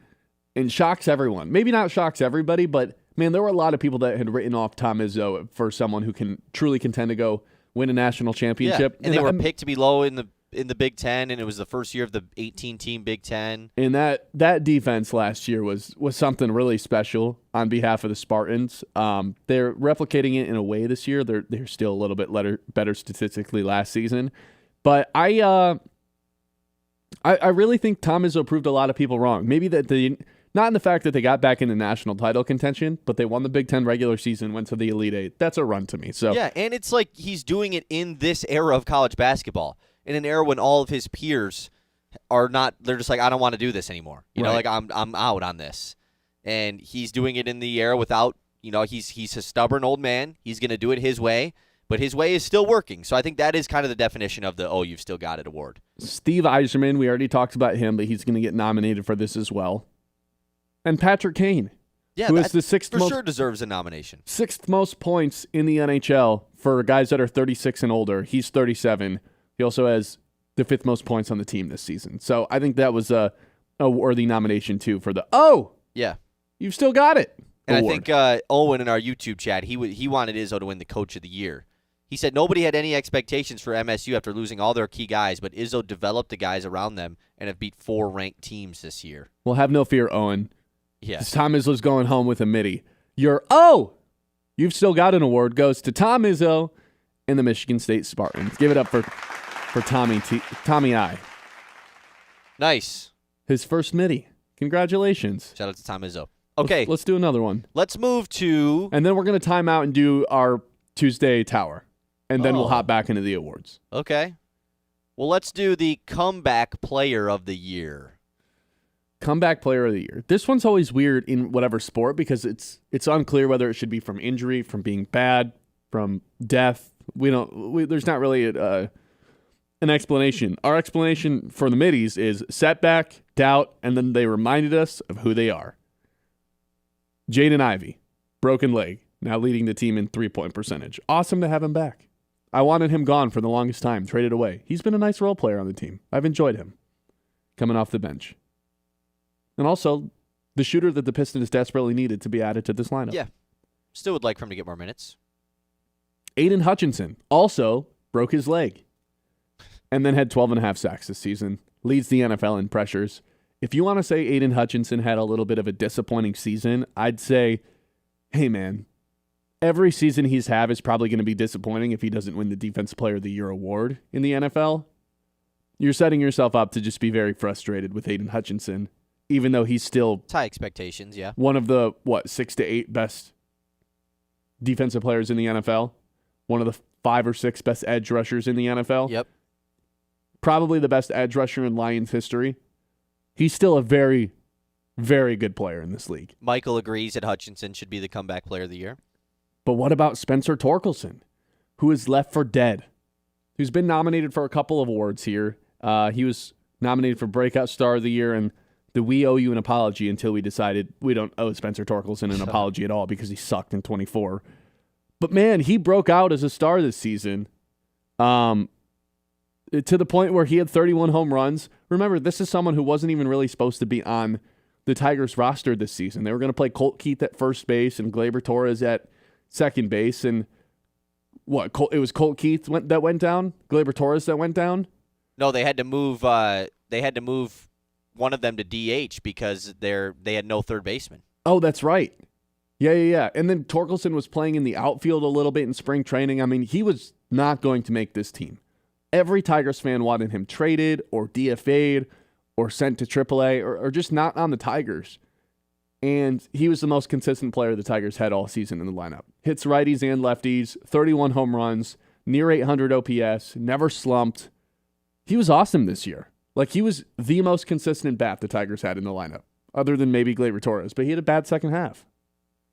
and shocks everyone. Maybe not shocks everybody, but man, there were a lot of people that had written off Tom Izzo for someone who can truly contend to go win a national championship. Yeah, and they were picked to be low in the Big Ten, and it was the first year of the 18-team Big Ten. And that defense last year was something really special on behalf of the Spartans. They're replicating it in a way this year. They're still a little bit better statistically last season, but I really think Tom Izzo proved a lot of people wrong. Maybe that not in the fact that they got back into national title contention, but they won the Big Ten regular season, went to the Elite Eight. That's a run to me. So yeah, and it's like he's doing it in this era of college basketball, in an era when all of his peers are not. They're just like, I don't want to do this anymore. You know, like I'm out on this, and he's doing it in the era without he's a stubborn old man. He's going to do it his way, but his way is still working. So I think that is kind of the definition of the you've still got it award. Steve Yzerman, we already talked about him, but he's going to get nominated for this as well. And Patrick Kane, who is the sixth most, sure deserves a nomination. Sixth most points in the NHL for guys that are 36 and older. He's 37. He also has the fifth most points on the team this season. So I think that was a worthy nomination too for the yeah, you've still got it. And award. I think Owen in our YouTube chat, he wanted Izzo to win the Coach of the Year. He said nobody had any expectations for MSU after losing all their key guys, but Izzo developed the guys around them and have beat 4 ranked teams this year. Well, have no fear, Owen. Yeah. Tom Izzo's going home with a Mitty. You've still got an award goes to Tom Izzo and the Michigan State Spartans. Give it up for Tommy I. Nice. His first Mitty. Congratulations. Shout out to Tom Izzo. Okay. Let's do another one. Let's move to... And then we're going to time out and do our Tuesday Tower. And then we'll hop back into the awards. Okay. Well, let's do the Comeback Player of the Year. Comeback Player of the Year. This one's always weird in whatever sport because it's unclear whether it should be from injury, from being bad, from death. There's not really an explanation. Our explanation for the middies is setback, doubt, and then they reminded us of who they are. Jaden Ivey, broken leg, now leading the team in 3-point percentage. Awesome to have him back. I wanted him gone for the longest time, traded away. He's been a nice role player on the team. I've enjoyed him coming off the bench. And also, the shooter that the Pistons desperately needed to be added to this lineup. Yeah. Still would like for him to get more minutes. Aiden Hutchinson also broke his leg and then had 12.5 sacks this season. Leads the NFL in pressures. If you want to say Aiden Hutchinson had a little bit of a disappointing season, I'd say, hey, man, every season he's had is probably going to be disappointing if he doesn't win the Defensive Player of the Year award in the NFL. You're setting yourself up to just be very frustrated with Aiden Hutchinson, even though he's still high expectations, yeah. One of the 6 to 8 best defensive players in the NFL. One of the 5 or 6 best edge rushers in the NFL. Yep. Probably the best edge rusher in Lions history. He's still a very, very good player in this league. Michael agrees that Hutchinson should be the Comeback Player of the Year. But what about Spencer Torkelson, who is left for dead, who's been nominated for a couple of awards here? He was nominated for Breakout Star of the Year and the We Owe You an Apology until we decided we don't owe Spencer Torkelson an apology at all because he sucked in 24. But, man, he broke out as a star this season to the point where he had 31 home runs. Remember, this is someone who wasn't even really supposed to be on the Tigers roster this season. They were going to play Colt Keith at first base and Gleyber Torres at second base. And it was Colt Keith that went down? Gleyber Torres that went down? No, they had to move one of them to DH because they had no third baseman. Oh, that's right. Yeah. And then Torkelson was playing in the outfield a little bit in spring training. I mean, he was not going to make this team. Every Tigers fan wanted him traded or DFA'd or sent to AAA or just not on the Tigers. And he was the most consistent player the Tigers had all season in the lineup. Hits righties and lefties, 31 home runs, near 800 OPS, never slumped. He was awesome this year. Like, he was the most consistent bat the Tigers had in the lineup, other than maybe Gleyber Torres. But he had a bad second half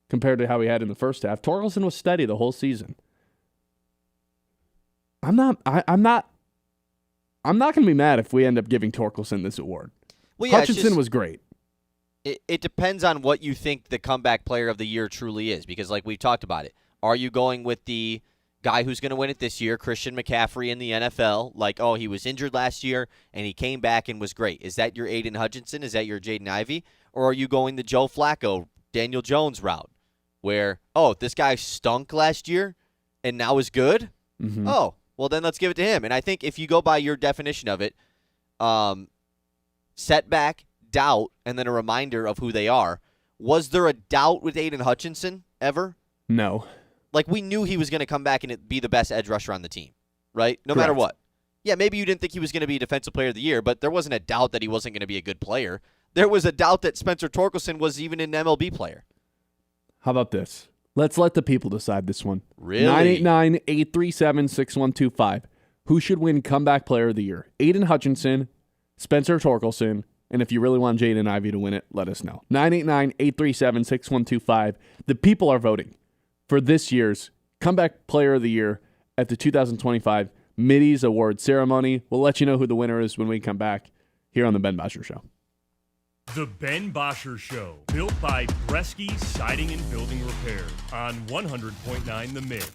compared to how he had in the first half. Torkelson was steady the whole season. I'm not going to be mad if we end up giving Torkelson this award. Well, yeah, Hutchinson was great. It depends on what you think the Comeback Player of the Year truly is, because like we've talked about it. Are you going with the guy who's going to win it this year, Christian McCaffrey in the NFL? Like, he was injured last year and he came back and was great. Is that your Aiden Hutchinson? Is that your Jaden Ivey? Or are you going the Joe Flacco, Daniel Jones route, where, this guy stunk last year and now is good? Mm-hmm. Oh, well, then let's give it to him. And I think if you go by your definition of it, setback, doubt, and then a reminder of who they are, was there a doubt with Aiden Hutchinson ever? No. Like, we knew he was going to come back and be the best edge rusher on the team, right? No Correct. matter what. Yeah, maybe you didn't think he was going to be Defensive Player of the Year, but there wasn't a doubt that he wasn't going to be a good player. There was a doubt that Spencer Torkelson was even an MLB player. How about this? Let's let the people decide this one. Really? 989-837-6125. Who should win Comeback Player of the Year? Aiden Hutchinson, Spencer Torkelson, And if you really want Jaden Ivey to win it, let us know. 989-837-6125. The people are voting for this year's Comeback Player of the Year at the 2025 Mitty's Award Ceremony. We'll let you know who the winner is when we come back here on the Ben Bosscher Show. The Ben Bosscher Show, built by Bresky Siding and Building Repair on 100.9 The Mid.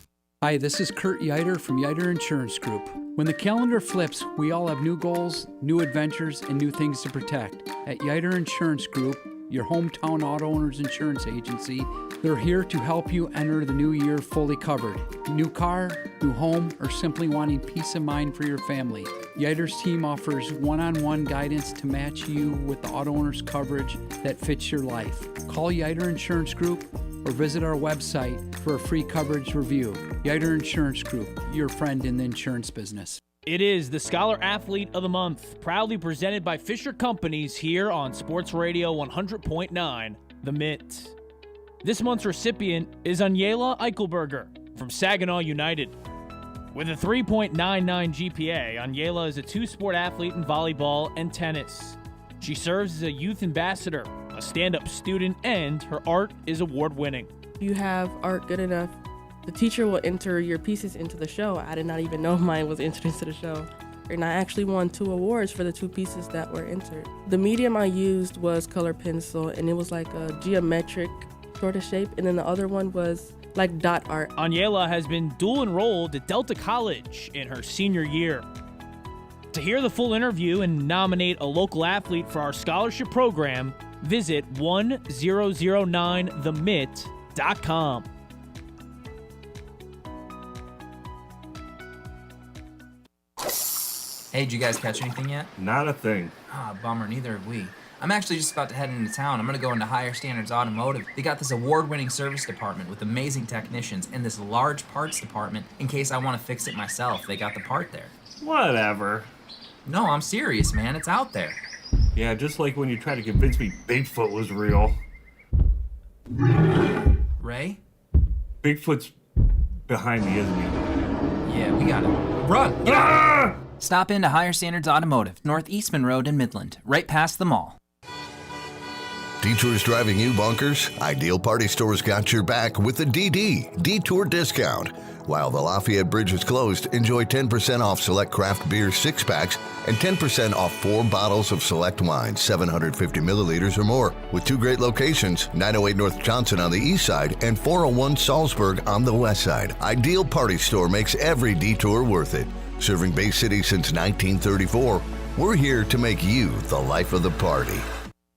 Hi, this is Kurt Yeiter from Yeiter Insurance Group. When the calendar flips, we all have new goals, new adventures, and new things to protect. At Yeiter Insurance Group, your hometown auto owners insurance agency, they're here to help you enter the new year fully covered. New car, new home, or simply wanting peace of mind for your family. Yeiter's team offers one-on-one guidance to match you with the auto owner's coverage that fits your life. Call Yeiter Insurance Group or visit our website for a free coverage review. Yeiter Insurance Group, your friend in the insurance business. It is the Scholar Athlete of the Month, proudly presented by Fisher Companies here on Sports Radio 100.9, The Mitt. This month's recipient is Anyela Eichelberger from Saginaw United. With a 3.99 GPA, Anyela is a two-sport athlete in volleyball and tennis. She serves as a youth ambassador, a stand-up student, and her art is award-winning. You have art good enough, the teacher will enter your pieces into the show. I did not even know mine was entered into the show. And I actually won 2 awards for the 2 pieces that were entered. The medium I used was color pencil, and it was like a geometric sort of shape, and then the other one was like dot art. Anyela has been dual enrolled at Delta College in her senior year. To hear the full interview and nominate a local athlete for our scholarship program, visit 1009themit.com. Hey, did you guys catch anything yet? Not a thing. Ah, bummer, neither have we. I'm actually just about to head into town. I'm going to go into Higher Standards Automotive. They got this award-winning service department with amazing technicians and this large parts department in case I want to fix it myself. They got the part there. Whatever. No, I'm serious, man. It's out there. Yeah, just like when you tried to convince me Bigfoot was real. Ray? Bigfoot's behind me, isn't he? Yeah, we got it. Run! Get out! Stop into Higher Standards Automotive, North Eastman Road in Midland, right past the mall. Detours driving you bonkers? Ideal Party Store's got your back with the Detour discount. While the Lafayette Bridge is closed, enjoy 10% off select craft beer 6-packs and 10% off 4 bottles of select wine, 750 milliliters or more, with 2 great locations, 908 North Johnson on the east side and 401 Salzburg on the west side. Ideal Party Store makes every detour worth it. Serving Bay City since 1934, we're here to make you the life of the party.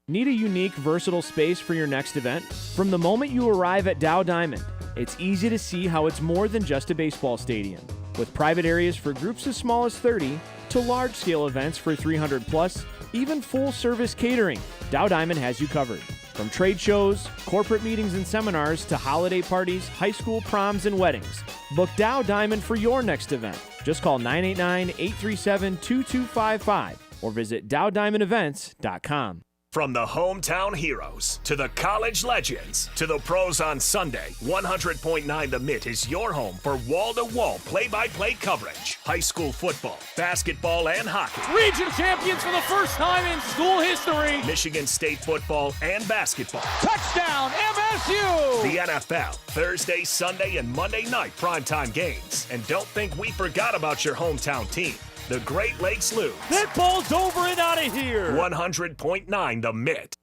Need a unique, versatile space for your next event? From the moment you arrive at Dow Diamond, it's easy to see how it's more than just a baseball stadium. With private areas for groups as small as 30 to large-scale events for 300 plus, even full-service catering, Dow Diamond has you covered. From trade shows, corporate meetings and seminars to holiday parties, high school proms, and weddings, book Dow Diamond for your next event. Just call 989-837-2255 or visit dowdiamondevents.com. From the hometown heroes to the college legends to the pros on Sunday, 100.9 The Mitt is your home for wall-to-wall play-by-play coverage. High school football, basketball, and hockey. Region champions for the first time in school history. Michigan State football and basketball. Touchdown, MSU! The NFL, Thursday, Sunday, and Monday night primetime games. And don't think we forgot about your hometown team. The Great Lakes Loons. That ball's over and out of here. 100.9 The Mitt.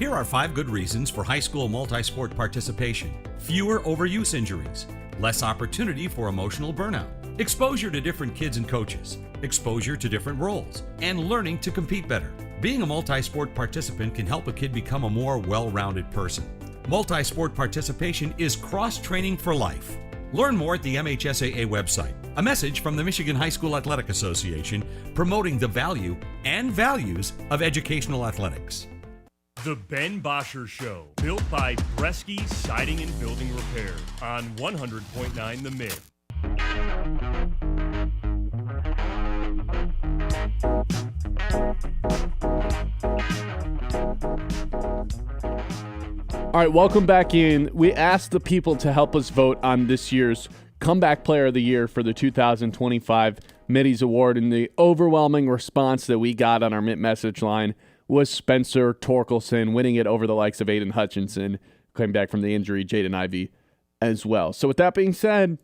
Here are 5 good reasons for high school multi-sport participation. Fewer overuse injuries, less opportunity for emotional burnout, exposure to different kids and coaches, exposure to different roles, and learning to compete better. Being a multi-sport participant can help a kid become a more well-rounded person. Multi-sport participation is cross-training for life. Learn more at the MHSAA website. A message from the Michigan High School Athletic Association promoting the value and values of educational athletics. The Ben Bosscher Show, built by Bresky Siding and Building Repair on 100.9 The Mid. All right, welcome back in. We asked the people to help us vote on this year's Comeback Player of the Year for the 2025 Mitty's Award, and the overwhelming response that we got on our Mitt message line was Spencer Torkelson, winning it over the likes of Aiden Hutchinson, came back from the injury, Jaden Ivey as well. So with that being said,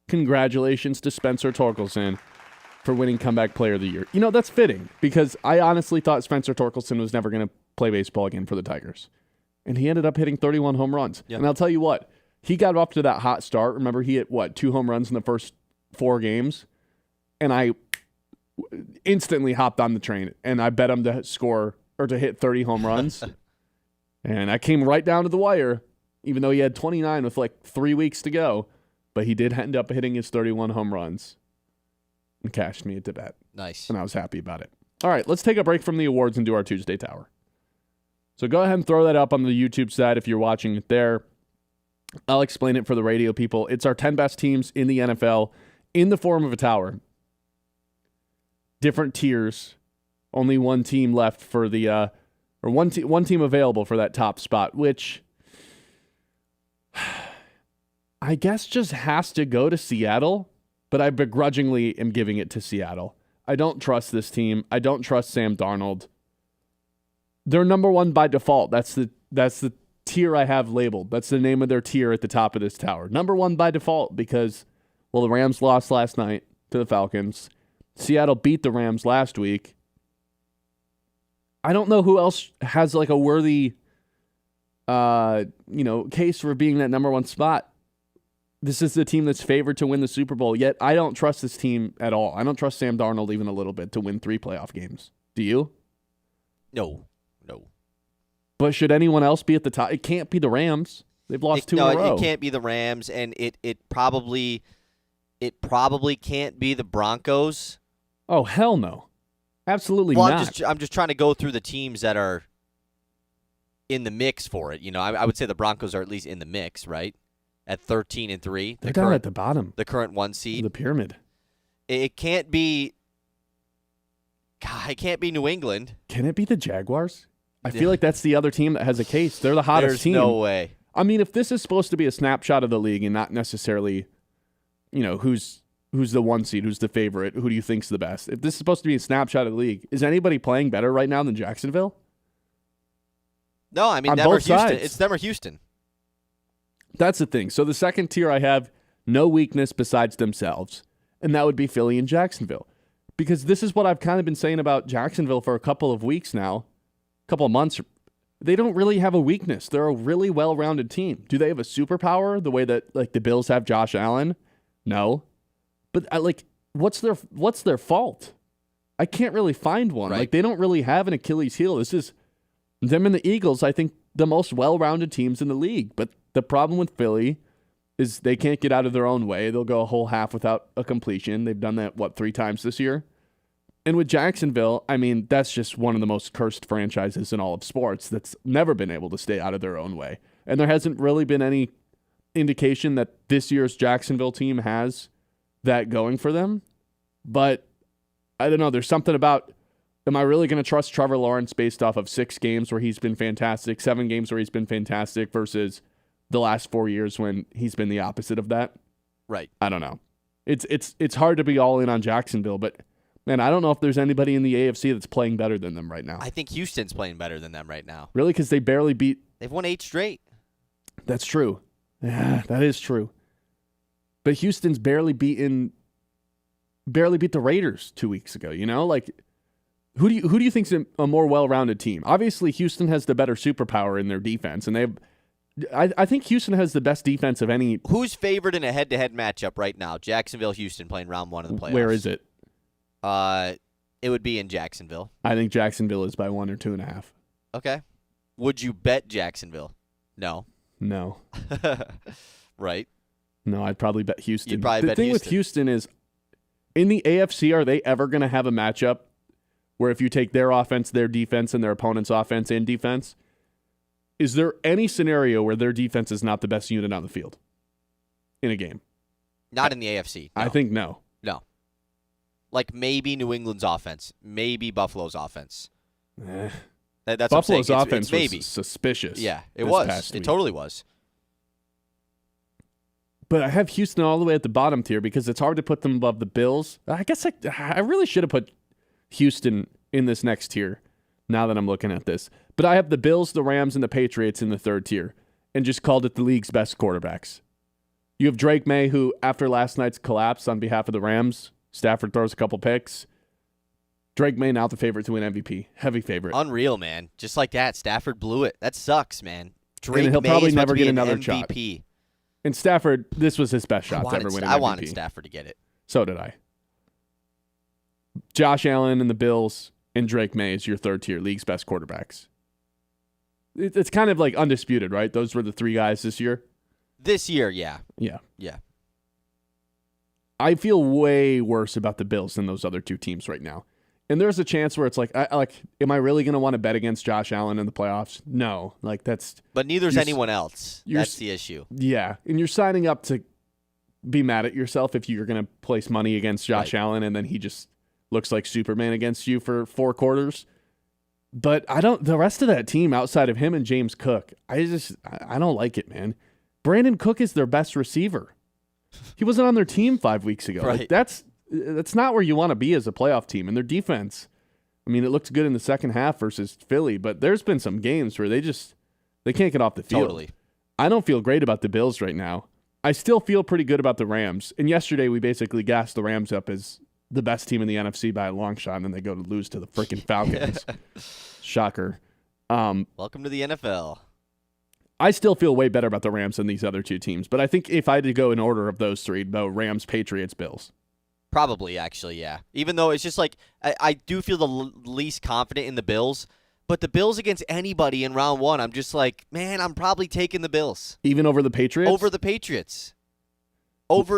congratulations to Spencer Torkelson for winning Comeback Player of the Year. You know, that's fitting because I honestly thought Spencer Torkelson was never going to play baseball again for the Tigers. And he ended up hitting 31 home runs. Yep. And I'll tell you what, he got off to that hot start. Remember, he hit, 2 home runs in the first 4 games? And I instantly hopped on the train, and I bet him to score or to hit 30 home runs. And I came right down to the wire, even though he had 29 with 3 weeks to go. But he did end up hitting his 31 home runs and cashed me at the bet. Nice. And I was happy about it. All right, let's take a break from the awards and do our Tuesday Tower. So go ahead and throw that up on the YouTube side if you're watching it there. I'll explain it for the radio people. It's our 10 best teams in the NFL in the form of a tower. Different tiers. Only one team left for the one team available for that top spot, which I guess just has to go to Seattle, but I begrudgingly am giving it to Seattle. I don't trust this team. I don't trust Sam Darnold. They're number one by default. That's the tier I have labeled. That's the name of their tier at the top of this tower. Number one by default because, well, the Rams lost last night to the Falcons. Seattle beat the Rams last week. I don't know who else has a worthy, case for being that number one spot. This is the team that's favored to win the Super Bowl, yet I don't trust this team at all. I don't trust Sam Darnold even a little bit to win 3 playoff games. Do you? No. But should anyone else be at the top? It can't be the Rams. They've lost 2 in a row. It can't be the Rams, and it probably can't be the Broncos. Oh, hell no. Absolutely not. I'm just trying to go through the teams that are in the mix for it. I would say the Broncos are at least in the mix, right? At 13-3. They're down at the bottom. The current 1 seed. The pyramid. It can't be. God, it can't be New England. Can it be the Jaguars? I feel like that's the other team that has a case. They're the hottest team. There's no way. I mean, if this is supposed to be a snapshot of the league and not necessarily, who's the 1 seed, who's the favorite, who do you think's the best? If this is supposed to be a snapshot of the league, is anybody playing better right now than Jacksonville? No, I mean, on them or both Houston. sides. It's them or Houston. That's the thing. So the second tier I have no weakness besides themselves, and that would be Philly and Jacksonville. Because this is what I've kind of been saying about Jacksonville for a couple of weeks now, couple of months. They don't really have a weakness. They're a really well-rounded team. Do they have a superpower the way that the Bills have Josh Allen? No. But what's their fault? I can't really find one. Right. They don't really have an Achilles heel. This is them and the Eagles, I think, the most well-rounded teams in the league. But the problem with Philly is they can't get out of their own way. They'll go a whole half without a completion. They've done that, 3 times this year? And with Jacksonville, I mean, that's just one of the most cursed franchises in all of sports that's never been able to stay out of their own way. And there hasn't really been any indication that this year's Jacksonville team has that going for them. But I don't know. There's something about, am I really going to trust Trevor Lawrence based off of 6 games where he's been fantastic, 7 games where he's been fantastic versus the last 4 years when he's been the opposite of that? Right. I don't know. It's hard to be all in on Jacksonville, but man, I don't know if there's anybody in the AFC that's playing better than them right now. I think Houston's playing better than them right now. Really? Because they barely beat... They've won 8 straight. That's true. Yeah, that is true. But Houston's barely beat the Raiders 2 weeks ago, Who do you think's a more well-rounded team? Obviously, Houston has the better superpower in their defense, and I think Houston has the best defense of any... Who's favored in a head-to-head matchup right now? Jacksonville, Houston playing round 1 of the playoffs. Where is it? It would be in Jacksonville. I think Jacksonville is by 1 or 2.5. Okay. Would you bet Jacksonville? No. No. Right. No, I'd probably bet Houston. You'd probably the bet thing Houston. with Houston is, in the AFC, are they ever going to have a matchup where if you take their offense, their defense, and their opponent's offense and defense, is there any scenario where their defense is not the best unit on the field in a game? Not in the AFC. No. I think no. No. Like maybe New England's offense, maybe Buffalo's offense. That's Buffalo's what I'm saying. offense it's maybe. was suspicious. Yeah, it was. It totally was. But I have Houston all the way at the bottom tier because it's hard to put them above the Bills. I guess I really should have put Houston in this next tier. now that I'm looking at this. But I have the Bills, the Rams, and the Patriots in the third tier and just called it the league's best quarterbacks. You have Drake May, who, after last night's collapse on behalf of the Rams, Stafford throws a couple picks. Drake May now the favorite to win MVP. Heavy favorite. Unreal, man. Just like that, Stafford blew it. That sucks, man. Drake and he'll May probably is about never to be get an another MVP. shot. And Stafford, this was his best shot to ever win an MVP. I wanted Stafford to get it. So did I. Josh Allen and the Bills and Drake May is your third tier, league's best quarterbacks. It's kind of like undisputed, right? Those were the three guys this year. This year, yeah. Yeah. Yeah. I feel way worse about the Bills than those other two teams right now. And there's a chance where it's like, am I really going to want to bet against Josh Allen in the playoffs? No. But neither's anyone else. That's the issue. Yeah. And you're signing up to be mad at yourself if you're going to place money against Josh Allen and then he just looks like Superman against you for 4 quarters. But the rest of that team outside of him and James Cook, I don't like it, man. Brandon Cook is their best receiver. He wasn't on their team 5 weeks ago. Right. That's not where you want to be as a playoff team. And their defense, I mean, it looked good in the second half versus Philly, but there's been some games where they can't get off the field. Totally. I don't feel great about the Bills right now. I still feel pretty good about the Rams. And yesterday we basically gassed the Rams up as the best team in the NFC by a long shot, and then they go to lose to the freaking Falcons. Shocker. Welcome to the NFL. I still feel way better about the Rams than these other two teams, but I think if I had to go in order of those three, though, Rams, Patriots, Bills. Probably, actually, yeah. Even though it's just like, I do feel the least confident in the Bills, but the Bills against anybody in round one, I'm just like, man, I'm probably taking the Bills. Even over the Patriots? Over the Patriots.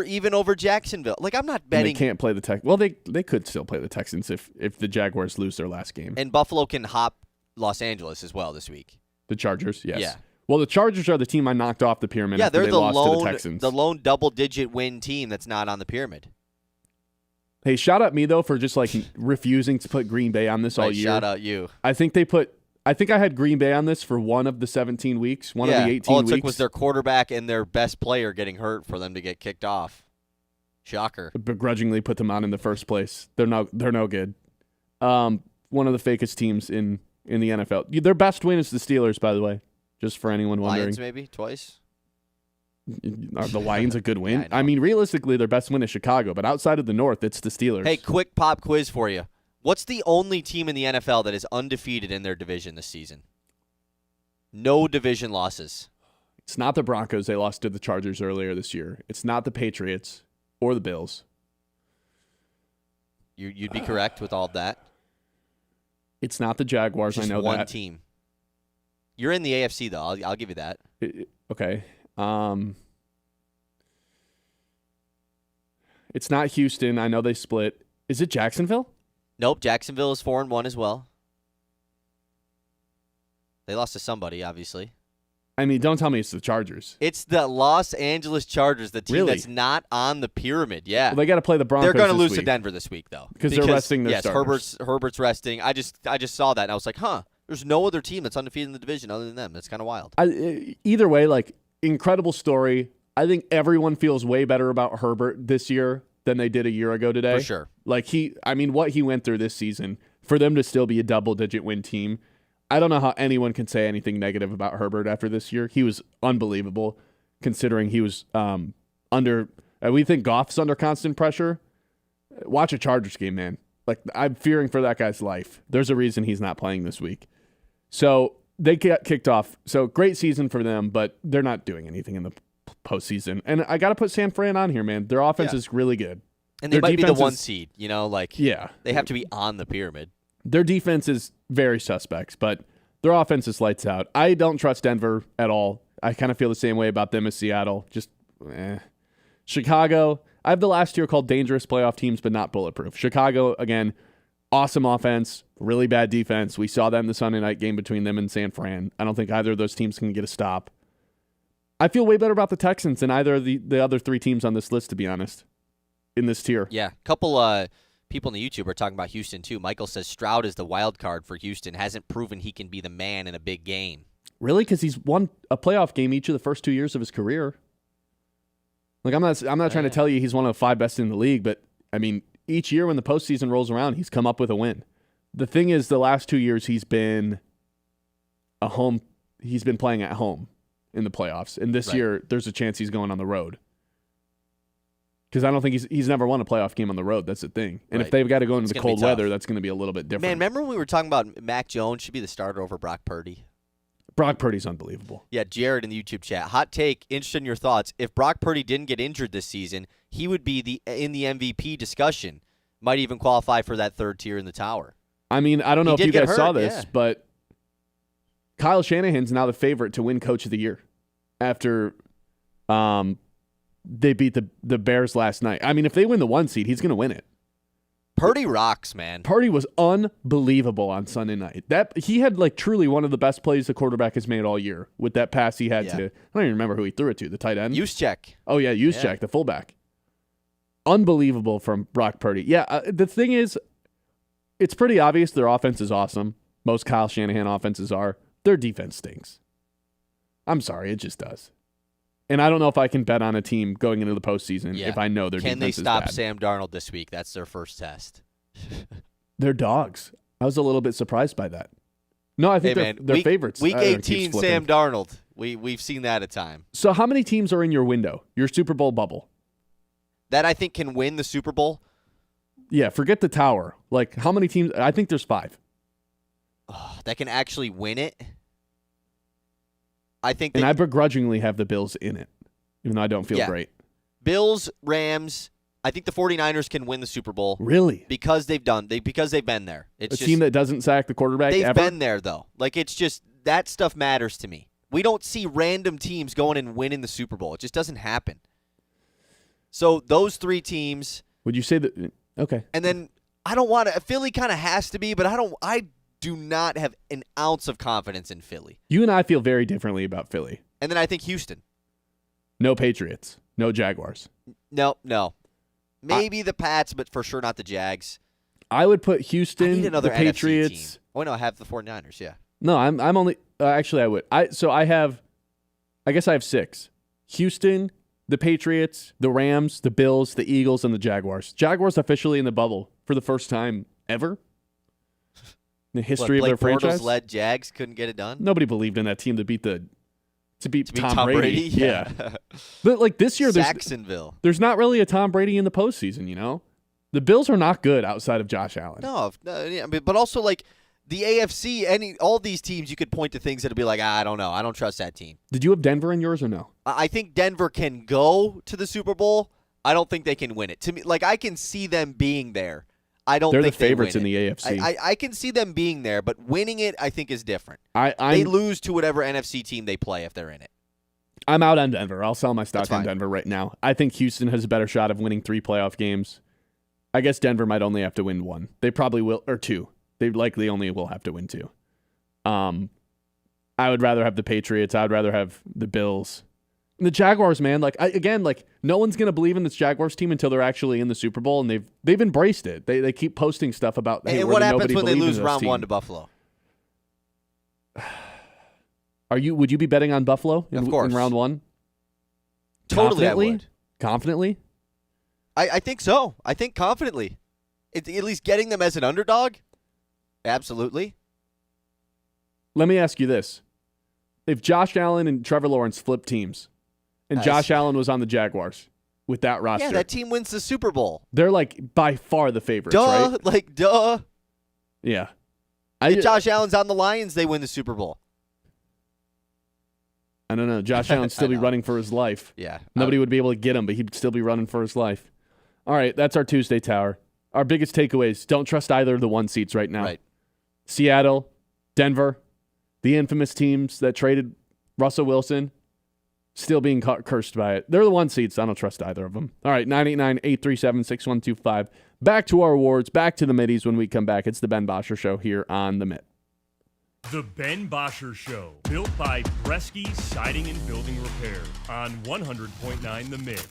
Even over Jacksonville. Like, I'm not betting. And they can't play the Texans. Well, they could still play the Texans if the Jaguars lose their last game. And Buffalo can hop Los Angeles as well this week. The Chargers, yes. Yeah. Well, the Chargers are the team I knocked off the pyramid after they're they the lost to the Texans. The lone double-digit win team that's not on the pyramid. Hey, shout out me, though, for just, refusing to put Green Bay on this all year. Shout out you. I think I had Green Bay on this for one of the 17 weeks, one of the 18 weeks. All it took was their quarterback and their best player getting hurt for them to get kicked off. Shocker. Begrudgingly put them on in the first place. They're no good. One of the fakest teams in the NFL. Their best win is the Steelers, by the way, just for anyone wondering. Lions, maybe? Twice? Are the Lions a good win? Yeah, I mean, realistically, their best win is Chicago, but outside of the North, it's the Steelers. Hey, quick pop quiz for you. What's the only team in the NFL that is undefeated in their division this season? No division losses. It's not the Broncos. They lost to the Chargers earlier this year. It's not the Patriots or the Bills. You'd be correct with all of that. It's not the Jaguars. Just I know one that. team. You're in the AFC, though. I'll give you that. Okay. It's not Houston. I know they split. Is it Jacksonville? Nope. Jacksonville is 4-1 as well. They lost to somebody, obviously. I mean, don't tell me it's the Chargers. It's the Los Angeles Chargers, the team that's not on the pyramid. Yeah. Well, they got to play the Broncos. They're going to lose this to week. Denver this week, though. Because they're resting their starters. Herbert's resting. I just saw that, and I was like, huh. There's no other team that's undefeated in the division other than them. That's kind of wild. Either way, incredible story. I think everyone feels way better about Herbert this year than they did a year ago today. For sure. What he went through this season, for them to still be a double-digit win team, I don't know how anyone can say anything negative about Herbert after this year. He was unbelievable, considering he was we think Goff's under constant pressure. Watch a Chargers game, man. I'm fearing for that guy's life. There's a reason he's not playing this week. So they got kicked off. So great season for them, but they're not doing anything in the postseason. And I got to put San Fran on here, man. Their offense is really good. And they might be the 1 seed, Yeah. They have to be on the pyramid. Their defense is very suspect, but their offense is lights out. I don't trust Denver at all. I kind of feel the same way about them as Seattle. Chicago, I have the last tier called dangerous playoff teams, but not bulletproof. Chicago, again, awesome offense, really bad defense. We saw that in the Sunday night game between them and San Fran. I don't think either of those teams can get a stop. I feel way better about the Texans than either of the other three teams on this list, to be honest, in this tier. Yeah, a couple people on the YouTube are talking about Houston, too. Michael says Stroud is the wild card for Houston, hasn't proven he can be the man in a big game. Really? Because he's won a playoff game each of the first 2 years of his career. I'm not trying to tell you he's one of the 5 best in the league, but, I mean, each year when the postseason rolls around, he's come up with a win. The thing is, the last 2 years he's been playing at home in the playoffs. And this year, there's a chance he's going on the road. Because I don't think he's never won a playoff game on the road. That's the thing. And if they've got to go into the cold weather, that's going to be a little bit different. Man, remember when we were talking about Mac Jones should be the starter over Brock Purdy? Brock Purdy's unbelievable. Yeah, Jared in the YouTube chat. Hot take, interested in your thoughts. If Brock Purdy didn't get injured this season, he would be in the MVP discussion. Might even qualify for that third tier in the tower. I mean, I don't know if you guys saw this, but Kyle Shanahan's now the favorite to win Coach of the Year after they beat the Bears last night. I mean, if they win the 1 seed, he's going to win it. Purdy rocks, man. Purdy was unbelievable on Sunday night. He had like truly one of the best plays the quarterback has made all year with that pass he had to. I don't even remember who he threw it to. The tight end. Juszczyk. Oh yeah, Juszczyk, the fullback. Unbelievable from Brock Purdy. Yeah, the thing is, it's pretty obvious their offense is awesome. Most Kyle Shanahan offenses are. Their defense stinks. I'm sorry, it just does. And I don't know if I can bet on a team going into the postseason if I know their defense is bad. Can they stop Sam Darnold this week? That's their first test. They're dogs. I was a little bit surprised by that. No, I think they're favorites. Week 18, Sam Darnold. We've seen that a time. So how many teams are in your window, your Super Bowl bubble? That I think can win the Super Bowl? Yeah, forget the tower. Like, how many teams? I think there's 5. That can actually win it? I think. And I begrudgingly have the Bills in it, even though I don't feel great. Bills, Rams. I think the 49ers can win the Super Bowl. Really? Because they've been there. It's a team that doesn't sack the quarterback They've ever? been there, though. Like, it's just, that stuff matters to me. We don't see random teams going and winning the Super Bowl. It just doesn't happen. So, those 3 teams. Would you say that? Okay. And then, I don't want to, Philly kind of has to be, but I do not have an ounce of confidence in Philly. You and I feel very differently about Philly. And then I think Houston. No Patriots. No Jaguars. No. Maybe the Pats, but for sure not the Jags. I would put Houston, the Patriots. Team. Oh, no, I have the 49ers, yeah. No, I'm only actually I would. I guess I have 6. Houston, the Patriots, the Rams, the Bills, the Eagles, and the Jaguars. Jaguars officially in the bubble for the first time ever in the history of their franchise. Led Jags couldn't get it done. Nobody believed in that team to beat Tom Brady. Yeah. But like this year, there's not really a Tom Brady in the postseason. You know, the Bills are not good outside of Josh Allen. No, but also like the AFC, all these teams, you could point to things that'd be like, I don't know, I don't trust that team. Did you have Denver in yours or no? I think Denver can go to the Super Bowl. I don't think they can win it. To me, like I can see them being there. I don't They're think the favorites they in the AFC. I can see them being there, but winning it, I think, is different. They lose to whatever NFC team they play if they're in it. I'm out on Denver. I'll sell my stock on Denver right now. I think Houston has a better shot of winning 3 playoff games. I guess Denver might only have to win 1. They probably will, or 2. They likely only will have to win 2. I would rather have the Patriots. I would rather have the Bills. And the Jaguars, man, no one's going to believe in this Jaguars team until they're actually in the Super Bowl, and they've embraced it. They keep posting stuff about, hey, and what happens when they lose round 1 to Buffalo? Would you be betting on Buffalo in round 1? Totally, I would. Confidently? I think so. I think confidently. At least getting them as an underdog? Absolutely. Let me ask you this. If Josh Allen and Trevor Lawrence flipped teams, and Josh Allen was on the Jaguars with that roster. Yeah, that team wins the Super Bowl. They're like by far the favorites, right? Duh. Yeah. If Josh Allen's on the Lions, they win the Super Bowl. I don't know. Josh Allen'd still be running for his life. Yeah. Nobody would be able to get him, but he'd still be running for his life. All right, that's our Tuesday Tower. Our biggest takeaways, don't trust either of the 1 seats right now. Right. Seattle, Denver, the infamous teams that traded Russell Wilson, still being cursed by it. They're the 1 seats. I don't trust either of them. All right, 989-837-6125. Back to our awards, back to the Middies when we come back. It's the Ben Bosscher Show here on the Mitt. The Ben Bosscher Show, built by Bresky Siding and Building Repair on 100.9 The Mid.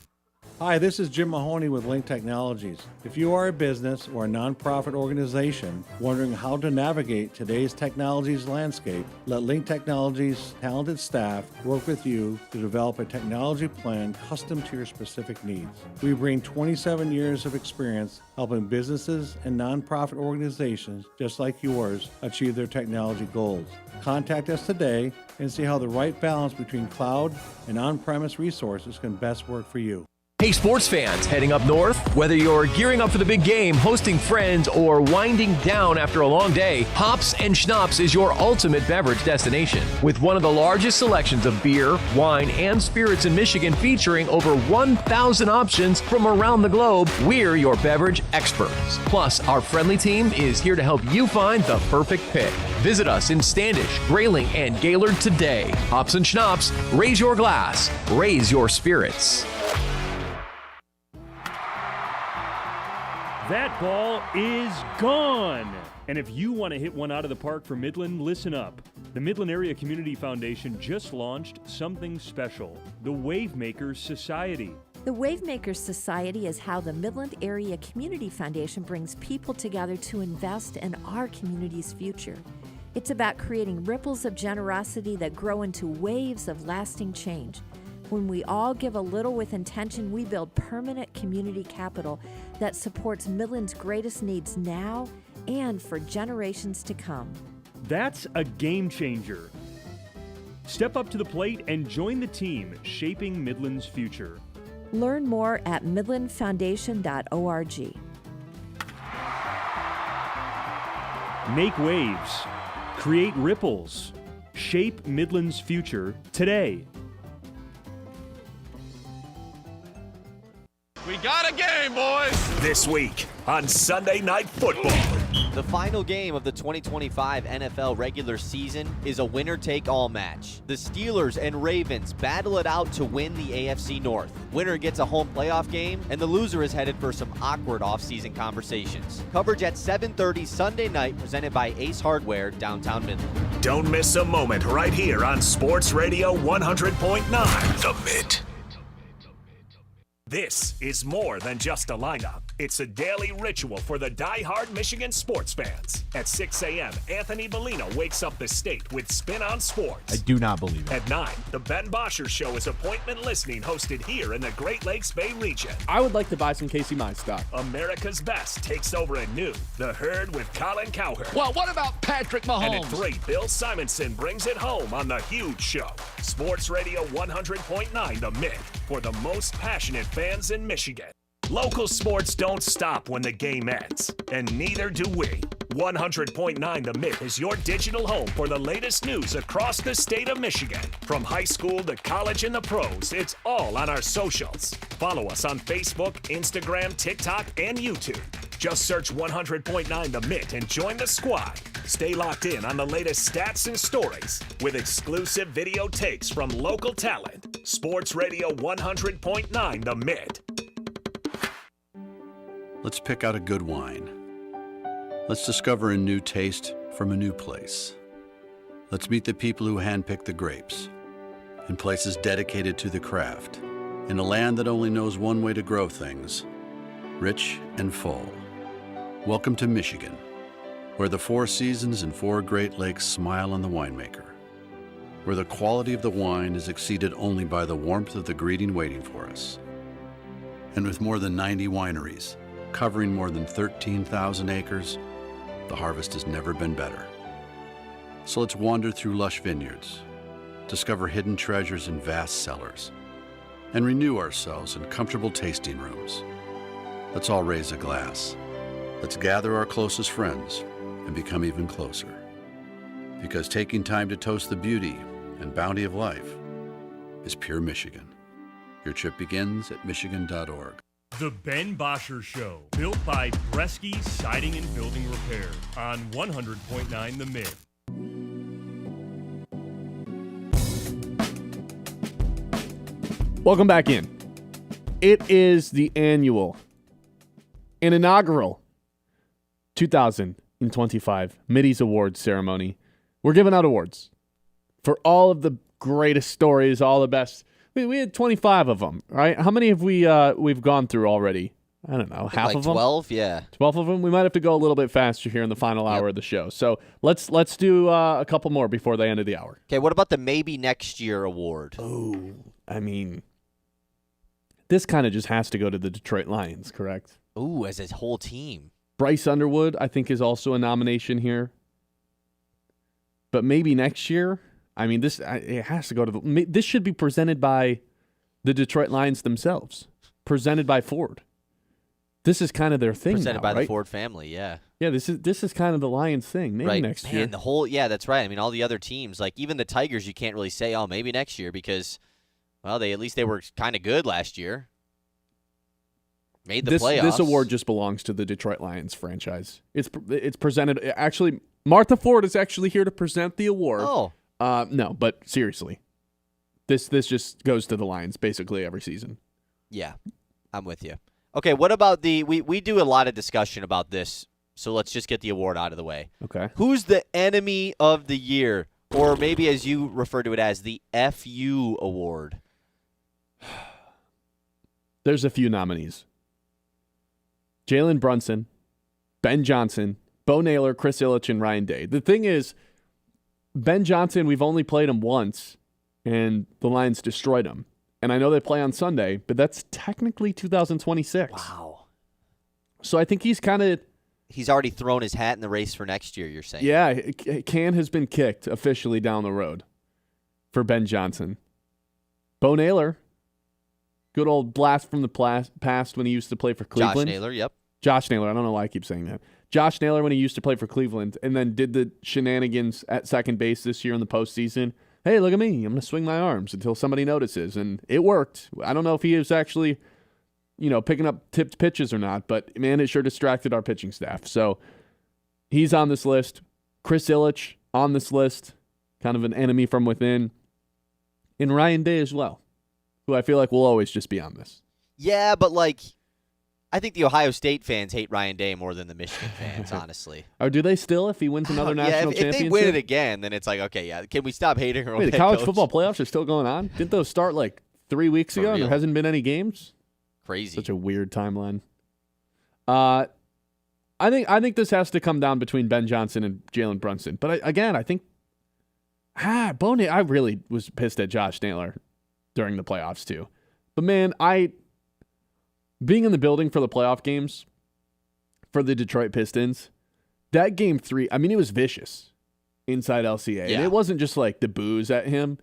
Hi, this is Jim Mahoney with Link Technologies. If you are a business or a nonprofit organization wondering how to navigate today's technologies landscape, let Link Technologies' talented staff work with you to develop a technology plan custom to your specific needs. We bring 27 years of experience helping businesses and nonprofit organizations just like yours achieve their technology goals. Contact us today and see how the right balance between cloud and on-premise resources can best work for you. Hey sports fans, heading up north? Whether you're gearing up for the big game, hosting friends, or winding down after a long day, Hops and Schnapps is your ultimate beverage destination. With one of the largest selections of beer, wine, and spirits in Michigan featuring over 1,000 options from around the globe, we're your beverage experts. Plus, our friendly team is here to help you find the perfect pick. Visit us in Standish, Grayling, and Gaylord today. Hops and Schnapps, raise your glass, raise your spirits. That ball is gone. And if you want to hit one out of the park for Midland, listen up. The Midland Area Community Foundation just launched something special, the Wavemakers Society. The Wavemakers Society is how the Midland Area Community Foundation brings people together to invest in our community's future. It's about creating ripples of generosity that grow into waves of lasting change. When we all give a little with intention, we build permanent community capital that supports Midland's greatest needs now and for generations to come. That's a game changer. Step up to the plate and join the team shaping Midland's future. Learn more at midlandfoundation.org. Make waves. Create ripples. Shape Midland's future today. We got a game, boys! This week on Sunday Night Football. The final game of the 2025 NFL regular season is a winner-take-all match. The Steelers and Ravens battle it out to win the AFC North. Winner gets a home playoff game, and the loser is headed for some awkward offseason conversations. Coverage at 7:30 Sunday night, presented by Ace Hardware, downtown Midland. Don't miss a moment right here on Sports Radio 100.9 The Mid. This is more than just a lineup. It's a daily ritual for the die-hard Michigan sports fans. At 6 a.m., Anthony Bellino wakes up the state with Spin on Sports. I do not believe it. At 9, the Ben Bosscher Show is appointment listening hosted here in the Great Lakes Bay region. I would like to buy some Casey Mize stock. America's Best takes over at noon. The Herd with Colin Cowherd. Well, what about Patrick Mahomes? And at 3, Bill Simonson brings it home on The Huge Show. Sports Radio 100.9 The Mid for the most passionate fans in Michigan. Local sports don't stop when the game ends, and neither do we. 100.9 The Mid is your digital home for the latest news across the state of Michigan. From high school to college and the pros, it's all on our socials. Follow us on Facebook, Instagram, TikTok, and YouTube. Just search 100.9 The Mid and join the squad. Stay locked in on the latest stats and stories with exclusive video takes from local talent. Sports Radio 100.9 The Mid. Let's pick out a good wine. Let's discover a new taste from a new place. Let's meet the people who handpick the grapes in places dedicated to the craft, in a land that only knows one way to grow things, rich and full. Welcome to Michigan, where the 4 seasons and 4 Great Lakes smile on the winemaker, where the quality of the wine is exceeded only by the warmth of the greeting waiting for us. And with more than 90 wineries, covering more than 13,000 acres, the harvest has never been better. So let's wander through lush vineyards, discover hidden treasures in vast cellars, and renew ourselves in comfortable tasting rooms. Let's all raise a glass. Let's gather our closest friends and become even closer. Because taking time to toast the beauty and bounty of life is pure Michigan. Your trip begins at michigan.org. The Ben Bosscher Show, built by Bresky Siding and Building Repair on 100.9 The Mid. Welcome back in. It is the annual and inaugural 2025 Mitty's Awards ceremony. We're giving out awards for all of the greatest stories, all the best We had 25 of them, right? How many have we've gone through already? I don't know, half like of them? 12, yeah. 12 of them? We might have to go a little bit faster here in the final hour of the show. So let's do a couple more before the end of the hour. Okay, what about the Maybe Next Year award? Oh, I mean, this kind of just has to go to the Detroit Lions, correct? Ooh, as a whole team. Bryce Underwood, I think, is also a nomination here. But maybe next year, I mean, it has to go to this should be presented by the Detroit Lions themselves, presented by Ford. This is kind of their thing Presented now, by right? the Ford family, yeah. Yeah, this is kind of the Lions thing. Maybe next year. The whole, yeah, that's right. I mean, all the other teams, like even the Tigers, you can't really say, oh, maybe next year because, well, at least they were kind of good last year. Made the playoffs. This award just belongs to the Detroit Lions franchise. It's presented. Actually, Martha Ford is actually here to present the award. Oh, no, but seriously, this just goes to the Lions basically every season. Yeah, I'm with you. Okay, what about we do a lot of discussion about this, so let's just get the award out of the way. Okay. Who's the enemy of the year? Or maybe as you refer to it as the FU award. There's a few nominees. Jalen Brunson, Ben Johnson, Bo Naylor, Chris Ilitch, and Ryan Day. The thing is, Ben Johnson, we've only played him once, and the Lions destroyed him. And I know they play on Sunday, but that's technically 2026. Wow. So I think he's kind of... He's already thrown his hat in the race for next year, you're saying? Yeah, can has been kicked officially down the road for Ben Johnson. Bo Naylor, good old blast from the past when he used to play for Cleveland. Josh Naylor, yep. Josh Naylor, I don't know why I keep saying that. Josh Naylor when he used to play for Cleveland and then did the shenanigans at second base this year in the postseason. Hey, look at me. I'm going to swing my arms until somebody notices. And it worked. I don't know if he is actually, picking up tipped pitches or not, but, man, it sure distracted our pitching staff. So he's on this list. Chris Ilitch on this list, kind of an enemy from within. And Ryan Day as well, who I feel like will always just be on this. Yeah, but, I think the Ohio State fans hate Ryan Day more than the Michigan fans, honestly. Or do they still if he wins another national championship? If they win it again, then it's like, okay, yeah, can we stop hating her? Wait, the college football playoffs are still going on? Didn't those start 3 weeks ago and there hasn't been any games? Crazy. Such a weird timeline. I think this has to come down between Ben Johnson and Jalen Brunson. But I think Boney, I really was pissed at Josh Naylor during the playoffs too. But man, being in the building for the playoff games for the Detroit Pistons, that game 3, I mean, it was vicious inside LCA. Yeah. And it wasn't just the boos at him.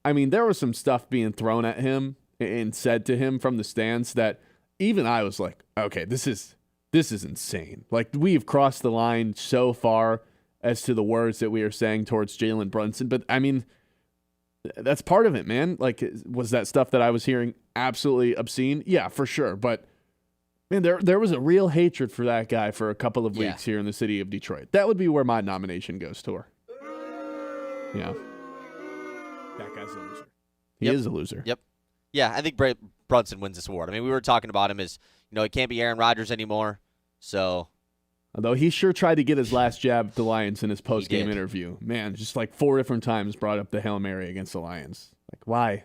I mean, there was some stuff being thrown at him and said to him from the stands that even I was like, okay, this is insane. We've crossed the line so far as to the words that we are saying towards Jalen Brunson. But I mean, that's part of it, man. Was that stuff that I was hearing absolutely obscene? Yeah, for sure. But man, there was a real hatred for that guy for a couple of weeks here in the city of Detroit. That would be where my nomination goes to her. Yeah. That guy's a loser. He is a loser. Yep. Yeah, I think Brunson wins this award. I mean, we were talking about him as, it can't be Aaron Rodgers anymore. So, although he sure tried to get his last jab at the Lions in his post-game interview. Man, just 4 different times brought up the Hail Mary against the Lions. Why?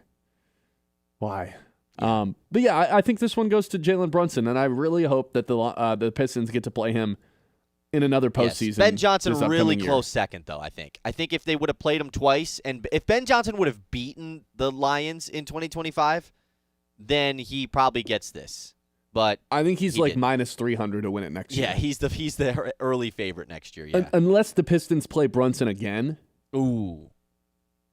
Why? But yeah, I think this one goes to Jalen Brunson, and I really hope that the Pistons get to play him in another postseason. Yes. Ben Johnson really year. close second, though, I think. I think if they would have played him twice, and if Ben Johnson would have beaten the Lions in 2025, then he probably gets this. But I think he's minus 300 to win it next year. Yeah, he's the early favorite next year, yeah. Unless the Pistons play Brunson again. Ooh.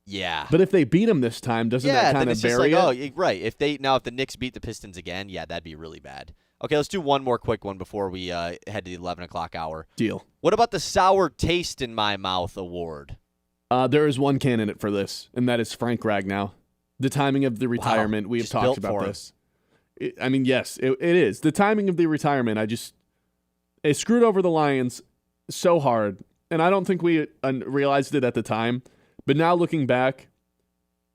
Yeah. But if they beat him this time, doesn't that kind of bury it? Right. If the Knicks beat the Pistons again, yeah, that'd be really bad. Okay, let's do one more quick one before we head to the 11 o'clock hour. Deal. What about the Sour Taste in My Mouth award? There is one candidate for this, and that is Frank Ragnow. The timing of the retirement, we have talked about this. Yes, it is. The timing of the retirement, it screwed over the Lions so hard, and I don't think we realized it at the time. But now looking back,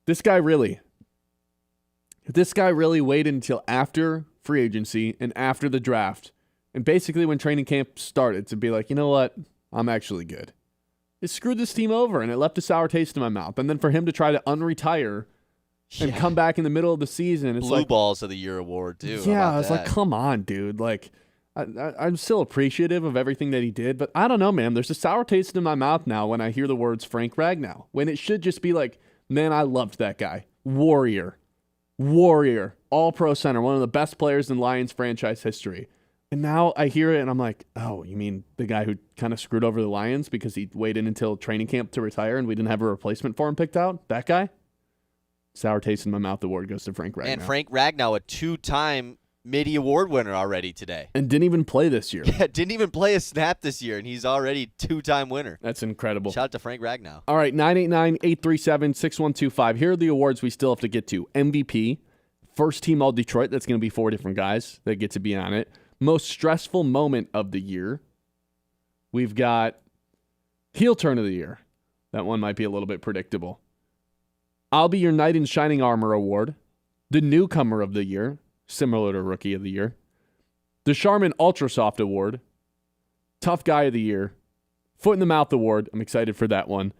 this guy really waited until after free agency and after the draft, and basically when training camp started to be like, you know what, I'm actually good. It screwed this team over, and it left a sour taste in my mouth. And then for him to try to unretire and come back in the middle of the season. It's Blue like Balls of the Year award, too. Yeah, it's like, come on, dude. Like, I'm still appreciative of everything that he did, but I don't know, man. There's a sour taste in my mouth now when I hear the words Frank Ragnow, when it should just be like, man, I loved that guy. Warrior, all-pro center, one of the best players in Lions franchise history. And now I hear it, and I'm like, oh, you mean the guy who kind of screwed over the Lions because he waited until training camp to retire and we didn't have a replacement for him picked out? That guy? Sour taste in my mouth award goes to Frank Ragnow. And Frank Ragnow, a 2-time Mitty Award winner already today. And didn't even play this year. Yeah, didn't even play a snap this year, and he's already 2-time winner. That's incredible. Shout out to Frank Ragnow. All right, 989-837-6125. Here are the awards we still have to get to. MVP, first team All-Detroit. That's going to be 4 different guys that get to be on it. Most stressful moment of the year. We've got heel turn of the year. That one might be a little bit predictable. I'll be your knight in shining armor award. The newcomer of the year, similar to rookie of the year. The Charmin Ultra Soft award. Tough guy of the year. Foot in the mouth award. I'm excited for that one.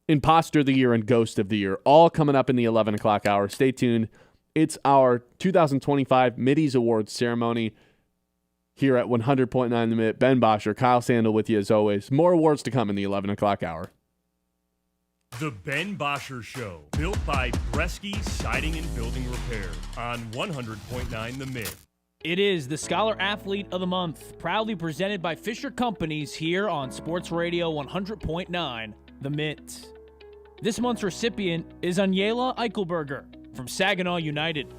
Imposter of the year and ghost of the year. All coming up in the 11 o'clock hour. Stay tuned. It's our 2025 Mitty's Awards ceremony here at 100.9 The Minute. Ben Bosscher, Kyle Sandel with you as always. More awards to come in the 11 o'clock hour. The Ben Bosscher Show, built by Bresky Siding and Building Repair on 100.9 The Mid. It is the Scholar Athlete of the Month, proudly presented by Fisher Companies here on Sports Radio 100.9 The Mitt. This month's recipient is Anyela Eichelberger from Saginaw United.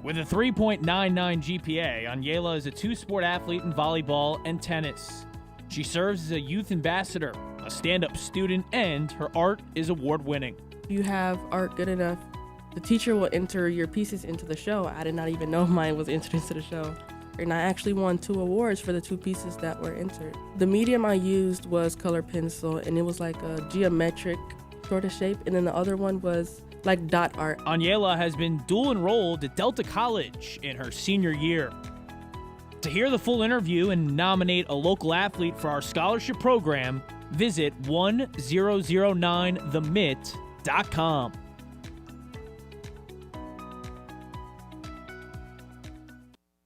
With a 3.99 GPA, Anyela is a two-sport athlete in volleyball and tennis. She serves as a youth ambassador, a stand-up student, and her art is award-winning. You have art good enough. The teacher will enter your pieces into the show. I did not even know mine was entered into the show. And I actually won 2 awards for the 2 pieces that were entered. The medium I used was color pencil, and it was like a geometric sort of shape. And then the other one was like dot art. Anyela has been dual enrolled at Delta College in her senior year. To hear the full interview and nominate a local athlete for our scholarship program, visit 1009themitt.com.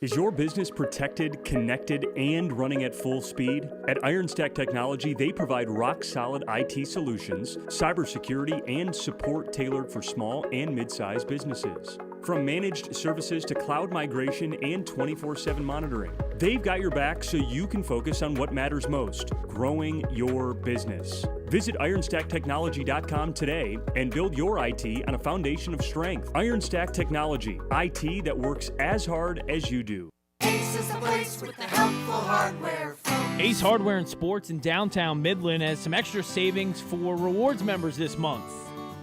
Is your business protected, connected, and running at full speed? At Ironstack Technology, they provide rock-solid IT solutions, cybersecurity, and support tailored for small and mid-sized businesses. From managed services to cloud migration and 24/7 monitoring, they've got your back so you can focus on what matters most, growing your business. Visit IronstackTechnology.com today and build your IT on a foundation of strength. Ironstack Technology, IT that works as hard as you do. Ace is the place with the helpful hardware. Ace Hardware and Sports in downtown Midland has some extra savings for rewards members this month.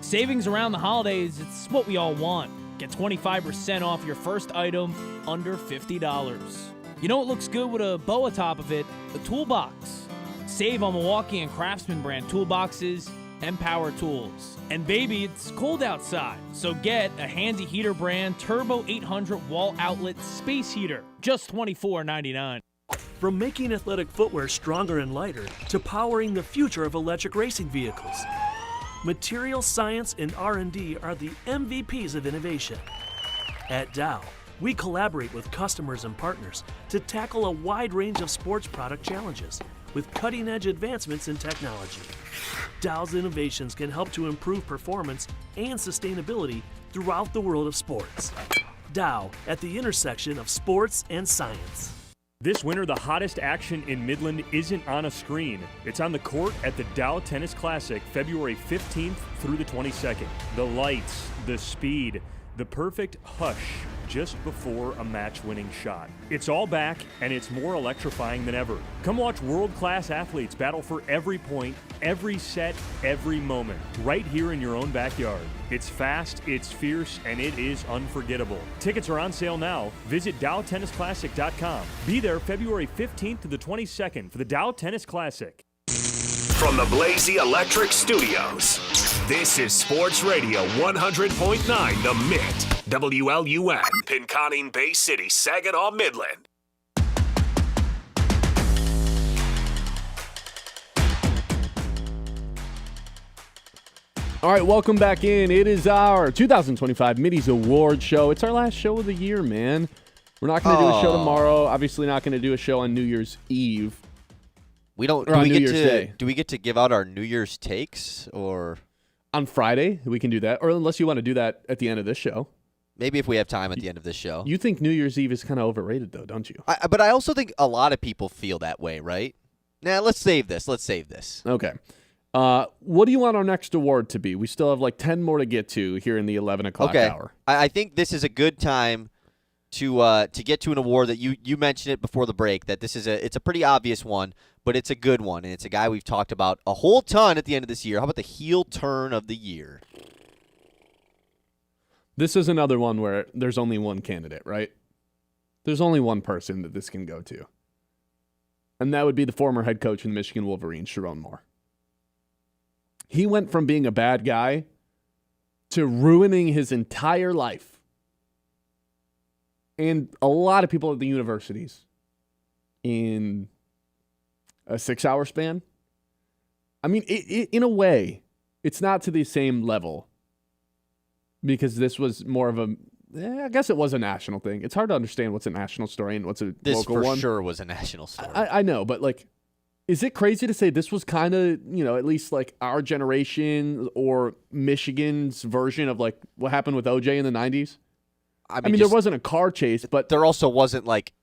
Savings around the holidays, it's what we all want. Get 25% off your first item under $50. You know what looks good with a bow atop of it? A toolbox. Save on Milwaukee and Craftsman brand toolboxes and power tools. And baby, it's cold outside, so get a Handy Heater brand Turbo 800 wall outlet space heater, just $24.99. From making athletic footwear stronger and lighter to powering the future of electric racing vehicles, material science and R&D are the MVPs of innovation. At Dow, we collaborate with customers and partners to tackle a wide range of sports product challenges with cutting-edge advancements in technology. Dow's innovations can help to improve performance and sustainability throughout the world of sports. Dow, at the intersection of sports and science. This winter, the hottest action in Midland isn't on a screen. It's on the court at the Dow Tennis Classic, February 15th through the 22nd. The lights, the speed, the perfect hush just before a match-winning shot. It's all back, and it's more electrifying than ever. Come watch world-class athletes battle for every point, every set, every moment, right here in your own backyard. It's fast, it's fierce, and it is unforgettable. Tickets are on sale now. Visit DowTennisClassic.com. Be there February 15th to the 22nd for the Dow Tennis Classic. From the Blazy Electric Studios, this is Sports Radio 100.9 The Mitt. WLUN, Pinconning Bay City, Saginaw, Midland. All right, welcome back in. It is our 2025 Mitty's Award Show. It's our last show of the year, man. We're not going to do a show tomorrow. Obviously not going to do a show on New Year's Eve. We don't. Or on New Year's Day. Do we get to give out our New Year's takes, or on Friday we can do that, or unless you want to do that at the end of this show? Maybe if we have time at the end of this show. You think New Year's Eve is kind of overrated, though, don't you? But I also think a lot of people feel that way, right? Nah, let's save this. Okay. What do you want our next award to be? We still have like 10 more to get to here in the 11 o'clock hour. I think this is a good time to get to an award that you mentioned it before the break, that it's a pretty obvious one, but it's a good one, and it's a guy we've talked about a whole ton at the end of this year. How about the heel turn of the year? This is another one where there's only one candidate, right? There's only one person that this can go to. And that would be the former head coach of the Michigan Wolverines, Sharon Moore. He went from being a bad guy to ruining his entire life. And a lot of people at the universities in a 6-hour span. I mean, in a way, it's not to the same level because this was more of I guess it was a national thing. It's hard to understand what's a national story and what's a local one. This for sure was a national story. I know, but like, is it crazy to say this was kind of, at least like our generation or Michigan's version of like what happened with OJ in the 90s? I mean there wasn't a car chase, but there also wasn't like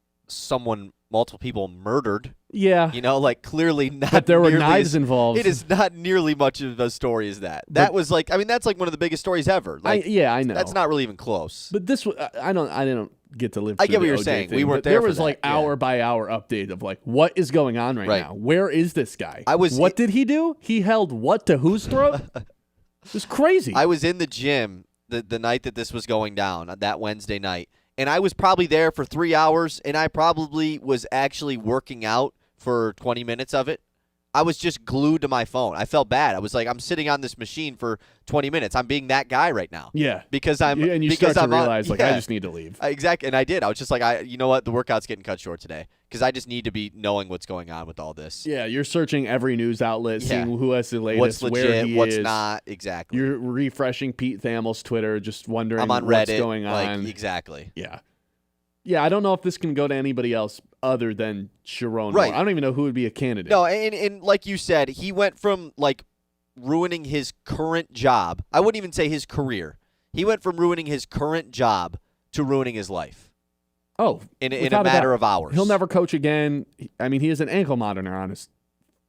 multiple people murdered. Yeah. Like clearly not. But there were knives involved. It is not nearly much of a story as that. That was like, that's like one of the biggest stories ever. Like, I know. That's not really even close. But this was, I didn't get to live I through get what the you're OJ saying. thing, We weren't but there was for like that. hour by hour update of like, what is going on right now? Where is this guy? What did he do? He held what to whose throat? It was crazy. I was in the gym the night that this was going down, that Wednesday night. And I was probably there for 3 hours, and I probably was actually working out for 20 minutes of it. I was just glued to my phone. I felt bad. I was like, I'm sitting on this machine for 20 minutes. I'm being that guy right now. Yeah. Because I'm and you because start to I'm realize, like, I just need to leave. Exactly. And I did. I was just like, you know what? The workout's getting cut short today because I just need to be knowing what's going on with all this. Yeah, you're searching every news outlet, seeing who has the latest, what's legit, where he what's is. not. Exactly. You're refreshing Pete Thamel's Twitter, just wondering I'm on what's Reddit, going on. Exactly. Yeah. Yeah, I don't know if this can go to anybody else other than Sharon Right. Moore. I don't even know who would be a candidate. No, and like you said, he went from like ruining his current job. I wouldn't even say his career. He went from ruining his current job to ruining his life. Oh, in a matter of hours. He'll never coach again. I mean, he has an ankle monitor on his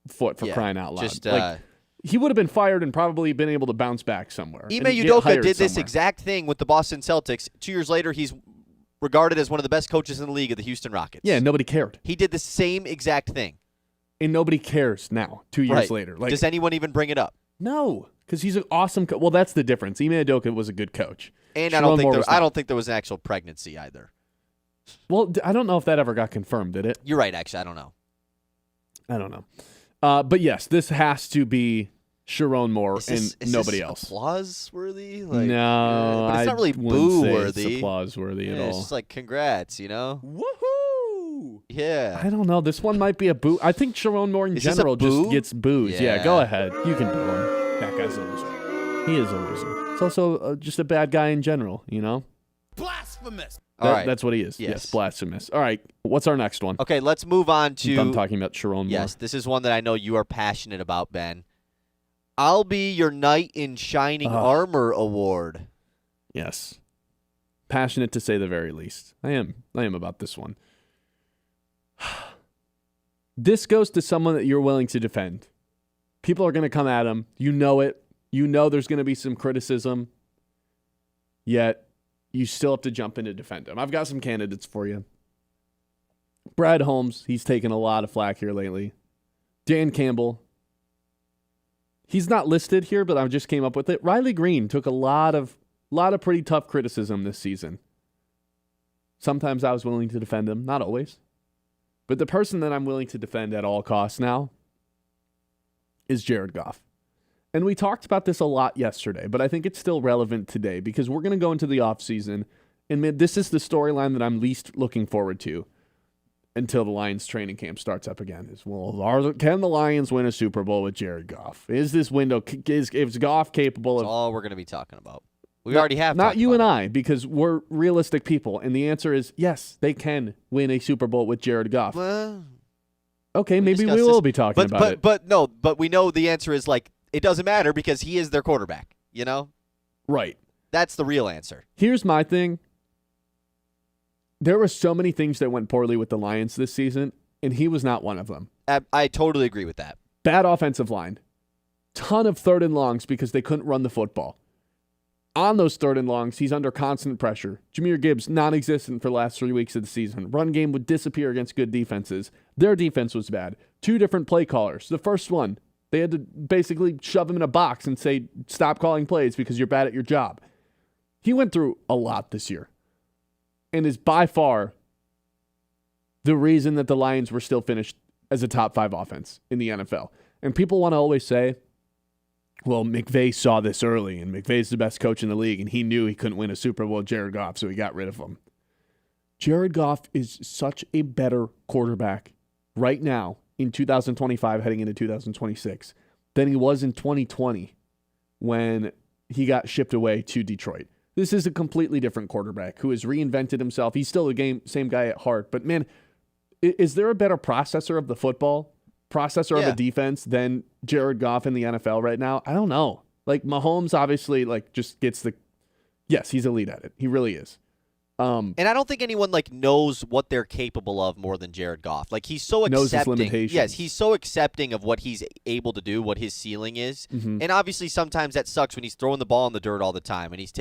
foot for crying out loud. Just, he would have been fired and probably been able to bounce back somewhere. Ime Udoka did this exact thing with the Boston Celtics. 2 years later, he's regarded as one of the best coaches in the league of the Houston Rockets. Yeah, nobody cared. He did the same exact thing. And nobody cares now, 2 years later. Does anyone even bring it up? No, because he's an awesome coach. Well, that's the difference. Ime Udoka was a good coach. And Sharon I don't think there was an actual pregnancy either. Well, I don't know if that ever got confirmed, did it? You're right, actually. I don't know. I don't know. But yes, this has to be Sharon Moore and nobody else. Applause worthy? No, but it's not really boo worthy. It's applause worthy at all. It's just like congrats, Woohoo! Yeah. I don't know. This one might be a boo. I think Sharon Moore in general just gets boos. Yeah, go ahead. You can boo him. That guy's a loser. He is a loser. It's also just a bad guy in general, Blasphemous. That's what he is. Yes, blasphemous. All right, what's our next one? Okay, let's move on to... I'm talking about Sharon Moore. Yes, this is one that I know you are passionate about, Ben. I'll be your knight in shining armor award. Yes. Passionate to say the very least. I am about this one. This goes to someone that you're willing to defend. People are going to come at him. You know it. You know there's going to be some criticism. Yet, you still have to jump in to defend him. I've got some candidates for you. Brad Holmes, he's taken a lot of flack here lately. Dan Campbell. He's not listed here, but I just came up with it. Riley Green took a lot of pretty tough criticism this season. Sometimes I was willing to defend him, not always. But the person that I'm willing to defend at all costs now is Jared Goff. And we talked about this a lot yesterday, but I think it's still relevant today because we're going to go into the offseason, and this is the storyline that I'm least looking forward to. until the Lions training camp starts up again is, can the Lions win a Super Bowl with Jared Goff? Is this window, is Goff capable That's of... all we're going to be talking about. We already have. Not you and I, because we're realistic people. And the answer is yes, they can win a Super Bowl with Jared Goff. Well, okay, maybe we will be talking about it. But we know the answer is like, it doesn't matter because he is their quarterback, you know? Right. That's the real answer. Here's my thing. There were so many things that went poorly with the Lions this season, and he was not one of them. I totally agree with that. Bad offensive line. Ton of third and longs because they couldn't run the football. On those third and longs, he's under constant pressure. Jahmyr Gibbs, non-existent for the last 3 weeks of the season. Run game would disappear against good defenses. Their defense was bad. 2 different play callers. The first one, they had to basically shove him in a box and say, stop calling plays because you're bad at your job. He went through a lot this year and is by far the reason that the Lions were still finished as a top 5 offense in the NFL. And people want to always say, well, McVay saw this early, and McVay's the best coach in the league, and he knew he couldn't win a Super Bowl with Jared Goff, so he got rid of him. Jared Goff is such a better quarterback right now in 2025 heading into 2026 than he was in 2020 when he got shipped away to Detroit. This is a completely different quarterback who has reinvented himself. He's still the same guy at heart. But, man, is there a better processor of the football, processor of a defense than Jared Goff in the NFL right now? I don't know. Like, Mahomes obviously, like, just gets the – yes, he's elite at it. He really is. And I don't think anyone, like, knows what they're capable of more than Jared Goff. Like, he's so accepting. Knows his limitations. Yes, he's so accepting of what he's able to do, what his ceiling is. Mm-hmm. And obviously sometimes that sucks when he's throwing the ball in the dirt all the time. And he's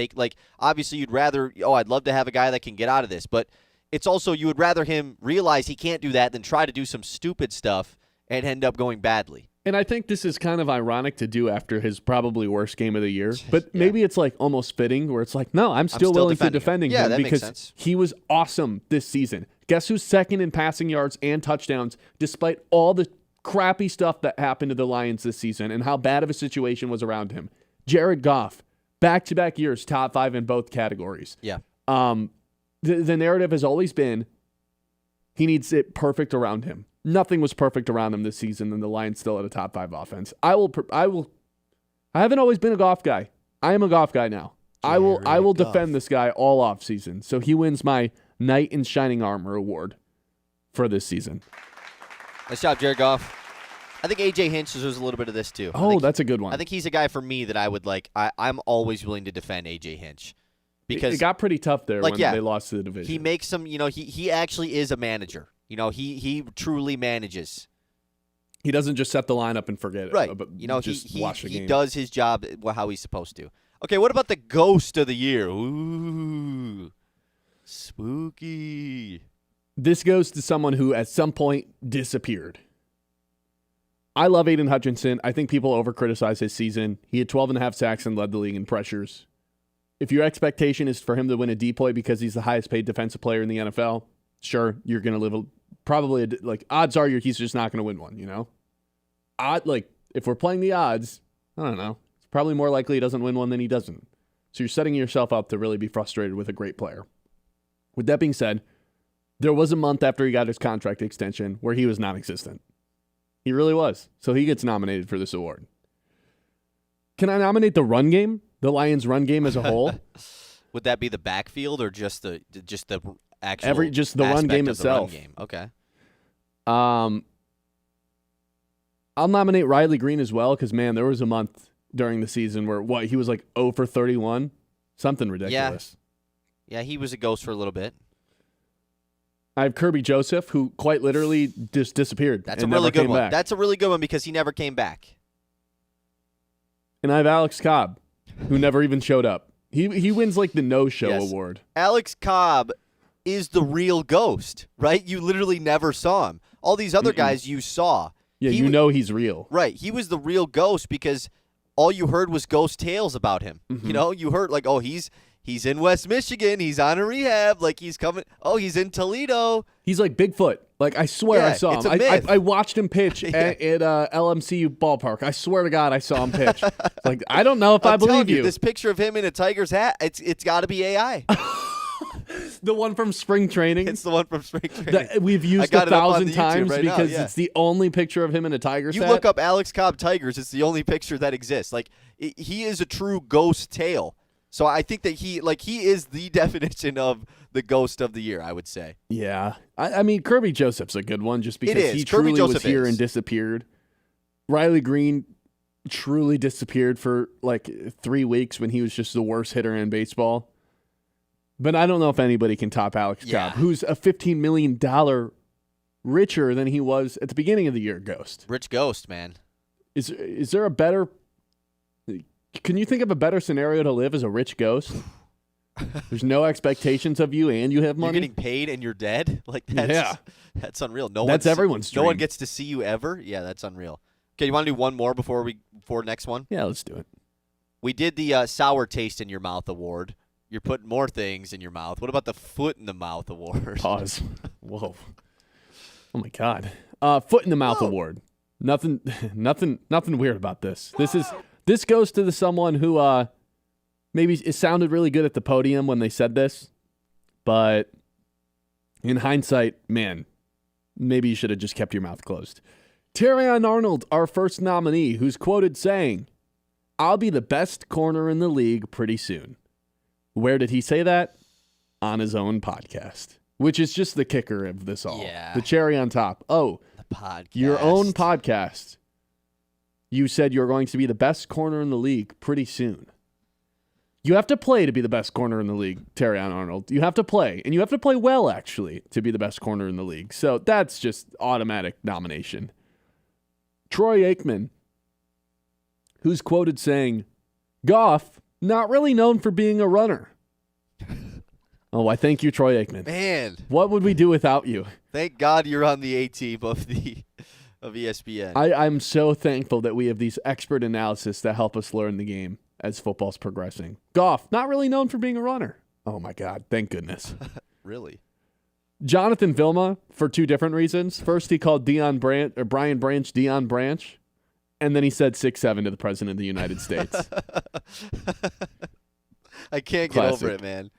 obviously you'd rather, I'd love to have a guy that can get out of this. But it's also, you would rather him realize he can't do that than try to do some stupid stuff and end up going badly. And I think this is kind of ironic to do after his probably worst game of the year. But maybe it's like almost fitting where it's like, no, I'm still willing to defending him that because makes sense. He was awesome this season. Guess who's second in passing yards and touchdowns despite all the crappy stuff that happened to the Lions this season and how bad of a situation was around him? Jared Goff, back-to-back years, top 5 in both categories. Yeah. The narrative has always been he needs it perfect around him. Nothing was perfect around him this season, and the Lions still had a top 5 offense. I haven't always been a Goff guy. I am a Goff guy now. I will defend this guy all off season. So he wins my Knight in Shining Armor award for this season. Nice job, Jared Goff. I think A.J. Hinch deserves a little bit of this too. Oh, that's a good one. I think he's a guy for me that I would like. I'm always willing to defend A.J. Hinch. Because it got pretty tough there when they lost to the division. He makes some, he actually is a manager. He truly manages. He doesn't just set the lineup and forget it. Right. But watch the game. He does his job how he's supposed to. Okay, what about the ghost of the year? Ooh, spooky. This goes to someone who at some point disappeared. I love Aiden Hutchinson. I think people over-criticize his season. He had 12.5 sacks and led the league in pressures. If your expectation is for him to win a DPOY because he's the highest paid defensive player in the NFL, sure, you're going to live odds are he's just not going to win one, if we're playing the odds, I don't know. It's probably more likely he doesn't win one than he doesn't. So you're setting yourself up to really be frustrated with a great player. With that being said, there was a month after he got his contract extension where he was non-existent. He really was. So he gets nominated for this award. Can I nominate the run game? The Lions' run game as a whole? Would that be the backfield or just the actual just the run game itself? Run game. Okay. I'll nominate Riley Green as well because, man, there was a month during the season where he was like 0 for 31. Something ridiculous. Yeah, he was a ghost for a little bit. I have Kirby Joseph, who quite literally just disappeared. That's a really good one. That's a really good one because he never came back. And I have Alex Cobb, who never even showed up. He wins like the no-show award. Alex Cobb is the real ghost, right? You literally never saw him. All these other guys you saw. Yeah, he's real. Right. He was the real ghost because all you heard was ghost tales about him. Mm-hmm. You heard like, oh, he's in West Michigan. He's on a rehab. Like he's coming. Oh, he's in Toledo. He's like Bigfoot. Like I swear I saw him. I watched him pitch at LMCU ballpark. I swear to God I saw him pitch. Like I don't know if I believe you. This picture of him in a Tiger's hat, it's got to be AI. The one from spring training. It's the one from spring training. That we've used 1,000 times right because now, yeah. it's the only picture of him in a tiger You set. look up Alex Cobb Tigers, it's the only picture that exists. Like, he is a true ghost tale. So I think that he is the definition of the ghost of the year, I would say. Yeah. I mean, Kirby Joseph's a good one just because he Kirby truly Joseph was here is. and disappeared. Riley Green truly disappeared for like 3 weeks when he was just the worst hitter in baseball. But I don't know if anybody can top Alex Cobb, who's a $15 million richer than he was at the beginning of the year, Ghost. Rich ghost, man. Is there a better... Can you think of a better scenario to live as a rich ghost? There's no expectations of you and you have money? You're getting paid and you're dead? Like, that's unreal. That's everyone's dream. No one gets to see you ever? Yeah, that's unreal. Okay, you want to do one more before next one? Yeah, let's do it. We did the Sour Taste in Your Mouth award. You're putting more things in your mouth. What about the Foot in the Mouth award? Pause. Whoa. Oh, my God. Foot in the Mouth award. Nothing weird about this. This goes to someone who maybe it sounded really good at the podium when they said this, but in hindsight, man, maybe you should have just kept your mouth closed. Terrion Arnold, our first nominee, who's quoted saying, "I'll be the best corner in the league pretty soon." Where did he say that? On his own podcast, which is just the kicker of this all. Yeah. The cherry on top. Oh, the podcast. Your own podcast. You said you're going to be the best corner in the league pretty soon. You have to play to be the best corner in the league, Terrion Arnold. You have to play, and you have to play well, actually, to be the best corner in the league. So that's just automatic nomination. Troy Aikman, who's quoted saying, "Goff, not really known for being a runner." Oh, I thank you, Troy Aikman. Man. What would we do without you? Thank God you're on the A-team of ESPN. I'm so thankful that we have these expert analysis that help us learn the game as football's progressing. Goff, not really known for being a runner. Oh, my God. Thank goodness. Really? Jonathan Vilma, for two different reasons. First, he called Brian Branch Deion Branch, and then he said 6'7" to the President of the United States. I can't get Classic. over it, man.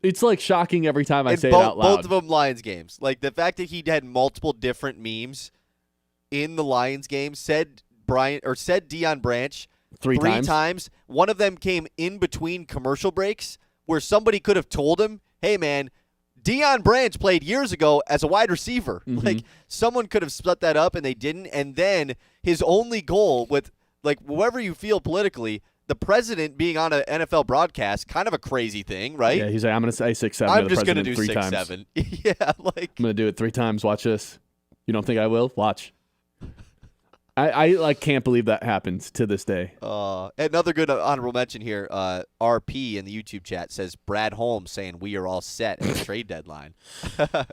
It's like shocking every time I say it out loud. Both of them Lions games. Like, the fact that he had multiple different memes in the Lions game said Deion Branch three times. One of them came in between commercial breaks where somebody could have told him, "Hey, man, Deion Branch played years ago as a wide receiver." Mm-hmm. Like, someone could have split that up, and they didn't. And then his only goal with, like, whoever you feel politically, the president being on an NFL broadcast, kind of a crazy thing, right? Yeah, he's like, "I'm going to say 6'7" I'm to the just President do 3 times. 6'7". Yeah, like, I'm going to do it 3 times. Watch this. You don't think I will? Watch. I can't believe that happens to this day. Another good honorable mention here. RP in the YouTube chat says Brad Holmes saying we are all set at the trade deadline.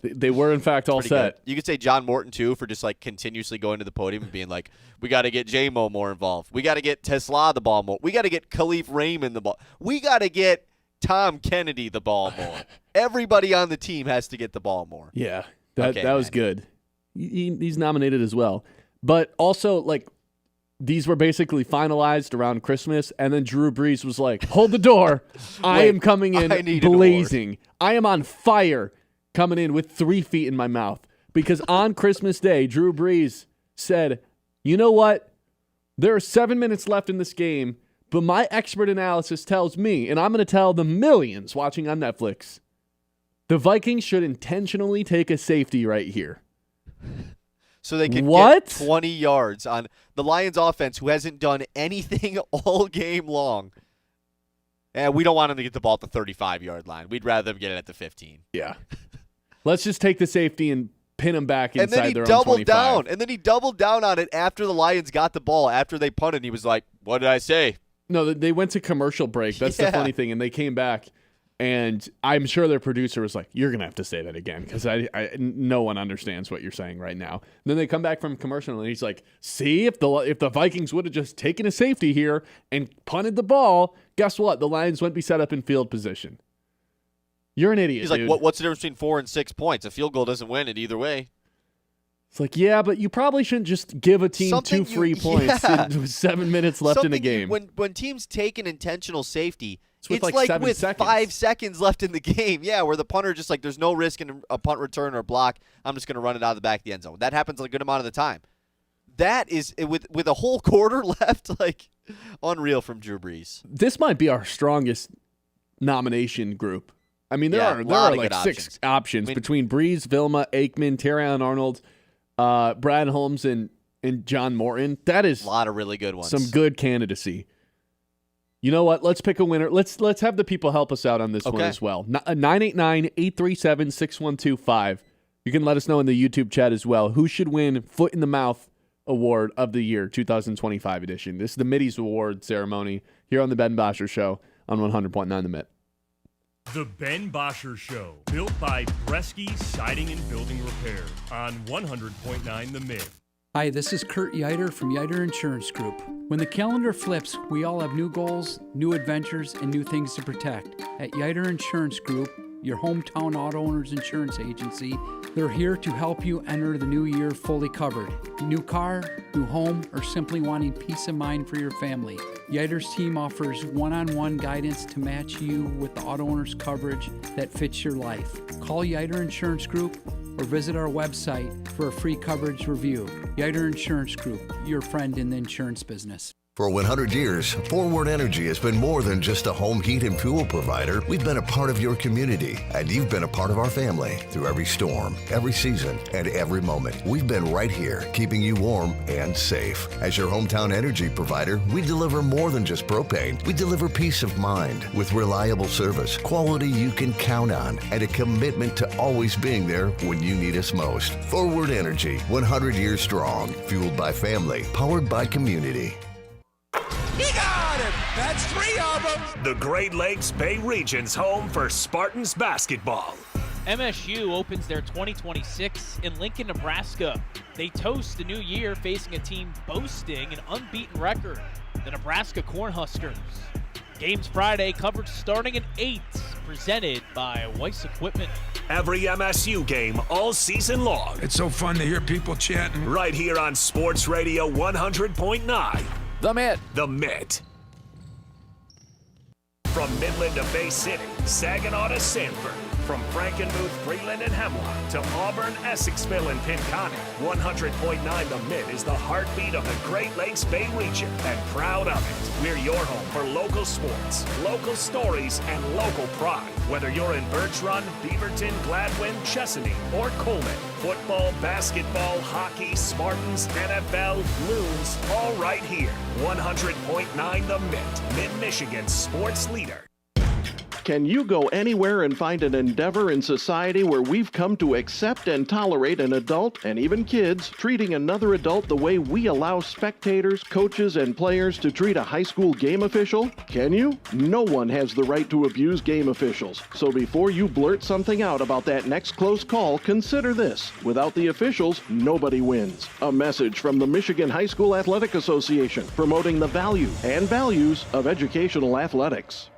They were, in fact, all set. Good. You could say John Morton, too, for just like continuously going to the podium and being like, we got to get J-Mo more involved. We got to get Tesla the ball more. We got to get Khalif Raymond the ball. We got to get Tom Kennedy the ball more. Everybody on the team has to get the ball more. Yeah, that was good. He's nominated as well. But also, like, these were basically finalized around Christmas, and then Drew Brees was like, "Hold the door. I am coming in blazing. I am on fire coming in with 3 feet in my mouth." Because on Christmas Day, Drew Brees said, "You know what? There are 7 minutes left in this game, but my expert analysis tells me, and I'm going to tell the millions watching on Netflix, the Vikings should intentionally take a safety right here." So they can get 20 yards on the Lions offense, who hasn't done anything all game long. And we don't want them to get the ball at the 35-yard line. We'd rather them get it at the 15. Yeah. Let's just take the safety and pin them back inside their own 25. And then he doubled down. And then he doubled down on it after the Lions got the ball, after they punted. He was like, "What did I say?" No, they went to commercial break. That's the funny thing. And they came back. And I'm sure their producer was like, "You're going to have to say that again because no one understands what you're saying right now." And then they come back from commercial and he's like, "See, if the Vikings would have just taken a safety here and punted the ball, guess what? The Lions wouldn't be set up in field position." You're an idiot, He's like, dude. What's the difference between 4 and 6 points? A field goal doesn't win it either way. It's like, yeah, but you probably shouldn't just give a team 2 free points with 7 minutes left in the game. When teams take an intentional safety, with It's like like 7 with seconds. 5 seconds left in the game. Yeah, where the punter just like there's no risk in a punt return or block. I'm just going to run it out of the back of the end zone. That happens a good amount of the time. That is with a whole quarter left, like unreal from Drew Brees. This might be our strongest nomination group. I mean, there are like 6 options between Brees, Vilma, Aikman, Terrion Arnold, Brad Holmes, and John Morton. That is a lot of really good ones. Some good candidacy. You know what? Let's pick a winner. Let's have the people help us out on this one as well. 989-837-6125. You can let us know in the YouTube chat as well. Who should win Foot in the Mouth Award of the Year 2025 edition? This is the Mitty's Award ceremony here on the Ben Bosscher Show on 100.9 The Mitt. The Ben Bosscher Show, built by Bresky Siding and Building Repair on 100.9 The Mitt. Hi, this is Kurt Yeiter from Yeiter Insurance Group. When the calendar flips, we all have new goals, new adventures, and new things to protect. At Yeiter Insurance Group, your hometown auto owner's insurance agency, they're here to help you enter the new year fully covered. New car, new home, or simply wanting peace of mind for your family. Yeiter's team offers one-on-one guidance to match you with the auto owner's coverage that fits your life. Call Yeiter Insurance Group or visit our website for a free coverage review. Yeiter Insurance Group, your friend in the insurance business. For 100 years, Forward Energy has been more than just a home heat and fuel provider. We've been a part of your community, and you've been a part of our family through every storm, every season, and every moment. We've been right here, keeping you warm and safe. As your hometown energy provider, we deliver more than just propane. We deliver peace of mind with reliable service, quality you can count on, and a commitment to always being there when you need us most. Forward Energy, 100 years strong, fueled by family, powered by community. He got him! That's 3 of them! The Great Lakes Bay Region's home for Spartans basketball. MSU opens their 2026 in Lincoln, Nebraska. They toast the new year facing a team boasting an unbeaten record, the Nebraska Cornhuskers. Games Friday, coverage starting at 8, presented by Weiss Equipment. Every MSU game all season long. It's so fun to hear people chanting. Right here on Sports Radio 100.9. The Mitt. The Mitt. From Midland to Bay City, Saginaw to Sanford. From Frankenmuth, Freeland, and Hemlock to Auburn, Essexville, and Pinconning, 100.9 The Mitt is the heartbeat of the Great Lakes Bay region, and proud of it. We're your home for local sports, local stories, and local pride. Whether you're in Birch Run, Beaverton, Gladwin, Chesaning, or Coleman, football, basketball, hockey, Spartans, NFL, Loons, all right here. 100.9 The Mitt, Mid-Michigan's sports leader. Can you go anywhere and find an endeavor in society where we've come to accept and tolerate an adult, and even kids, treating another adult the way we allow spectators, coaches, and players to treat a high school game official? Can you? No one has the right to abuse game officials. So before you blurt something out about that next close call, consider this. Without the officials, nobody wins. A message from the Michigan High School Athletic Association, promoting the value and values of educational athletics.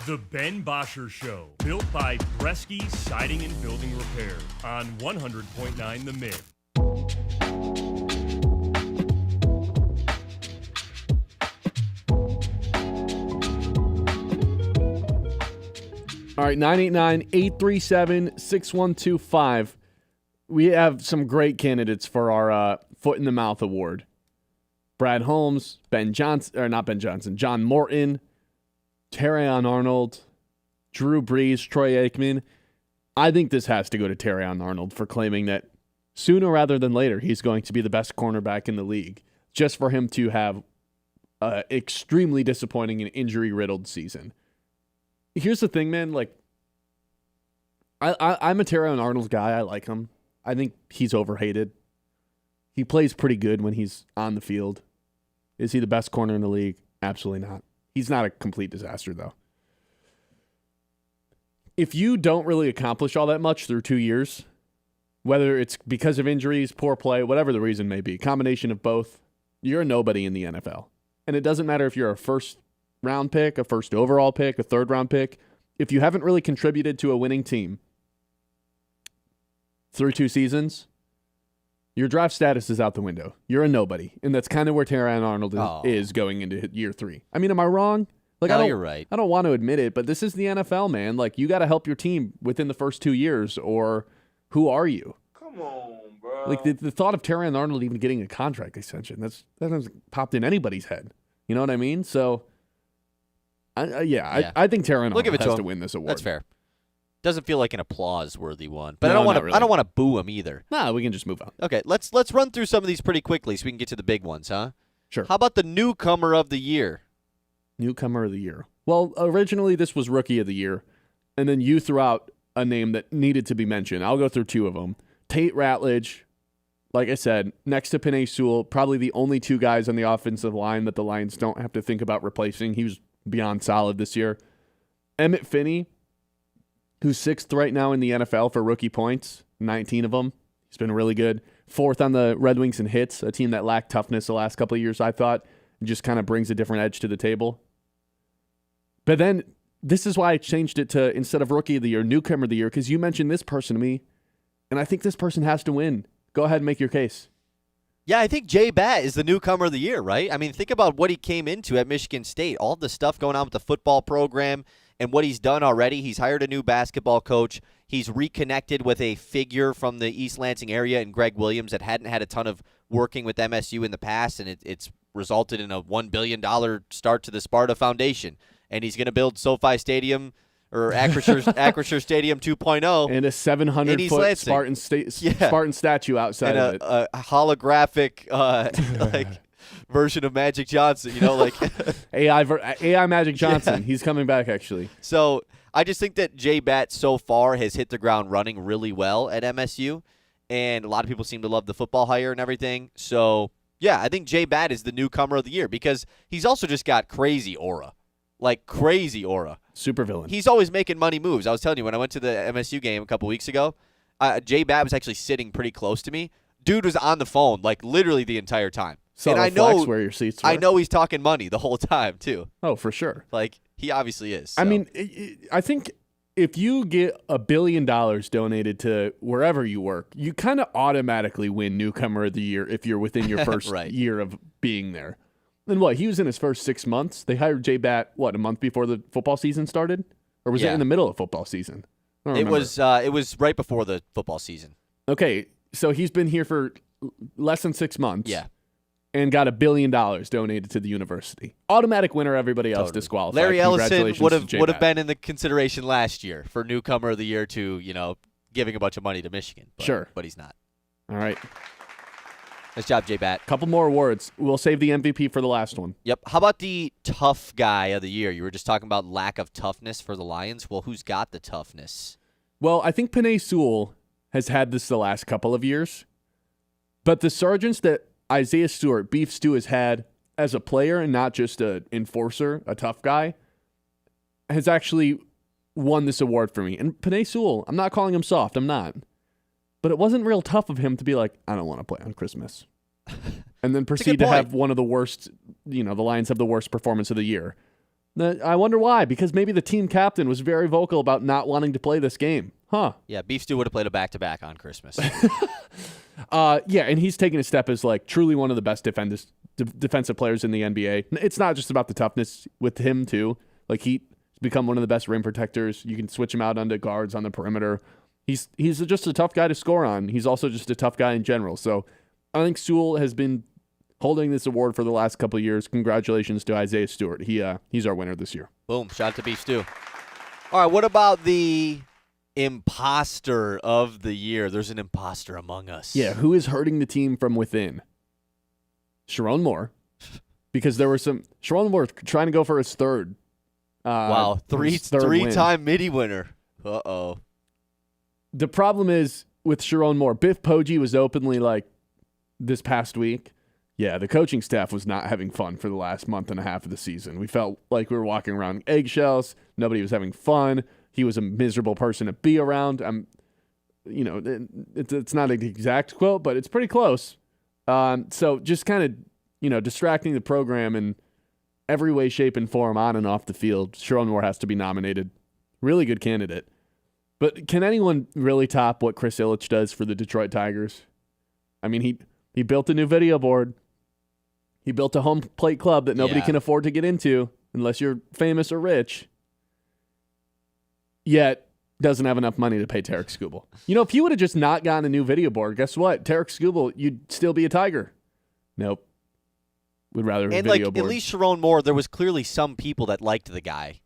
The Ben Bosscher Show, built by Bresky Siding and Building Repair on 100.9 The Mitt. All right, 989-837-6125. We have some great candidates for our Foot in the Mouth Award. Brad Holmes, John Morton, Terrion Arnold, Drew Brees, Troy Aikman. I think this has to go to Terrion Arnold for claiming that sooner rather than later he's going to be the best cornerback in the league. Just for him to have an extremely disappointing and injury-riddled season. Here's the thing, man. Like, I'm a Terrion Arnold guy. I like him. I think he's overhated. He plays pretty good when he's on the field. Is he the best corner in the league? Absolutely not. He's not a complete disaster, though. If you don't really accomplish all that much through 2 years, whether it's because of injuries, poor play, whatever the reason may be, combination of both, you're a nobody in the NFL. And it doesn't matter if you're a first-round pick, a first overall pick, a third-round pick. If you haven't really contributed to a winning team through 2 seasons, your draft status is out the window. You're a nobody. And that's kind of where Terrion Arnold is going into year 3. I mean, am I wrong? Like, No, you're right. I don't want to admit it, but this is the NFL, man. Like, you got to help your team within the first 2 years, or who are you? Come on, bro. Like, the thought of Terran Arnold even getting a contract extension, that hasn't popped in anybody's head. You know what I mean? So, I think Terran Arnold has to win this award. That's fair. Doesn't feel like an applause-worthy one, but No, I don't want to. not really. I don't want to boo him either. Nah, we can just move on. Okay, let's run through some of these pretty quickly so we can get to the big ones, huh? Sure. How about the newcomer of the year? Newcomer of the year. Well, originally this was Rookie of the Year, and then you threw out a name that needed to be mentioned. I'll go through two of them. Tate Ratledge, like I said, next to Penei Sewell, probably the only two guys on the offensive line that the Lions don't have to think about replacing. He was beyond solid this year. Emmett Finney, who's 6th right now in the NFL for rookie points, 19 of them. He's been really good. 4th on the Red Wings in hits, a team that lacked toughness the last couple of years, I thought, and just kind of brings a different edge to the table. But then this is why I changed it to, instead of Rookie of the Year, Newcomer of the Year, because you mentioned this person to me, and I think this person has to win. Go ahead and make your case. Yeah, I think Jay Batt is the newcomer of the year, right? I mean, think about what he came into at Michigan State, all the stuff going on with the football program and what he's done already. He's hired a new basketball coach. He's reconnected with a figure from the East Lansing area in Greg Williams that hadn't had a ton of working with MSU in the past, and it's resulted in a $1 billion start to the Sparta Foundation. And he's going to build SoFi Stadium or Acrisure Stadium 2.0. And a 700-foot Spartan statue outside of it. A holographic version of Magic Johnson, AI Magic Johnson. Yeah. He's coming back, actually. So I just think that Jay Batt so far has hit the ground running really well at MSU, and a lot of people seem to love the football hire and everything. So, yeah, I think Jay Batt is the newcomer of the year because he's also just got crazy aura. Like crazy aura. Super villain. He's always making money moves. I was telling you, when I went to the MSU game a couple weeks ago, Jay Batt was actually sitting pretty close to me. Dude was on the phone, like literally the entire time. So I know where your seats were. I know he's talking money the whole time, too. Oh, for sure. Like, he obviously is. So. I mean, I think if you get $1 billion donated to wherever you work, you kind of automatically win Newcomer of the Year if you're within your first right. year of being there. And what, he was in his first 6 months? They hired Jay Batt, a month before the football season started? Or was it in the middle of football season? It was right before the football season. Okay, so he's been here for less than 6 months. Yeah. And got $1 billion donated to the university. Automatic winner, everybody else disqualified. Larry Ellison would have been in the consideration last year for newcomer of the year to, giving a bunch of money to Michigan. Sure. But he's not. All right. Nice job, Jay Batt. Couple more awards. We'll save the MVP for the last one. Yep. How about the tough guy of the year? You were just talking about lack of toughness for the Lions. Well, who's got the toughness? Well, I think Penei Sewell has had this the last couple of years. But the sergeants that Isaiah Stewart, Beef Stew, has had as a player and not just an enforcer, a tough guy, has actually won this award for me. And Penei Sewell, I'm not calling him soft. I'm not. But it wasn't real tough of him to be like, I don't want to play on Christmas. And then proceed to have one of the worst, the Lions have the worst performance of the year. I wonder why. Because maybe the team captain was very vocal about not wanting to play this game. Huh. Yeah, Beef Stew would have played a back-to-back on Christmas. Yeah, and he's taken a step as truly one of the best defensive players in the NBA. It's not just about the toughness with him, too. He's become one of the best rim protectors. You can switch him out onto guards on the perimeter. He's just a tough guy to score on. He's also just a tough guy in general. So I think Sewell has been holding this award for the last couple of years. Congratulations to Isaiah Stewart. He's our winner this year. Boom. Shout out to Beef Stew. All right, what about the imposter of the year? There's an imposter among us. Yeah, who is hurting the team from within? Sharon Moore. Because there were Sharon Moore trying to go for his third. Wow, three-time Mitty winner. Uh-oh. The problem is with Sharon Moore, Biff Poggi was openly this past week, yeah, the coaching staff was not having fun for the last month and a half of the season. We felt like we were walking around eggshells. Nobody was having fun. He was a miserable person to be around. It's not an exact quote, but it's pretty close. So just kind of, distracting the program in every way, shape, and form on and off the field. Sharon Moore has to be nominated. Really good candidate. But can anyone really top what Chris Ilitch does for the Detroit Tigers? I mean, he built a new video board. He built a home plate club that nobody can afford to get into. unless you're famous or rich, yet doesn't have enough money to pay Tarek Skubal. You know, if you would have just not gotten a new video board, guess what? Tarek Skubal, you'd still be a Tiger. Nope. Would rather have a video board. At least Sharon Moore, there was clearly some people that liked the guy.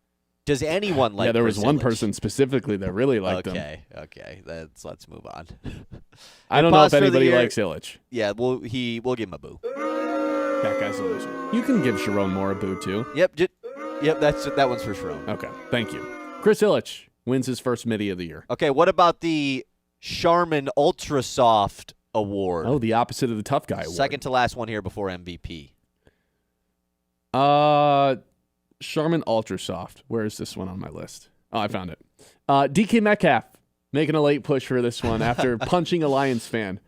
Does anyone like? Yeah, there was Chris one Ilitch? person specifically that really liked him. Okay. Let's move on. I don't know if anybody likes Ilitch. Yeah, we'll give him a boo. That guy's a loser. You can give Sharon Moore a boo too. Yep. That one's for Sharon. Okay, thank you. Chris Ilitch wins his first Mitty of the year. Okay, what about the Charmin Ultra Soft Award? Oh, the opposite of the tough guy award. Second to last one here before MVP. Charmin Ultra Soft. Where is this one on my list? Oh, I found it. DK Metcalf making a late push for this one after punching a Lions fan.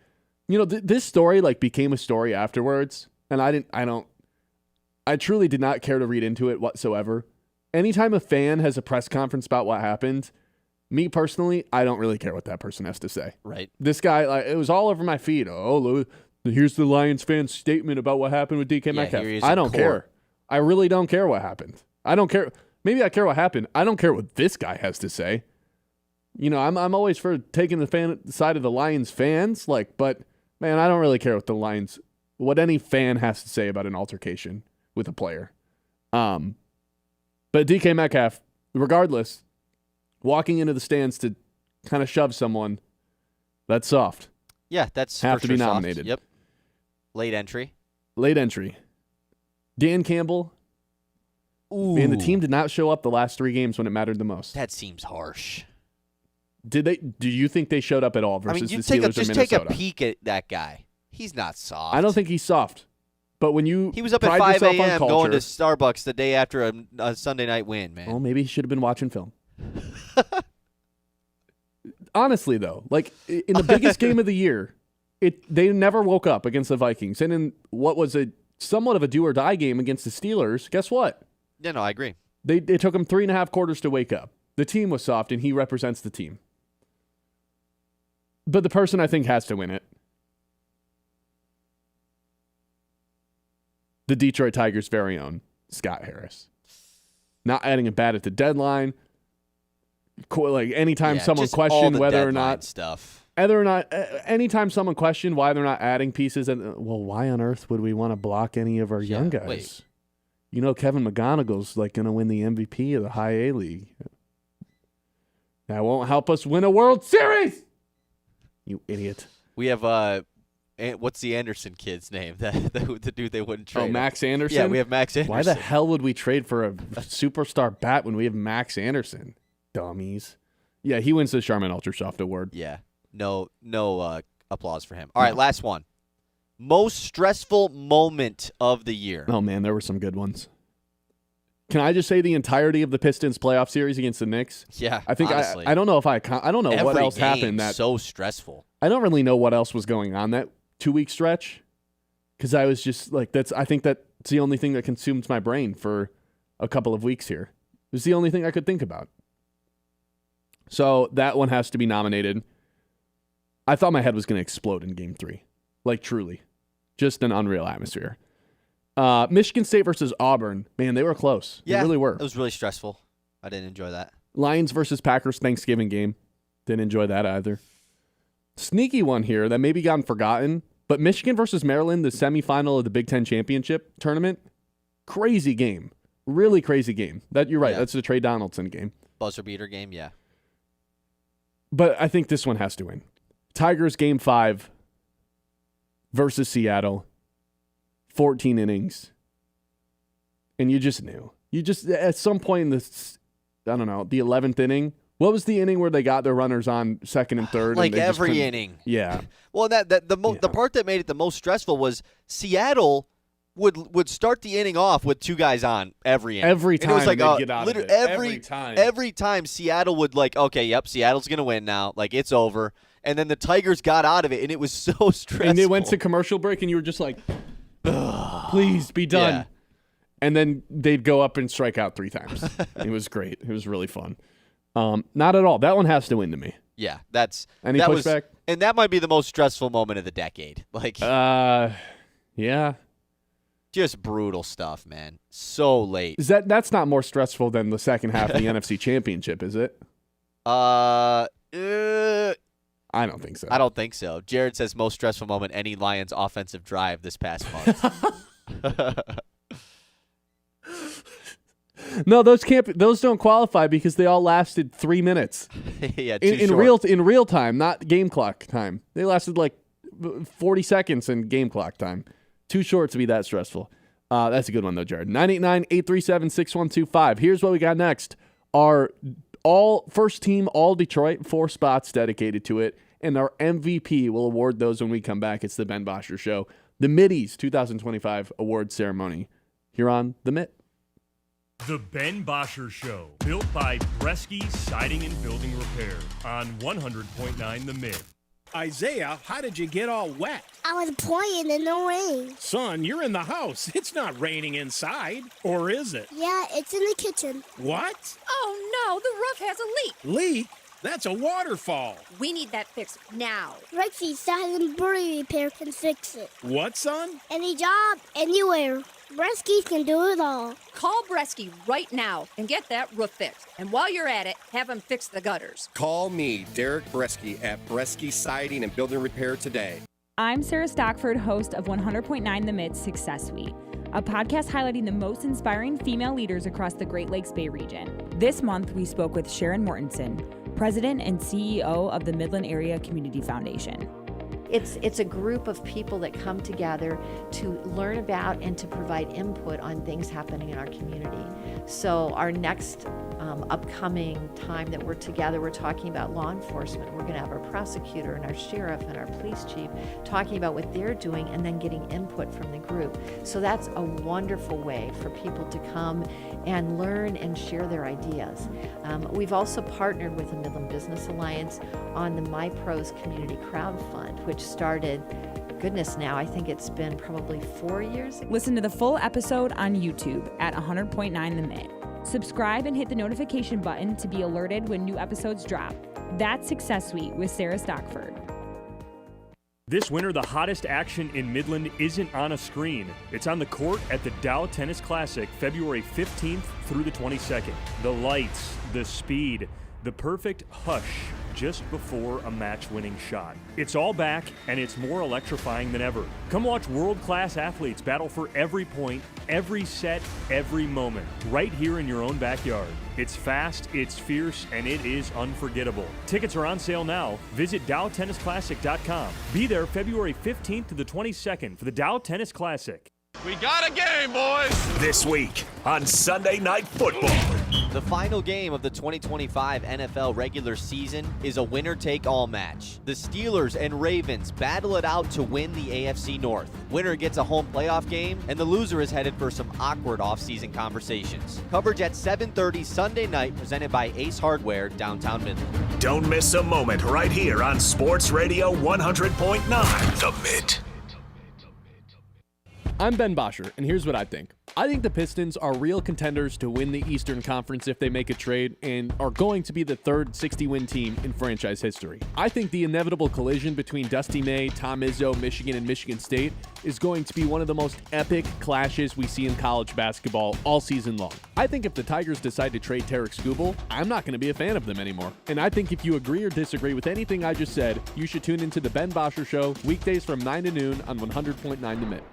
You know, this story became a story afterwards, and I truly did not care to read into it whatsoever. Anytime a fan has a press conference about what happened, me personally, I don't really care what that person has to say. Right. This guy, it was all over my feed. Oh, here's the Lions fan statement about what happened with DK Metcalf. I don't care. I really don't care what happened. I don't care. Maybe I care what happened. I don't care what this guy has to say. You know, I'm always for taking the side of the Lions fans, but man, I don't really care what any fan has to say about an altercation with a player. But DK Metcalf, regardless, walking into the stands to kind of shove someone, that's soft. Yeah, that's have for to be sure nominated. Soft. Yep. Late entry. Dan Campbell. Ooh. Man, the team did not show up the last 3 games when it mattered the most. That seems harsh. Did they? Do you think they showed up at all versus the Steelers or Minnesota? Just take a peek at that guy. He's not soft. I don't think he's soft. But when he was up at 5 a.m. going to Starbucks the day after a Sunday night win, man. Well, maybe he should have been watching film. Honestly, though, in the biggest game of the year, they never woke up against the Vikings. And in what was somewhat of a do-or-die game against the Steelers, guess what? Yeah, no, I agree. It took them 3.5 quarters to wake up. The team was soft, and he represents the team. But the person I think has to win it, the Detroit Tigers' very own Scott Harris. Not adding a bat at the deadline. Anytime someone questioned whether or not anytime someone questioned why they're not adding pieces, why on earth would we want to block any of our young guys? Wait. You know, Kevin McGonigal's going to win the MVP of the High A League. That won't help us win a World Series. You idiot. We have what's the Anderson kid's name? The dude they wouldn't trade. Oh, Max Anderson? Yeah, we have Max Anderson. Why the hell would we trade for a superstar bat when we have Max Anderson? Dummies. Yeah, he wins the Charmin Ultra Soft Award. Yeah. No applause for him. All right, last one. Most stressful moment of the year. Oh, man, there were some good ones. Can I just say the entirety of the Pistons playoff series against the Knicks? Yeah, I think honestly. I don't know if I don't know what else happened. That so stressful. I don't really know what else was going on that 2-week stretch, because I was just I think that's the only thing that consumed my brain for a couple of weeks here. It was the only thing I could think about. So that one has to be nominated. I thought my head was going to explode in Game 3, truly, just an unreal atmosphere. Michigan State versus Auburn. Man, they were close. Yeah, they really were. It was really stressful. I didn't enjoy that. Lions versus Packers Thanksgiving game. Didn't enjoy that either. Sneaky one here that maybe gotten forgotten, but Michigan versus Maryland, the semifinal of the Big Ten Championship tournament. Crazy game. Really crazy game. You're right. Yeah. That's the Trey Donaldson game. Buzzer beater game, yeah. But I think this one has to win. Tigers Game 5 versus Seattle. 14 innings. And you just knew. At some point in the 11th inning. What was the inning where they got their runners on second and third? And every inning. Yeah. Well, the part that made it the most stressful was Seattle would start the inning off with 2 guys on every inning. Every time it was they'd get out of it. Every time Seattle would Seattle's going to win now. It's over. And then the Tigers got out of it, and it was so stressful. And they went to commercial break, and you were just like, please be done. Yeah. And then they'd go up and strike out 3 times. It was great. It was really fun. Not at all. That one has to win to me. Yeah, any pushback? And that might be the most stressful moment of the decade. Yeah. Just brutal stuff, man. So late. That's not more stressful than the second half of the NFC Championship, is it? I don't think so. I don't think so. Jared says most stressful moment any Lions offensive drive this past month. No, those don't qualify because they all lasted 3 minutes. Yeah, in real time, not game clock time. They lasted like 40 seconds in game clock time. Too short to be that stressful. That's a good one though, Jared. 989-837-6125. Here's what we got next. Our first team, all Detroit, 4 spots dedicated to it, and our MVP will award those when we come back. It's the Ben Bosscher Show. The Mitty's 2025 award ceremony here on The Mitt. The Ben Bosscher Show, built by Bresky Siding and Building Repair on 100.9 The Mid. Isaiah, how did you get all wet? I was playing in the rain. Son, you're in the house. It's not raining inside. Or is it? Yeah, it's in the kitchen. What? Oh no, the roof has a leak. Leak? That's a waterfall. We need that fixed now. Rexy Siding and Building Repair can fix it. What, son? Any job, anywhere. Bresky can do it all. Call Bresky right now and get that roof fixed. And while you're at it, have him fix the gutters. Call me, Derek Bresky, at Bresky Siding and Building Repair today. I'm Sarah Stockford, host of 100.9 The Mitt's Success Suite, a podcast highlighting the most inspiring female leaders across the Great Lakes Bay region. This month, we spoke with Sharon Mortensen, President and CEO of the Midland Area Community Foundation. It's a group of people that come together to learn about and to provide input on things happening in our community. So our next upcoming time that we're together, we're talking about law enforcement. We're going to have our prosecutor and our sheriff and our police chief talking about what they're doing and then getting input from the group. So that's a wonderful way for people to come and learn and share their ideas. We've also partnered with the Midland Business Alliance on the My Pros Community Crowd Fund, which started, goodness now, I think it's been probably 4 years. Listen to the full episode on YouTube at 100.9 The Mitt. Subscribe and hit the notification button to be alerted when new episodes drop. That's Success Suite with Sarah Stockford. This winter, the hottest action in Midland isn't on a screen. It's on the court at the Dow Tennis Classic, February 15th through the 22nd. The lights, the speed, the perfect hush just before a match-winning shot. It's all back, and it's more electrifying than ever. Come watch world-class athletes battle for every point, every set, every moment, right here in your own backyard. It's fast, it's fierce, and it is unforgettable. Tickets are on sale now. Visit DowTennisClassic.com. Be there February 15th to the 22nd for the Dow Tennis Classic. We got a game, boys! This week on Sunday Night Football. The final game of the 2025 NFL regular season is a winner-take-all match. The Steelers and Ravens battle it out to win the AFC North. Winner gets a home playoff game, and the loser is headed for some awkward offseason conversations. Coverage at 7:30 Sunday night, presented by Ace Hardware, downtown Midland. Don't miss a moment right here on Sports Radio 100.9 The Mitt. I'm Ben Bosscher, and here's what I think. I think the Pistons are real contenders to win the Eastern Conference if they make a trade and are going to be the third 60-win team in franchise history. I think the inevitable collision between Dusty May, Tom Izzo, Michigan, and Michigan State is going to be one of the most epic clashes we see in college basketball all season long. I think if the Tigers decide to trade Tarek Skubal, I'm not going to be a fan of them anymore. And I think if you agree or disagree with anything I just said, you should tune into the Ben Bosscher Show weekdays from 9 to noon on 100.9 The Mitt.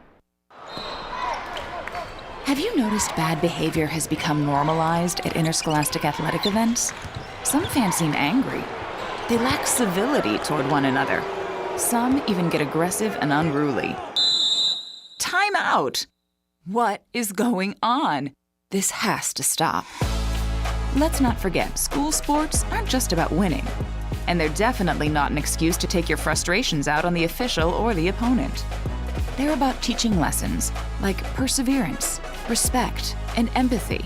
Have you noticed bad behavior has become normalized at interscholastic athletic events? Some fans seem angry. They lack civility toward one another. Some even get aggressive and unruly. Time out! What is going on? This has to stop. Let's not forget, school sports aren't just about winning. And they're definitely not an excuse to take your frustrations out on the official or the opponent. They're about teaching lessons like perseverance, respect, and empathy,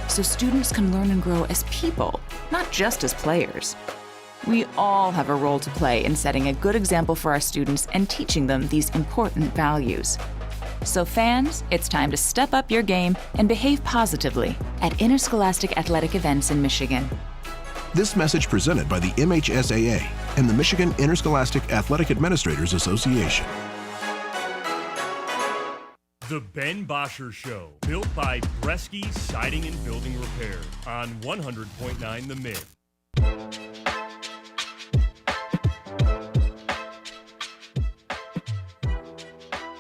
so students can learn and grow as people, not just as players. We all have a role to play in setting a good example for our students and teaching them these important values. So fans, it's time to step up your game and behave positively at interscholastic athletic events in Michigan. This message presented by the MHSAA and the Michigan Interscholastic Athletic Administrators Association. The Ben Bosscher Show, built by Bresky Siding and Building Repair on 100.9 The Mid.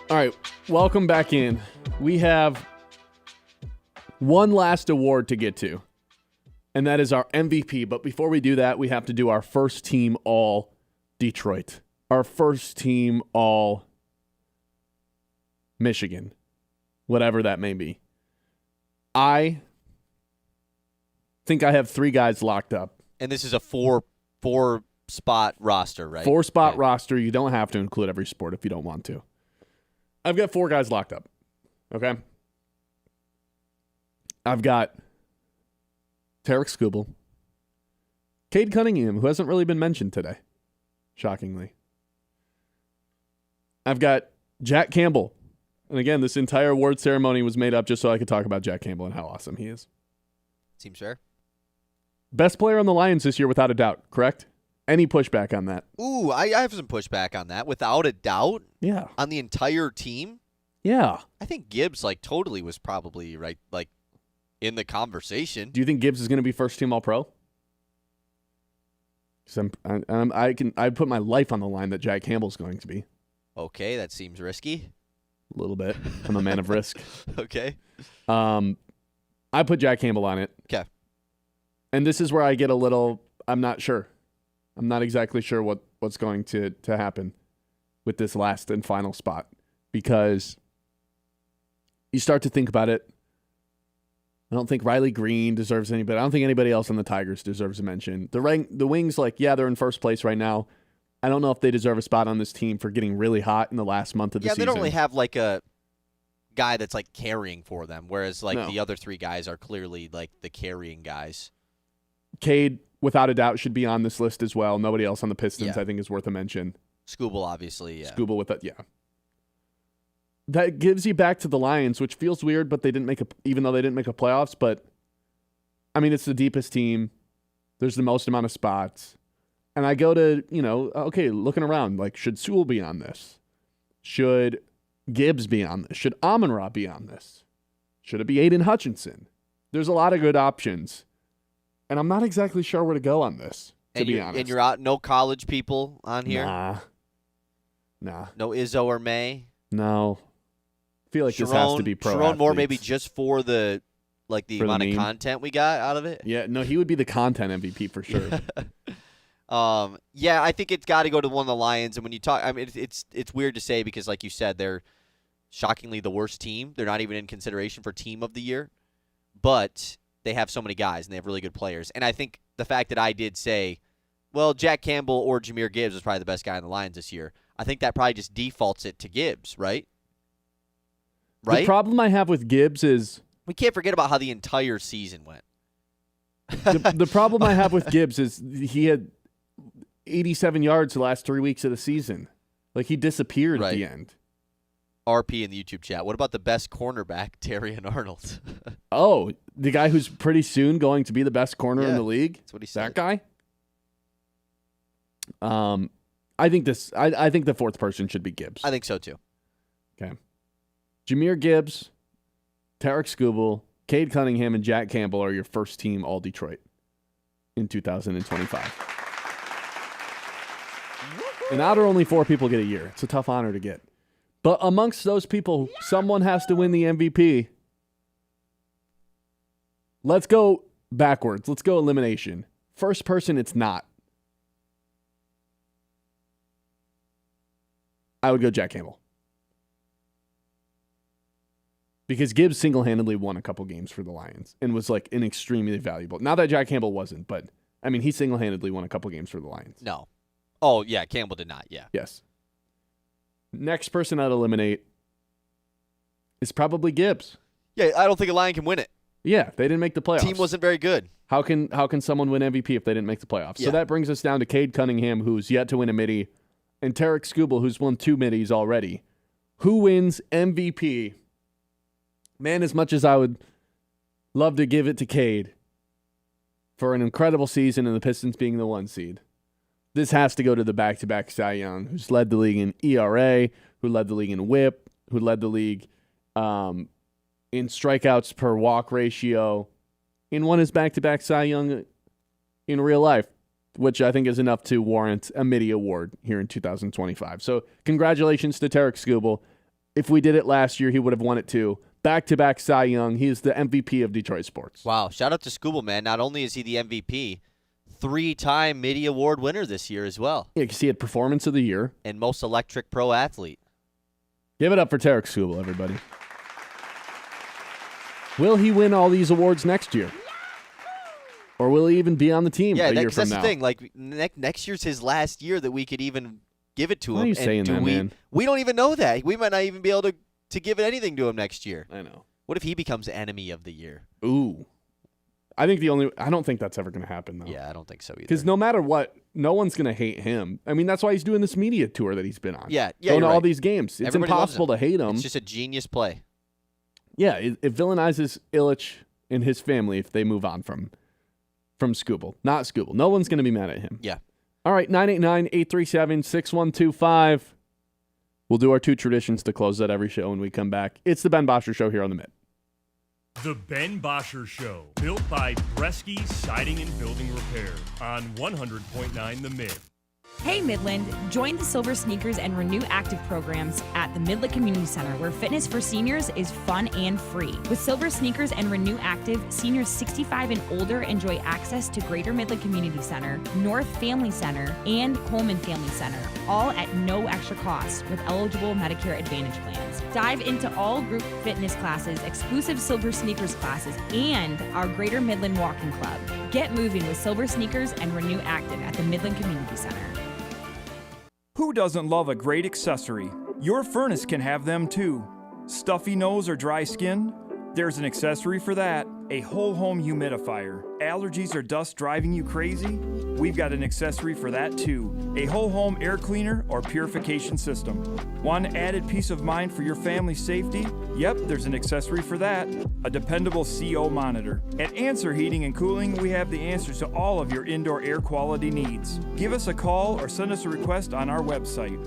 All right, welcome back in. We have one last award to get to, and that is our MVP. But before we do that, we have to do our first team all Detroit, our first team all Michigan, whatever that may be. I think I have 3 guys locked up. And this is a four spot roster, right? 4-spot roster. You don't have to include every sport if you don't want to. I've got 4 guys locked up. Okay? I've got Tarek Skubal, Cade Cunningham, who hasn't really been mentioned today, shockingly. I've got Jack Campbell. And again, this entire award ceremony was made up just so I could talk about Jack Campbell and how awesome he is. Seems fair. Best player on the Lions this year, without a doubt, correct? Any pushback on that? Ooh, I have some pushback on that, without a doubt. Yeah. On the entire team? Yeah. I think Gibbs, totally was probably, right, in the conversation. Do you think Gibbs is going to be first team All-Pro? Because I put my life on the line that Jack Campbell's going to be. Okay, that seems risky. A little bit. I'm a man of risk. Okay. I put Jack Campbell on it. Okay. And this is where I get a little, I'm not sure. I'm not exactly sure what's going to happen with this last and final spot, because you start to think about it. I don't think Riley Green deserves anybody. I don't think anybody else on the Tigers deserves a mention. The Wings, they're in first place right now. I don't know if they deserve a spot on this team for getting really hot in the last month of the season. Yeah, they don't really have a guy that's carrying for them, whereas No. the other 3 guys are clearly the carrying guys. Cade, without a doubt, should be on this list as well. Nobody else on the Pistons, Yeah. I think, is worth a mention. Skubal, obviously, yeah. Skubal with that, yeah. That gives you back to the Lions, which feels weird, but even though they didn't make a playoffs, but I mean, it's the deepest team. There's the most amount of spots. And I go to, okay, looking around, should Sewell be on this? Should Gibbs be on this? Should Amon-Ra be on this? Should it be Aiden Hutchinson? There's a lot of good options. And I'm not exactly sure where to go on this, to be honest. And you're out, no college people on here? Nah. No Izzo or May? No. I feel like this has to be pro Sharon Moore, athletes. maybe just for the amount of content we got out of it? Yeah, no, he would be the content MVP for sure. Yeah, I think it's got to go to one of the Lions. And when you talk, I mean, it's weird to say because, like you said, they're shockingly the worst team. They're not even in consideration for Team of the Year. But they have so many guys, and they have really good players. And I think the fact that I did say, well, Jack Campbell or Jahmyr Gibbs is probably the best guy on the Lions this year, I think that probably just defaults it to Gibbs, right? The problem I have with Gibbs is... We can't forget about how the entire season went. the problem I have with Gibbs is he had 87 yards the last 3 weeks of the season. He disappeared at the end. RP in the YouTube chat. What about the best cornerback, Terry and Arnold? Oh, the guy who's pretty soon going to be the best corner in the league? That's what he said. That guy? I think the fourth person should be Gibbs. I think so too. Okay. Jahmyr Gibbs, Tarek Skubal, Cade Cunningham, and Jack Campbell are your first team all Detroit in 2025. And out of only 4 people get a year. It's a tough honor to get. But amongst those people, someone has to win the MVP. Let's go backwards. Let's go elimination. First person, it's not. I would go Jack Campbell. Because Gibbs single-handedly won a couple games for the Lions and was an extremely valuable. Not that Jack Campbell wasn't, but I mean, he single-handedly won a couple games for the Lions. No. Oh, yeah, Campbell did not, yeah. Yes. Next person I'd eliminate is probably Gibbs. Yeah, I don't think a Lion can win it. Yeah, they didn't make the playoffs. Team wasn't very good. How can someone win MVP if they didn't make the playoffs? Yeah. So that brings us down to Cade Cunningham, who's yet to win a Mitty, and Tarek Skubal, who's won 2 Middies already. Who wins MVP? Man, as much as I would love to give it to Cade for an incredible season and the Pistons being the 1 seed, this has to go to the back-to-back Cy Young, who's led the league in ERA, who led the league in WHIP, who led the league in strikeouts per walk ratio, and won his back-to-back Cy Young in real life, which I think is enough to warrant a Mitty Award here in 2025. So congratulations to Tarek Skubal. If we did it last year, he would have won it too. Back-to-back Cy Young. He is the MVP of Detroit sports. Wow. Shout out to Skubal, man. Not only is he the MVP, 3-time Mitty Award winner this year as well. Yeah, because he had Performance of the Year. And Most Electric Pro Athlete. Give it up for Tarek Skubal, everybody. Will he win all these awards next year? Or will he even be on the team a year from that's now? the thing. Like, next year's his last year that we could even give it to him. Why are you saying that, man? We don't even know that. We might not even be able to give it anything to him next year. I know. What if he becomes enemy of the year? Ooh. I don't think that's ever going to happen, though. Yeah, I don't think so either. Because no matter what, no one's going to hate him. I mean, that's why he's doing this media tour that he's been on. Yeah, going to you're all right. these games. It's Everybody loves impossible him. to hate him. It's just a genius play. Yeah, it villainizes Illich and his family if they move on from Skubal. Not Skubal. No one's going to be mad at him. Yeah. All right, 989-837-6125. We'll do our two traditions to close out every show when we come back. It's the Ben Bosscher Show here on the Mid. The Ben Bosscher Show, built by Bresky Siding and Building Repair on 100.9 The Mid. Hey Midland, join the Silver Sneakers and Renew Active programs at the Midland Community Center, where fitness for seniors is fun and free. With Silver Sneakers and Renew Active, seniors 65 and older enjoy access to Greater Midland Community Center, North Family Center, and Coleman Family Center, all at no extra cost with eligible Medicare Advantage plans. Dive into all group fitness classes, exclusive Silver Sneakers classes, and our Greater Midland Walking Club. Get moving with Silver Sneakers and Renew Active at the Midland Community Center. Who doesn't love a great accessory? Your furnace can have them too. Stuffy nose or dry skin? There's an accessory for that. A whole home humidifier. Allergies or dust driving you crazy? We've got an accessory for that too. A whole home air cleaner or purification system. Want added peace of mind for your family's safety? Yep, there's an accessory for that. A dependable CO monitor. At Answer Heating and Cooling, we have the answers to all of your indoor air quality needs. Give us a call or send us a request on our website.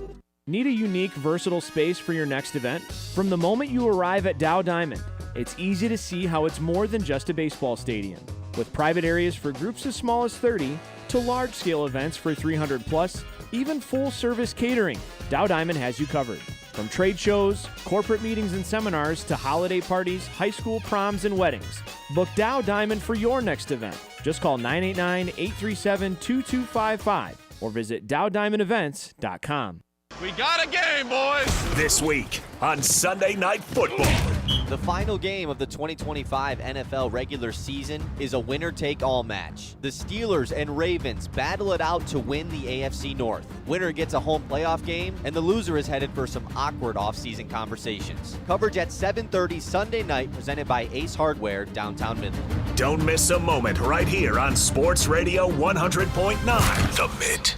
Need a unique, versatile space for your next event? From the moment you arrive at Dow Diamond, it's easy to see how it's more than just a baseball stadium. With private areas for groups as small as 30 to large-scale events for 300 plus, even full-service catering, Dow Diamond has you covered. From trade shows, corporate meetings and seminars to holiday parties, high school proms, and weddings, book Dow Diamond for your next event. Just call 989-837-2255 or visit dowdiamondevents.com. We got a game, boys! This week on Sunday Night Football. The final game of the 2025 NFL regular season is a winner-take-all match. The Steelers and Ravens battle it out to win the AFC North. Winner gets a home playoff game, and the loser is headed for some awkward offseason conversations. Coverage at 7:30 Sunday night, presented by Ace Hardware, downtown Midland. Don't miss a moment right here on Sports Radio 100.9 The Mid.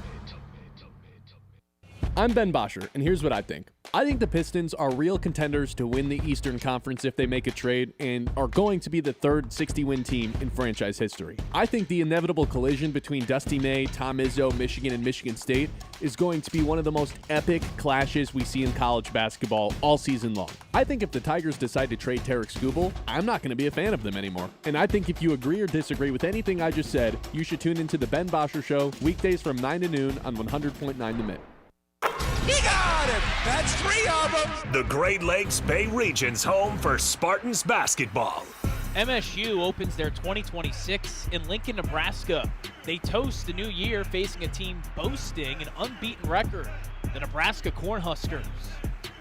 I'm Ben Bosscher, and here's what I think. I think the Pistons are real contenders to win the Eastern Conference if they make a trade, and are going to be the third 60-win team in franchise history. I think the inevitable collision between Dusty May, Tom Izzo, Michigan, and Michigan State is going to be one of the most epic clashes we see in college basketball all season long. I think if the Tigers decide to trade Tarek Skubal, I'm not going to be a fan of them anymore. And I think if you agree or disagree with anything I just said, you should tune into the Ben Bosscher Show weekdays from 9 to noon on 100.9 The Mid. He got him! That's 3 of them! The Great Lakes Bay Region's home for Spartans basketball. MSU opens their 2026 in Lincoln, Nebraska. They toast the new year facing a team boasting an unbeaten record, the Nebraska Cornhuskers.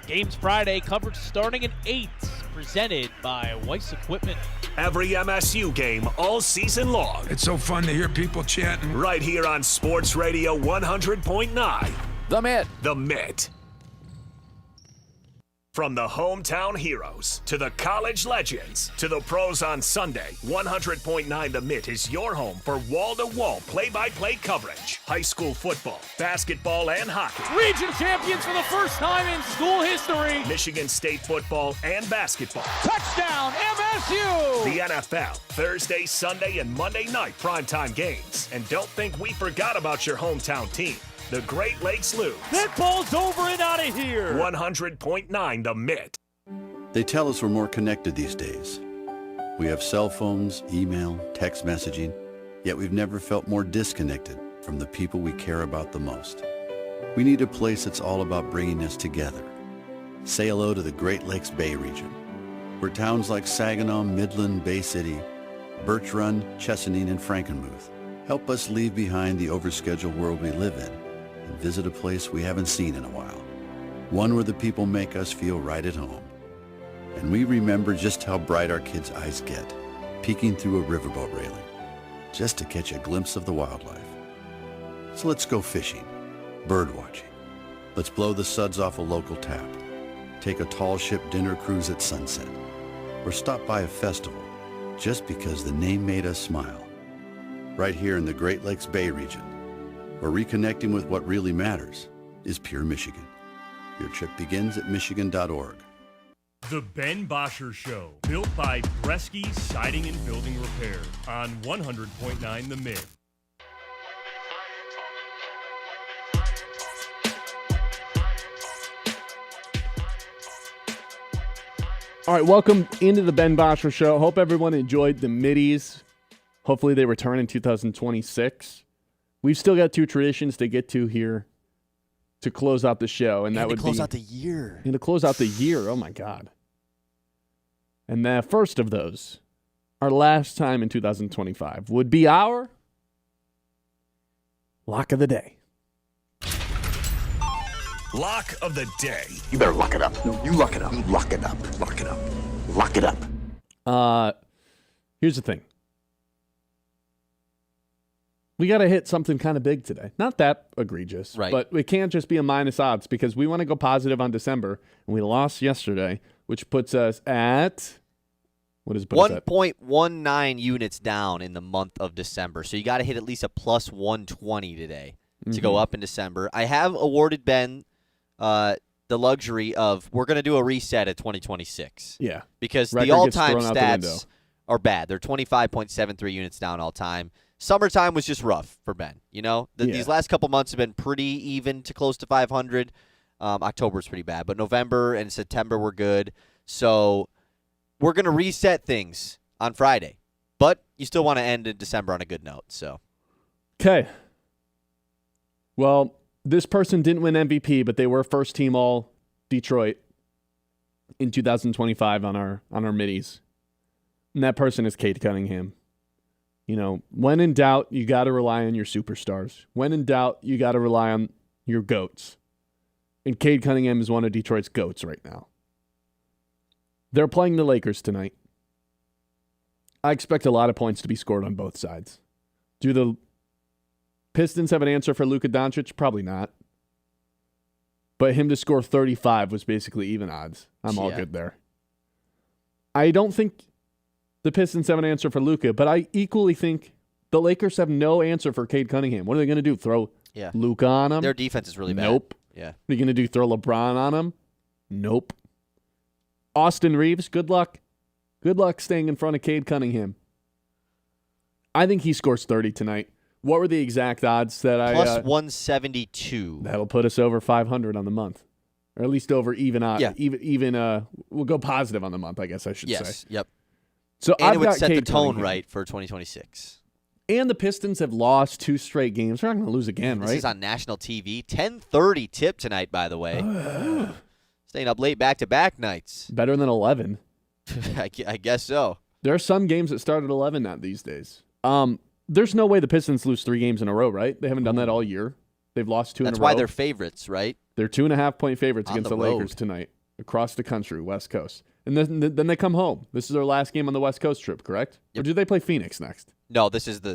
Games Friday, coverage starting at 8, presented by Weiss Equipment. Every MSU game all season long. It's so fun to hear people chanting. Right here on Sports Radio 100.9. The Mid. The Mid. From the hometown heroes to the college legends to the pros on Sunday, 100.9 The Mid is your home for wall-to-wall play-by-play coverage. High school football, basketball, and hockey. Region champions for the first time in school history. Michigan State football and basketball. Touchdown, MSU! The NFL, Thursday, Sunday, and Monday night primetime games. And don't think we forgot about your hometown team. The Great Lakes Loons. That ball's over and out of here. 100.9 The Mid. They tell us we're more connected these days. We have cell phones, email, text messaging, yet we've never felt more disconnected from the people we care about the most. We need a place that's all about bringing us together. Say hello to the Great Lakes Bay region, where towns like Saginaw, Midland, Bay City, Birch Run, Chesaning, and Frankenmuth help us leave behind the overscheduled world we live in and visit a place we haven't seen in a while. One where the people make us feel right at home. And we remember just how bright our kids' eyes get, peeking through a riverboat railing, just to catch a glimpse of the wildlife. So let's go fishing, bird watching. Let's blow the suds off a local tap, take a tall ship dinner cruise at sunset, or stop by a festival just because the name made us smile. Right here in the Great Lakes Bay region, where reconnecting with what really matters is pure Michigan. Your trip begins at michigan.org. The Ben Bosscher Show, built by Bresky Siding and Building Repair on 100.9 The Mid. All right, welcome into the Ben Bosscher Show. Hope everyone enjoyed the Middies. Hopefully they return in 2026. We've still got two traditions to get to here to close out the show, and that would be... to close out the year. And to close out the year, oh my God. And the first of those, our last time in 2025, would be our Lock of the Day. Lock of the Day. You better lock it up. No, you lock it up. You lock it up. Lock it up. Lock it up. Here's the thing. We got to hit something kind of big today. Not that egregious, right? But we can't just be a minus odds because we want to go positive on December, and we lost yesterday, which puts us at, what is 1.19 units down in the month of December. So you got to hit at least a plus 120 today to go up in December. I have awarded Ben the luxury of, we're going to do a reset at 2026. Yeah. Because Record the all-time gets thrown out the window. stats are bad. They're 25.73 units down all time. Summertime was just rough for Ben. You know, these last couple months have been pretty even to close to 500. October's pretty bad, but November and September were good. So we're going to reset things on Friday, but you still want to end in December on a good note. So, okay. Well, this person didn't win MVP, but they were first team all Detroit in 2025 on our middies. And that person is Cade Cunningham. You know, when in doubt, you got to rely on your superstars. When in doubt, you got to rely on your GOATs. And Cade Cunningham is one of Detroit's GOATs right now. They're playing the Lakers tonight. I expect a lot of points to be scored on both sides. Do the Pistons have an answer for Luka Doncic? Probably not. But him to score 35 was basically even odds. I'm all good there. I don't think the Pistons have an answer for Luka, but I equally think the Lakers have no answer for Cade Cunningham. What are they going to do? Throw Luka on him? Their defense is really bad. Nope. Yeah. What are you going to do? Throw LeBron on him? Nope. Austin Reeves, good luck. Good luck staying in front of Cade Cunningham. I think he scores 30 tonight. What were the exact odds that Plus 172. That'll put us over 500 on the month. Or at least over even odds. Yeah. Even we'll go positive on the month, I guess I should say. Yes, yep. So and I've it would got set Cade the tone Cunningham. right for 2026. And the Pistons have lost 2 straight games. They're not going to lose again, right? This is on national TV. 10:30 tip tonight, by the way. Staying up late back-to-back nights. Better than 11. I guess so. There are some games that start at 11 now these days. There's no way the Pistons lose 3 games in a row, right? They haven't done that all year. They've lost 2 in a row. That's why they're favorites, right? They're 2.5-point favorites On against the the road. Lakers tonight across the country, West Coast. And then they come home. This is their last game on the West Coast trip, correct? Yep. Or do they play Phoenix next? No,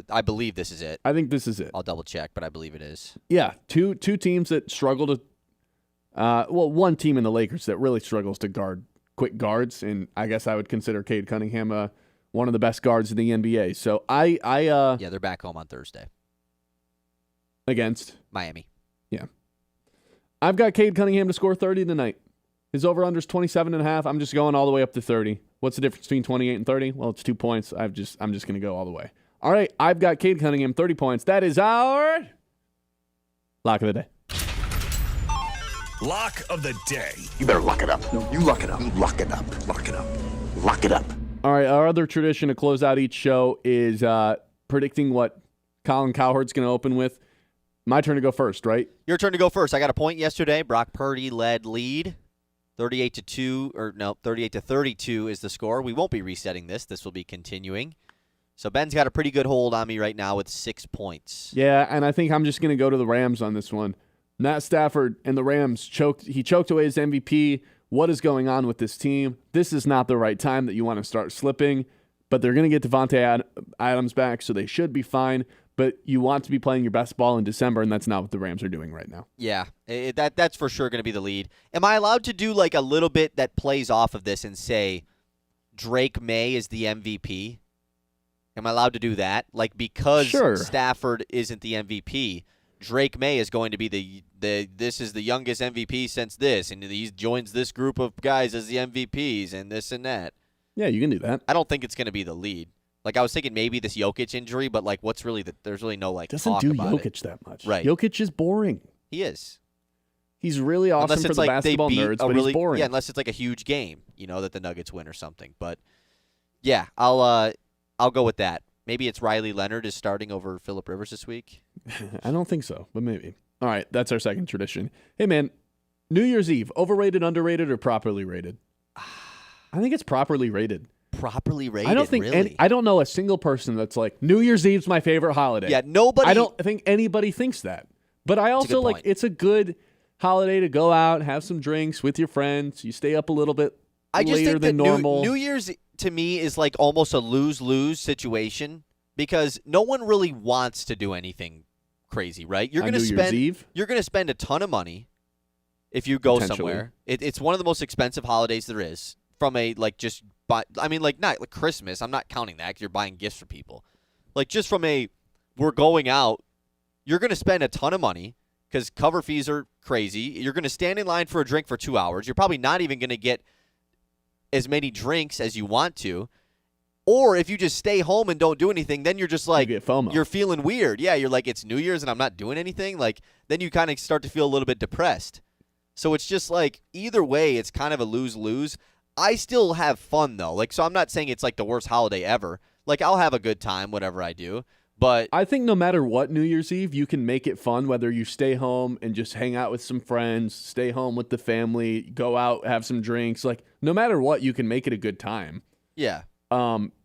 I believe this is it. I think this is it. I'll double check, but I believe it is. Yeah, two teams that struggle to one team in the Lakers that really struggles to guard quick guards, and I guess I would consider Cade Cunningham one of the best guards in the NBA. So yeah, they're back home on Thursday against Miami. Yeah, I've got Cade Cunningham to score 30 tonight. His over/under is 27.5. I'm just going all the way up to 30. What's the difference between 28 and 30? Well, it's 2 points. I'm just going to go all the way. All right, I've got Cade Cunningham 30 points. That is our lock of the day. Lock of the day. You better lock it up. No, you lock it up. You lock it up. Lock it up. Lock it up. All right, our other tradition to close out each show is predicting what Colin Cowherd's going to open with. My turn to go first, right? Your turn to go first. I got a point yesterday. Brock Purdy led lead. 38-32 is the score. We won't be resetting this. This will be continuing. So Ben's got a pretty good hold on me right now with 6 points. Yeah, and I think I'm just going to go to the Rams on this one. Matt Stafford and the Rams choked away his MVP. What is going on with this team? This is not the right time that you want to start slipping, but they're going to get Devontae Adams back, so they should be fine. But you want to be playing your best ball in December, and that's not what the Rams are doing right now. Yeah, that's for sure going to be the lead. Am I allowed to do like a little bit that plays off of this and say Drake May is the MVP? Am I allowed to do that? Like because Stafford isn't the MVP, Drake May is going to be this is the youngest MVP since this, and he joins this group of guys as the MVPs and this and that. Yeah, you can do that. I don't think it's going to be the lead. Like, I was thinking maybe this Jokic injury, but, like, what's really there's really no, like, doesn't talk do about Jokic it. that much. Right. Jokic is boring. He is. He's really awesome for the basketball nerds, but he's boring. Yeah, unless it's, like, a huge game, that the Nuggets win or something. But, yeah, I'll go with that. Maybe it's Riley Leonard is starting over Phillip Rivers this week. I don't think so, but maybe. All right, that's our second tradition. Hey, man, New Year's Eve, overrated, underrated, or properly rated? I think it's properly rated. Properly rated, I don't think really? I don't know a single person that's like, New Year's Eve's my favorite holiday. Yeah, nobody. I don't think anybody thinks that. But I also like it's a good holiday to go out, have some drinks with your friends. You stay up a little bit later than normal. New Year's to me is like almost a lose-lose situation because no one really wants to do anything crazy, right? You're going to spend a ton of money if you go somewhere. It's one of the most expensive holidays there is. From a not like Christmas. I'm not counting that 'cause you're buying gifts for people. Like just from we're going out, you're going to spend a ton of money because cover fees are crazy. You're going to stand in line for a drink for 2 hours. You're probably not even going to get as many drinks as you want to. Or if you just stay home and don't do anything, then you're just like, you get FOMO. You're feeling weird. Yeah, you're like, it's New Year's and I'm not doing anything. Like then you kind of start to feel a little bit depressed. So it's just like either way, it's kind of a lose-lose. I still have fun, though. Like, so I'm not saying it's, like, the worst holiday ever. Like, I'll have a good time, whatever I do. But I think no matter what New Year's Eve, you can make it fun, whether you stay home and just hang out with some friends, stay home with the family, go out, have some drinks. Like, no matter what, you can make it a good time. Yeah.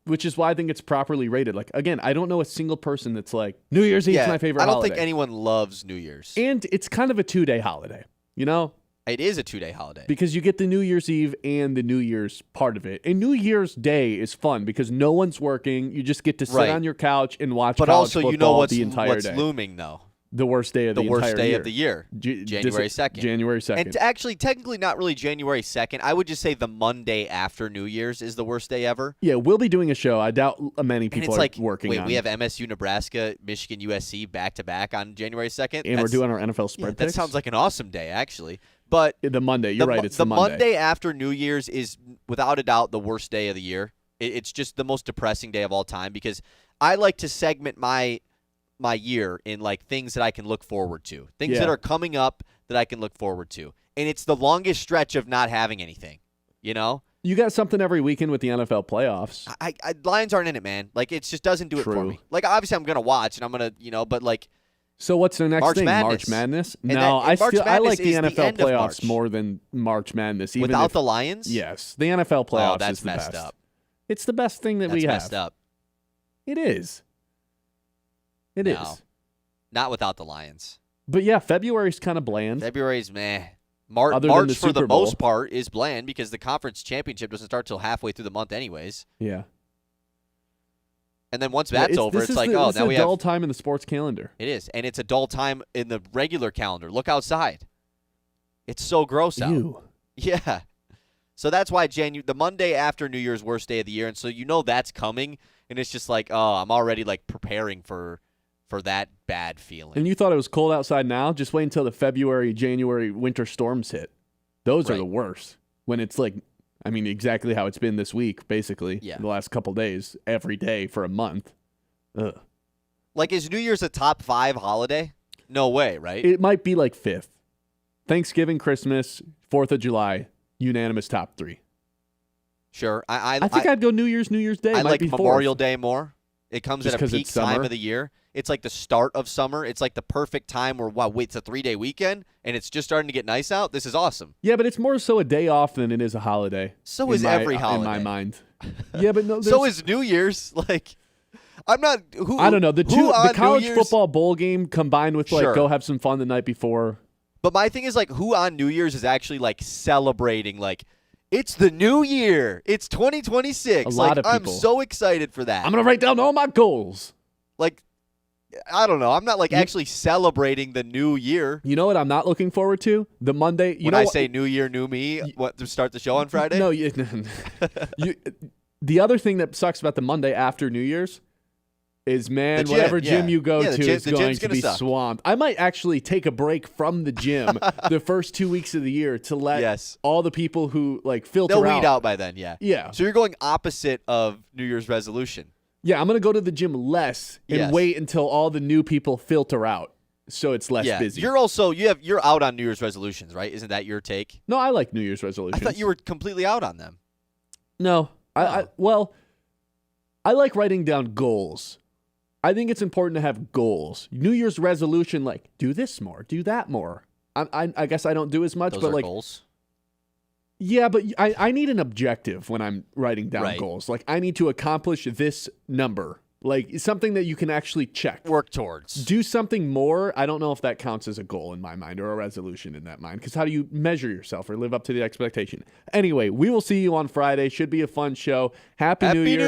Which is why I think it's properly rated. Like, again, I don't know a single person that's like, New Year's Eve is my favorite holiday. I don't think anyone loves New Year's. And it's kind of a 2-day holiday, you know? It is a 2-day holiday. Because you get the New Year's Eve and the New Year's part of it. And New Year's Day is fun because no one's working. You just get to sit on your couch and watch college football the entire day. What's looming, though? The worst day of the entire year. The worst day of the year. January 2nd. January 2nd. And actually, technically not really January 2nd. I would just say the Monday after New Year's is the worst day ever. Yeah, we'll be doing a show. I doubt many people are working on it. Wait, we have MSU, Nebraska, Michigan, USC back-to-back on January 2nd? And we're doing our NFL spread picks. That sounds like an awesome day, actually. But the Monday, you're right, it's the Monday. The Monday after New Year's is, without a doubt, the worst day of the year. It's just the most depressing day of all time because I like to segment my year in like things that I can look forward to, things that are coming up that I can look forward to. And it's the longest stretch of not having anything, you know? You got something every weekend with the NFL playoffs. Lions aren't in it, man. Like, it just doesn't do it for me. Like, obviously I'm going to watch and I'm going to, but like. So what's the next thing? March Madness? No, I like the NFL playoffs more than March Madness. Even without the Lions? Yes. The NFL playoffs is the best. That's messed up. It's the best thing that we have. That's messed up. It is. It is. Not without the Lions. But yeah, February's kind of bland. February's meh. March for the most part is bland because the conference championship doesn't start till halfway through the month anyways. Yeah. And then once that's over, it's like, now we have a dull time in the sports calendar. It is, and it's a dull time in the regular calendar. Look outside. It's so gross out. Ew. Yeah. So that's why the Monday after New Year's worst day of the year, and so you know that's coming, and it's just like, oh, I'm already like preparing for that bad feeling. And you thought it was cold outside now? Just wait until the February, January winter storms hit. Those are the worst. When it's like, I mean, exactly how it's been this week, basically. Yeah. The last couple days, every day for a month. Ugh. Like, is New Year's a top 5 holiday? No way, right? It might be like 5th. Thanksgiving, Christmas, 4th of July, unanimous top 3. Sure. I think I'd go New Year's Day. I Might like be Memorial 4th. Day more. It comes Just at a 'cause peak it's time summer? of the year. It's like the start of summer. It's like the perfect time where, it's a 3-day weekend, and it's just starting to get nice out. This is awesome. Yeah, but it's more so a day off than it is a holiday. So in is every in my holiday. mind. Yeah, but no. So is New Year's. Like, I'm not. Who? I don't know. The on college New Year's, football bowl game combined with Sure. go have some fun the night before. But my thing is, like, who on New Year's is actually, like, celebrating, like, it's the new year. It's 2026. A lot of I'm people. so excited for that. I'm gonna write down all my goals. Like, I don't know. I'm not, like, actually celebrating the new year. You know what I'm not looking forward to? The Monday. When I say new year, new me, what, to start the show on Friday? No, the other thing that sucks about the Monday after New Year's is, man, gym, whatever gym yeah. you go Yeah, the to gym- is the going gym's to gonna be suck. swamped. I might actually take a break from the gym the first 2 weeks of the year to let all the people who filter They'll out. weed out by then, yeah. Yeah. So you're going opposite of New Year's resolution. Yeah, I'm going to go to the gym less and Yes. wait until all the new people filter out so it's less busy. You're also you're out on New Year's resolutions, right? Isn't that your take? No, I like New Year's I resolutions. thought you were completely out on them. No. I like writing down goals. I think it's important to have goals. New Year's resolution, do this more, do that more. I guess I don't do as much, Those but are goals. Yeah, but I need an objective when I'm writing down Right. goals. I need to accomplish this number. Something that you can actually check. Work towards. Do something more. I don't know if that counts as a goal in my mind or a resolution in that mind. Because how do you measure yourself or live up to the expectation? Anyway, we will see you on Friday. Should be a fun show. Happy New Year.